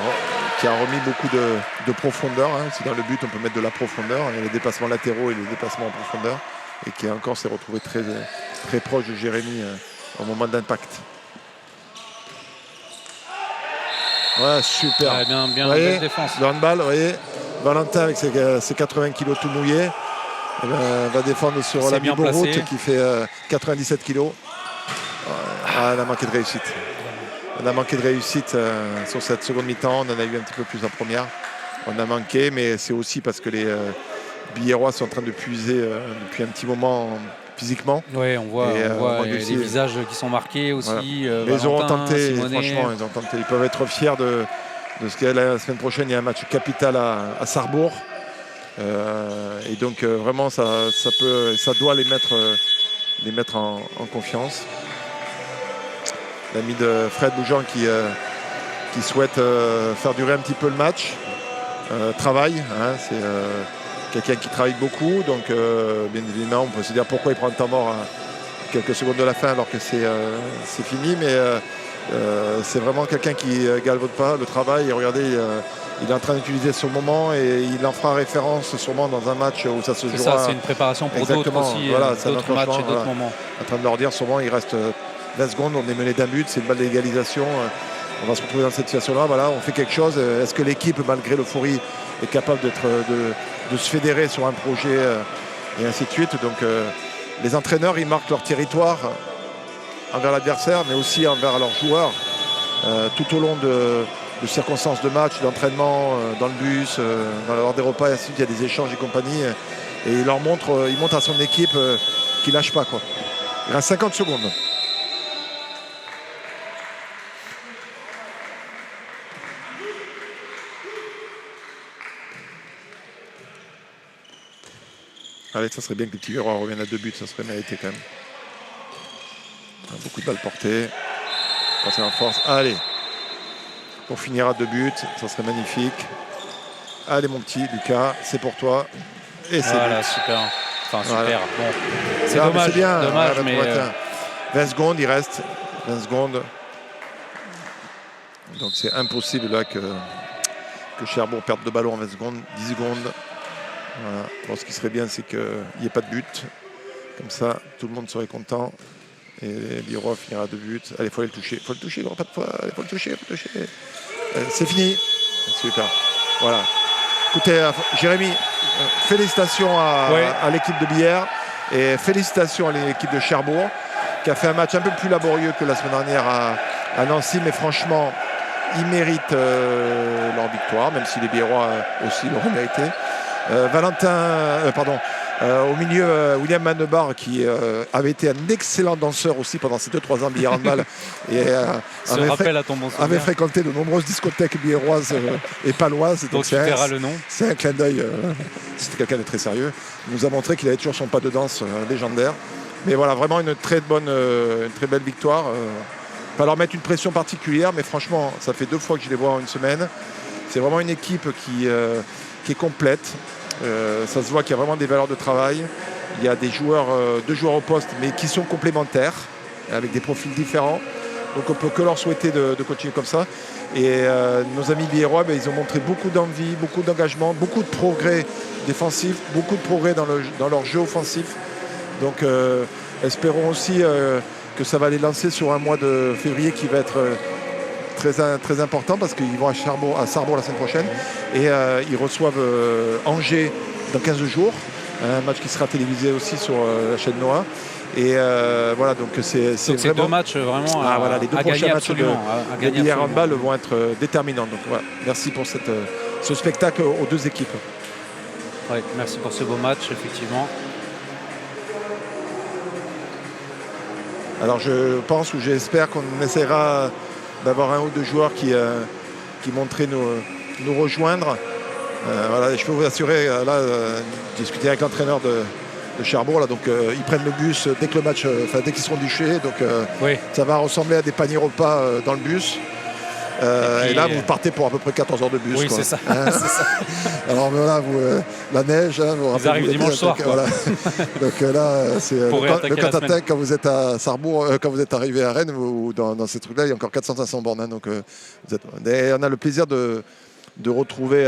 Speaker 2: remis beaucoup de profondeur. Hein. Si dans le but, on peut mettre de la profondeur. Il y a les déplacements latéraux et les déplacements en profondeur. Et qui encore s'est retrouvé très, très proche de Jérémy au moment d'impact. Ouais, super.
Speaker 1: Ouais, bien
Speaker 2: belle
Speaker 1: défense.
Speaker 2: Le handball, vous voyez, Valentin avec ses 80 kg tout mouillés va défendre sur la Borout qui fait 97 kg. Elle a manqué de réussite. On a manqué de réussite sur cette seconde mi-temps. On en a eu un petit peu plus en première. On a manqué, mais c'est aussi parce que les Biérois sont en train de puiser depuis un petit moment physiquement.
Speaker 1: Oui, on voit les visages qui sont marqués aussi.
Speaker 2: Voilà. Mais ils auront tenté, franchement, ils ont tenté. Ils peuvent être fiers de ce qu'il y a la semaine prochaine. Il y a un match capital à Sarrebourg. Et donc vraiment, ça doit les mettre en confiance. L'ami de Fred Bougeant qui souhaite faire durer un petit peu le match. Travaille, hein, c'est quelqu'un qui travaille beaucoup, donc bien évidemment on peut se dire pourquoi il prend le temps mort à quelques secondes de la fin alors que c'est fini, mais c'est vraiment quelqu'un qui galvaude pas le travail. Et regardez, il est en train d'utiliser ce moment et il en fera référence sûrement dans un match où ça se jouera.
Speaker 1: C'est une préparation pour d'autres aussi, d'autres matchs et d'autres moments.
Speaker 2: En train de leur dire sûrement il reste 20 secondes, on est mené d'un but, c'est une balle d'égalisation. On va se retrouver dans cette situation-là. Voilà, on fait quelque chose. Est-ce que l'équipe, malgré l'euphorie, est capable de se fédérer sur un projet et ainsi de suite. Donc les entraîneurs, ils marquent leur territoire envers l'adversaire, mais aussi envers leurs joueurs tout au long de circonstances de match, d'entraînement, dans le bus, lors des repas, et ainsi de suite. Il y a des échanges et compagnie. Et il montre à son équipe qu'il ne lâche pas, quoi. Il reste 50 secondes. Allez, ça serait bien que les petits Biérois reviennent à 2 buts, ça serait mérité quand même. Beaucoup de balles portées. Passer en force. Allez, pour finir à 2 buts, ça serait magnifique. Allez mon petit Lucas, c'est pour toi. Et c'est
Speaker 1: voilà, super. Enfin, super.
Speaker 2: Voilà.
Speaker 1: Bon. C'est dommage,
Speaker 2: c'est bien.
Speaker 1: Dommage,
Speaker 2: voilà,
Speaker 1: mais
Speaker 2: 20 secondes, il reste 20 secondes. Donc c'est impossible là que Cherbourg perde de ballon en 20 secondes, 10 secondes. Voilà. Bon, ce qui serait bien, c'est qu'il n'y ait pas de but. Comme ça, tout le monde serait content. Et Biérois finira à 2 buts. Allez, il faut aller le toucher. Il faut le toucher, il n'y aura pas de fois. Il faut le toucher, c'est fini. Super. Voilà. Écoutez, Jérémy, félicitations à l'équipe de Billère et félicitations à l'équipe de Cherbourg qui a fait un match un peu plus laborieux que la semaine dernière à Nancy, mais franchement, ils méritent leur victoire, même si les Biérois aussi l'auraient mérité. Au milieu, William Mannebar qui avait été un excellent danseur aussi pendant ces 2-3 ans Billère handball et avait fréquenté de nombreuses discothèques biéroises et paloises.
Speaker 1: Donc le nom.
Speaker 2: C'est un clin d'œil. C'était quelqu'un de très sérieux. Il nous a montré qu'il avait toujours son pas de danse légendaire. Mais voilà, vraiment une très belle victoire. Pas leur mettre une pression particulière, mais franchement, ça fait 2 fois que je les vois en une semaine. C'est vraiment une équipe qui est complète. Ça se voit qu'il y a vraiment des valeurs de travail. Il y a des joueurs, 2 joueurs au poste, mais qui sont complémentaires, avec des profils différents. Donc on ne peut que leur souhaiter de continuer comme ça. Et nos amis biérois, ils ont montré beaucoup d'envie, beaucoup d'engagement, beaucoup de progrès défensifs, beaucoup de progrès dans leur jeu offensif. Donc espérons aussi que ça va les lancer sur un mois de février qui va être très important parce qu'ils vont à Sarrebourg la semaine prochaine et ils reçoivent Angers dans 15 jours, un match qui sera télévisé aussi sur la chaîne Noah. Et voilà, donc c'est vraiment
Speaker 1: 2 matchs vraiment
Speaker 2: les 2 prochains matchs de Billère handball vont être déterminants. Donc voilà, merci pour ce spectacle aux 2 équipes.
Speaker 1: Ouais, merci pour ce beau match, effectivement.
Speaker 2: Alors je pense ou j'espère qu'on essaiera d'avoir 1 ou 2 joueurs qui montraient nous rejoindre. Voilà, je peux vous assurer, discuter avec l'entraîneur de Cherbourg, donc ils prennent le bus dès que le match, dès qu'ils seront duchés, donc ça va ressembler à des paniers repas dans le bus. Et là, vous partez pour à peu près 14 heures de bus.
Speaker 1: Oui,
Speaker 2: quoi.
Speaker 1: c'est ça.
Speaker 2: Hein.
Speaker 1: C'est ça.
Speaker 2: Alors voilà, la neige. Hein,
Speaker 1: Ils arrivent dimanche soir.
Speaker 2: Voilà. Donc là, c'est
Speaker 1: Pour réattaquer
Speaker 2: le
Speaker 1: la
Speaker 2: quant à
Speaker 1: semaine.
Speaker 2: quand vous êtes à Sarrebourg, quand vous êtes arrivé à Rennes, ou dans ces trucs-là, il y a encore 400-500 bornes. Hein, donc, et on a le plaisir de retrouver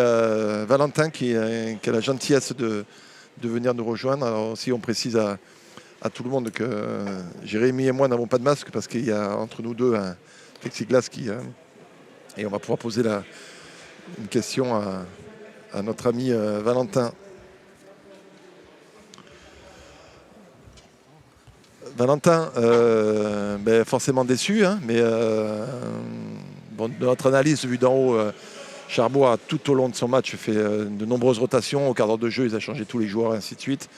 Speaker 2: Valentin qui a la gentillesse de venir nous rejoindre. Alors aussi, on précise à tout le monde que Jérémy et moi n'avons pas de masque parce qu'il y a entre nous deux un plexiglas et on va pouvoir poser une question à notre ami Valentin. Valentin, forcément déçu, hein, mais de notre analyse vue d'en haut, Charbois a tout au long de son match fait de nombreuses rotations. Au quart d'heure de jeu, ils ont changé tous les joueurs et ainsi de suite.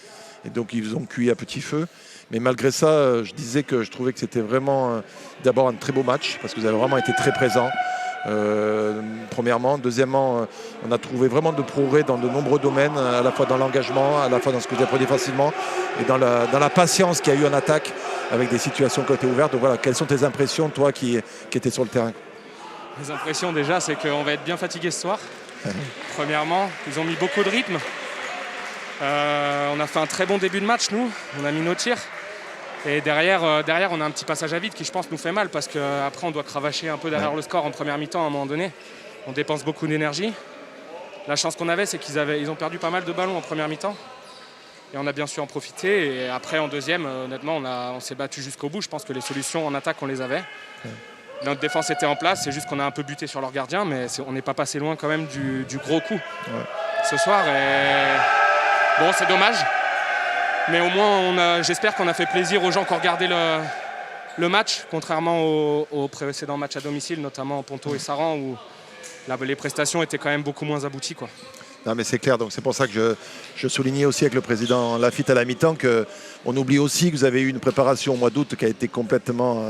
Speaker 2: Et donc ils ont cuit à petit feu. Mais malgré ça, je disais que je trouvais que c'était vraiment d'abord un très beau match parce que vous avez vraiment été très présents. Premièrement. Deuxièmement, on a trouvé vraiment de progrès dans de nombreux domaines, à la fois dans l'engagement, à la fois dans ce que vous apprenez facilement et dans la patience qu'il y a eu en attaque avec des situations qui ont été ouvertes. Donc voilà, quelles sont tes impressions, toi qui étais sur le terrain?
Speaker 6: Les impressions déjà, c'est qu'on va être bien fatigué ce soir. Premièrement, ils ont mis beaucoup de rythme. On a fait un très bon début de match, nous. On a mis nos tirs. Et derrière, on a un petit passage à vide qui, je pense, nous fait mal parce qu'après, on doit cravacher un peu derrière le score en première mi-temps à un moment donné. On dépense beaucoup d'énergie. La chance qu'on avait, c'est qu'ils ont perdu pas mal de ballons en première mi-temps. Et on a bien su en profiter. Et après, en deuxième, honnêtement, on s'est battu jusqu'au bout. Je pense que les solutions en attaque, on les avait. Notre défense était en place. C'est juste qu'on a un peu buté sur leur gardien. Mais on n'est pas passé loin quand même du gros coup ce soir. Et bon, c'est dommage. Mais au moins, j'espère qu'on a fait plaisir aux gens qui ont regardé le match, contrairement aux précédents matchs à domicile, notamment Ponto et Saran, où les prestations étaient quand même beaucoup moins abouties, quoi.
Speaker 2: Non mais c'est clair, donc c'est pour ça que je soulignais aussi avec le président Lafitte à la mi-temps qu'on oublie aussi que vous avez eu une préparation au mois d'août qui a été complètement,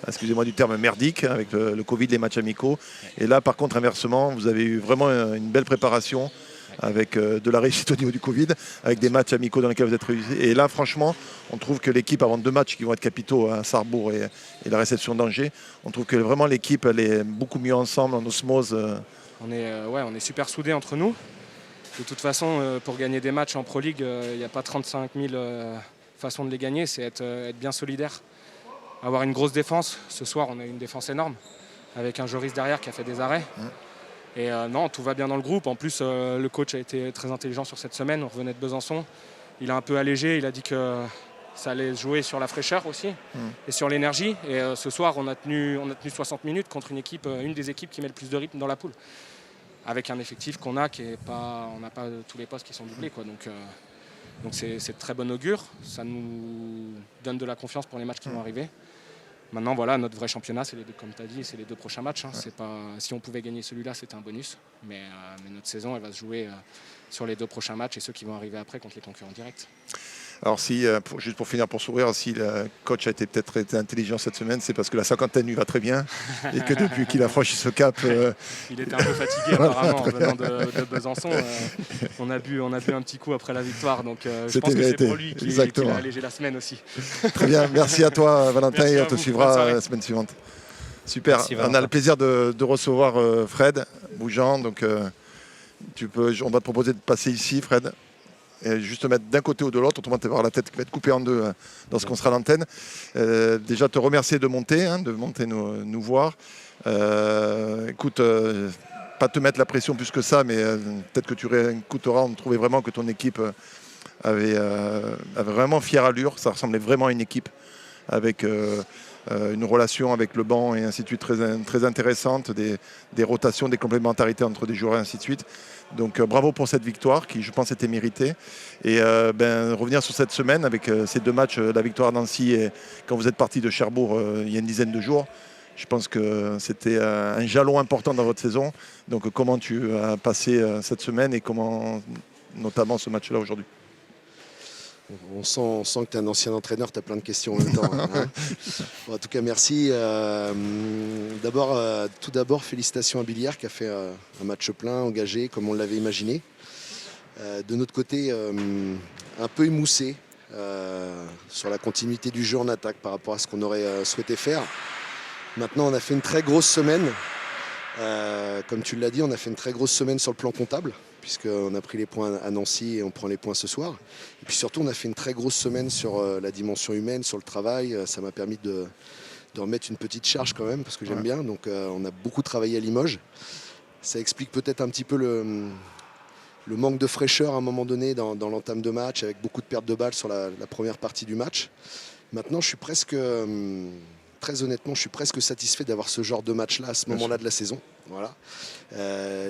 Speaker 2: excusez-moi du terme, merdique, hein, avec le Covid, les matchs amicaux. Et là par contre inversement, vous avez eu vraiment une belle préparation avec de la réussite au niveau du Covid, avec des matchs amicaux dans lesquels vous êtes réussis. Et là franchement, on trouve que l'équipe, avant 2 matchs qui vont être capitaux à Sarrebourg et la réception d'Angers, on trouve que vraiment l'équipe elle est beaucoup mieux ensemble, en osmose.
Speaker 6: On est super soudés entre nous. De toute façon, pour gagner des matchs en Pro League, il n'y a pas 35 000 façons de les gagner, c'est être bien solidaire. Avoir une grosse défense. Ce soir, on a une défense énorme, avec un Joris derrière qui a fait des arrêts. Et non, tout va bien dans le groupe. En plus, le coach a été très intelligent sur cette semaine. On revenait de Besançon. Il a un peu allégé. Il a dit que ça allait jouer sur la fraîcheur aussi et sur l'énergie. Et ce soir, on a tenu 60 minutes contre une des équipes qui met le plus de rythme dans la poule. Avec un effectif qu'on a qui est pas, on n'a pas tous les postes qui sont doublés, quoi. Donc c'est de très bon augure. Ça nous donne de la confiance pour les matchs qui vont arriver. Maintenant, voilà, notre vrai championnat, c'est comme tu as dit, c'est les 2 prochains matchs. Hein. C'est pas, si on pouvait gagner celui-là, c'était un bonus. Mais notre saison, elle va se jouer sur les 2 prochains matchs et ceux qui vont arriver après contre les concurrents directs.
Speaker 2: Alors si, juste pour finir, pour sourire, si le coach a peut-être été intelligent cette semaine, c'est parce que la cinquantaine lui va très bien et que depuis qu'il a franchi ce cap...
Speaker 6: Il était un peu fatigué apparemment en venant de Besançon. On a bu un petit coup après la victoire, donc je pense que c'est pour lui qu'il a allégé la semaine aussi.
Speaker 2: Très bien, merci à toi Valentin.
Speaker 6: Merci
Speaker 2: et on te suivra la semaine suivante. Super, merci, on a le plaisir de recevoir Fred Bougeant, donc on va te proposer de passer ici Fred. Et juste te mettre d'un côté ou de l'autre, autrement tu vas avoir la tête qui va être coupée en 2 dans ce qu'on sera à l'antenne. Déjà te remercier de monter nous voir. Écoute, pas te mettre la pression plus que ça, mais peut-être que tu réécouteras. On trouvait vraiment que ton équipe avait vraiment fière allure. Ça ressemblait vraiment à une équipe avec une relation avec le banc et ainsi de suite très intéressante, des rotations, des complémentarités entre des joueurs et ainsi de suite. Donc bravo pour cette victoire qui je pense était méritée et revenir sur cette semaine avec ces 2 matchs, la victoire à Nancy et quand vous êtes parti de Cherbourg il y a une dizaine de jours, je pense que c'était un jalon important dans votre saison. Donc comment tu as passé cette semaine et comment notamment ce match-là aujourd'hui?
Speaker 7: On sent que tu es un ancien entraîneur, tu as plein de questions en même temps. Hein. Bon, en tout cas, merci. Tout d'abord, félicitations à Billière qui a fait un match plein, engagé, comme on l'avait imaginé. De notre côté, un peu émoussé sur la continuité du jeu en attaque par rapport à ce qu'on aurait souhaité faire. Maintenant, on a fait une très grosse semaine Comme tu l'as dit, on a fait une très grosse semaine sur le plan comptable, puisqu'on a pris les points à Nancy et on prend les points ce soir. Et puis surtout, on a fait une très grosse semaine sur la dimension humaine, sur le travail. Ça m'a permis de remettre une petite charge quand même, parce que j'aime bien. Donc on a beaucoup travaillé à Limoges. Ça explique peut-être un petit peu le manque de fraîcheur à un moment donné dans l'entame de match, avec beaucoup de pertes de balles sur la première partie du match. Maintenant, je suis presque... Très honnêtement, je suis presque satisfait d'avoir ce genre de match-là à ce moment-là de la saison. Voilà.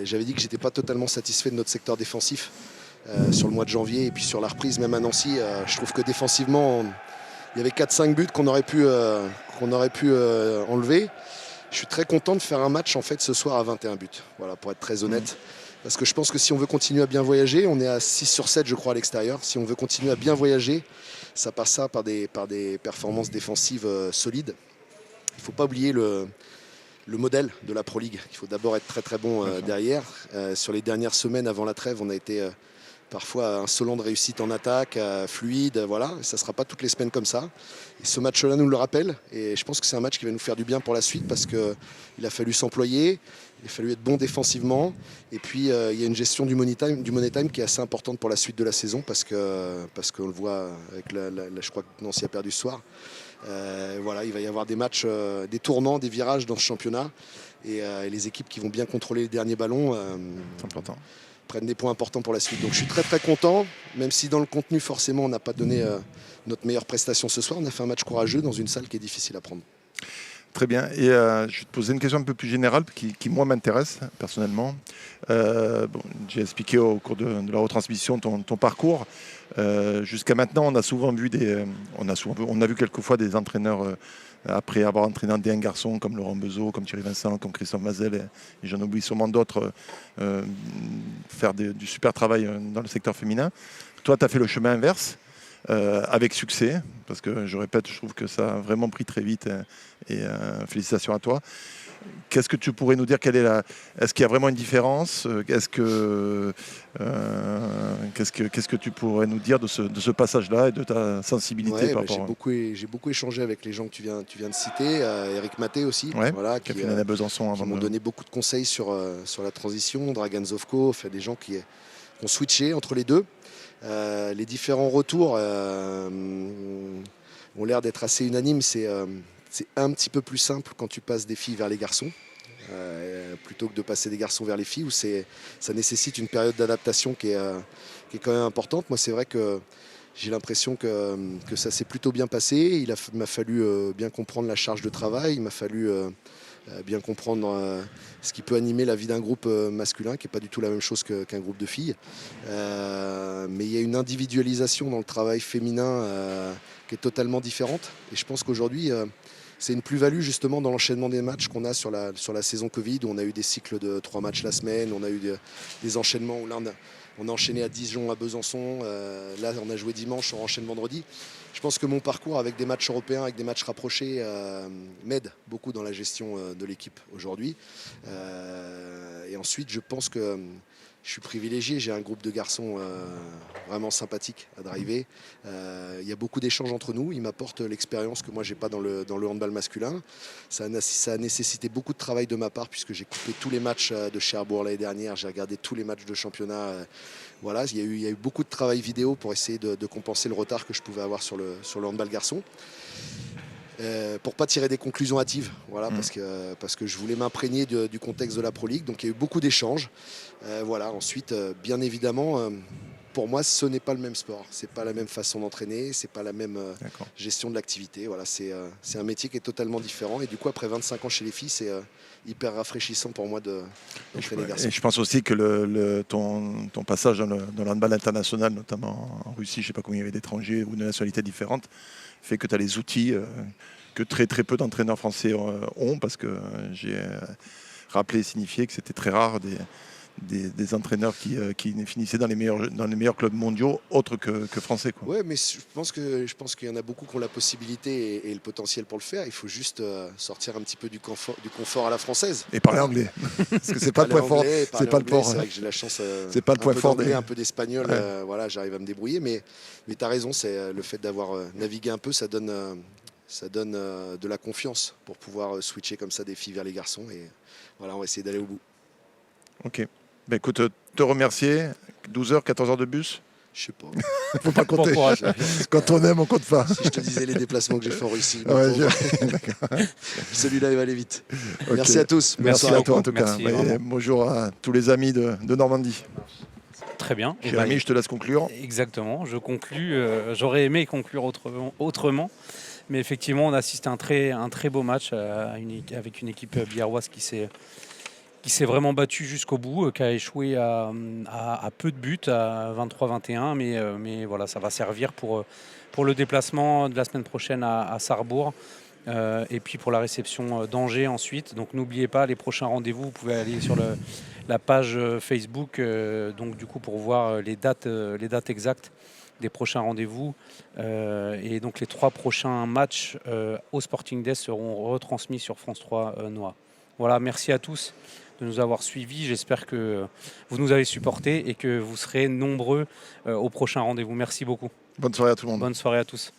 Speaker 7: J'avais dit que je n'étais pas totalement satisfait de notre secteur défensif sur le mois de janvier et puis sur la reprise même à Nancy. Je trouve que défensivement, il y avait 4-5 buts qu'on aurait pu enlever. Je suis très content de faire un match en fait ce soir à 21 buts, voilà, pour être très honnête. Parce que je pense que si on veut continuer à bien voyager, on est à 6 sur 7 je crois à l'extérieur. Si on veut continuer à bien voyager, ça passe par des performances défensives solides. Il ne faut pas oublier le modèle de la Pro League. Il faut d'abord être très très bon derrière. Sur les dernières semaines avant la trêve, on a été parfois insolent de réussite en attaque, fluide. Voilà. Ça ne sera pas toutes les semaines comme ça. Et ce match-là nous le rappelle. Et je pense que c'est un match qui va nous faire du bien pour la suite parce qu'il a fallu s'employer. Il a fallu être bon défensivement. Et puis, il y a une gestion du money time qui est assez importante pour la suite de la saison parce qu'on le voit avec je crois que Nancy a perdu ce soir. Voilà, il va y avoir des matchs, des tournants, des virages dans ce championnat. Et les équipes qui vont bien contrôler les derniers ballons prennent des points importants pour la suite. Donc je suis très très content, même si dans le contenu, forcément, on n'a pas donné notre meilleure prestation ce soir. On a fait un match courageux dans une salle qui est difficile à prendre.
Speaker 2: Très bien. Et je vais te poser une question un peu plus générale qui moi, m'intéresse personnellement. J'ai expliqué au cours de la retransmission ton parcours. Jusqu'à maintenant, on a souvent vu on a vu quelquefois des entraîneurs, après avoir entraîné des garçons comme Laurent Bezeau, comme Thierry Vincent, comme Christophe Mazel, et j'en oublie sûrement d'autres, faire du super travail dans le secteur féminin. Toi, tu as fait le chemin inverse. Avec succès, parce que je répète, je trouve que ça a vraiment pris très vite et félicitations à toi. Qu'est-ce que tu pourrais nous dire est-ce qu'il y a vraiment une différence? Qu'est-ce que tu pourrais nous dire de ce passage-là et de ta sensibilité par rapport
Speaker 7: J'ai beaucoup échangé avec les gens que tu viens de citer, Eric Maté aussi, voilà, qui
Speaker 2: a fait Besançon
Speaker 7: qui m'ont donné beaucoup de conseils sur la transition, Dragan Zovko, des gens qui ont switché entre les deux. Les différents retours ont l'air d'être assez unanimes. C'est un petit peu plus simple quand tu passes des filles vers les garçons plutôt que de passer des garçons vers les filles où ça nécessite une période d'adaptation qui est quand même importante. Moi, c'est vrai que j'ai l'impression que ça s'est plutôt bien passé. Il m'a fallu bien comprendre la charge de travail. Il m'a fallu bien comprendre ce qui peut animer la vie d'un groupe masculin, qui n'est pas du tout la même chose qu'un groupe de filles. Mais il y a une individualisation dans le travail féminin qui est totalement différente. Et je pense qu'aujourd'hui, c'est une plus-value justement dans l'enchaînement des matchs qu'on a sur la saison Covid, où on a eu des cycles de 3 matchs la semaine, on a eu des enchaînements où là, on a enchaîné à Dijon, à Besançon. Là, on a joué dimanche, on enchaîne vendredi. Je pense que mon parcours avec des matchs européens, avec des matchs rapprochés, m'aide beaucoup dans la gestion de l'équipe aujourd'hui. Et ensuite, je pense que je suis privilégié. J'ai un groupe de garçons vraiment sympathiques à driver. Il y a beaucoup d'échanges entre nous. Ils m'apportent l'expérience que moi, je n'ai pas dans le handball masculin. Ça a nécessité beaucoup de travail de ma part puisque j'ai coupé tous les matchs de Cherbourg l'année dernière. J'ai regardé tous les matchs de championnat. Voilà, il y a eu beaucoup de travail vidéo pour essayer de compenser le retard que je pouvais avoir sur le handball garçon. Pour pas tirer des conclusions hâtives, voilà, parce que je voulais m'imprégner du contexte de la Pro League. Donc il y a eu beaucoup d'échanges. Voilà. Ensuite, bien évidemment, pour moi, ce n'est pas le même sport. C'est pas la même façon d'entraîner, c'est pas la même gestion de l'activité. Voilà, c'est un métier qui est totalement différent. Et du coup, après 25 ans chez les filles, c'est hyper rafraîchissant pour moi d'entraîner les garçons.
Speaker 2: Et je pense aussi que ton passage dans le handball international, notamment en Russie, je ne sais pas combien il y avait d'étrangers ou de nationalités différentes, fait que tu as les outils que très très peu d'entraîneurs français ont, parce que j'ai rappelé et signifié que c'était très rare des entraîneurs qui finissaient dans les meilleurs clubs mondiaux autres que français.
Speaker 7: Oui, mais je pense qu'il y en a beaucoup qui ont la possibilité et le potentiel pour le faire. Il faut juste sortir un petit peu du confort à la française.
Speaker 2: Et parler anglais. Parce que c'est pas le point fort. C'est pas le point.
Speaker 7: C'est vrai que j'ai la chance
Speaker 2: c'est pas le point fort
Speaker 7: un peu d'espagnol. Voilà, j'arrive à me débrouiller. Mais tu as raison, c'est le fait d'avoir navigué un peu, ça donne Ça donne de la confiance pour pouvoir switcher comme ça des filles vers les garçons. Et voilà, on va essayer d'aller au bout.
Speaker 2: Ok. Ben écoute, te remercier. 12h, 14h de bus.
Speaker 7: Je sais pas.
Speaker 2: Faut pas compter.
Speaker 1: Bon courage.
Speaker 2: Quand on aime, on compte pas.
Speaker 7: Si je te disais les déplacements que j'ai fait en Russie.
Speaker 2: Ouais,
Speaker 7: Celui-là, il va aller vite.
Speaker 2: Ok.
Speaker 7: Merci à tous. Bonne
Speaker 1: Merci
Speaker 7: soirée.
Speaker 2: à toi en tout cas.
Speaker 1: Merci,
Speaker 2: Et
Speaker 1: vraiment.
Speaker 2: bonjour à tous les amis de Normandie.
Speaker 1: Très bien. Et
Speaker 2: Jérémy, je te laisse conclure.
Speaker 1: Exactement, je conclus. J'aurais aimé conclure autrement, mais effectivement, on assiste à un très beau match avec une équipe biarroise qui s'est vraiment battue jusqu'au bout, qui a échoué à peu de buts, à 23-21, mais voilà, ça va servir pour le déplacement de la semaine prochaine à Sarrebourg. Et puis pour la réception d'Angers ensuite. Donc n'oubliez pas les prochains rendez-vous, vous pouvez aller sur la page Facebook donc du coup pour voir les dates exactes des prochains rendez-vous. Et donc les 3 prochains matchs au Sporting Day seront retransmis sur France 3 Noix. Voilà, merci à tous de nous avoir suivis. J'espère que vous nous avez supportés et que vous serez nombreux au prochain rendez-vous. Merci beaucoup.
Speaker 2: Bonne soirée à tout le monde.
Speaker 1: Bonne soirée à tous.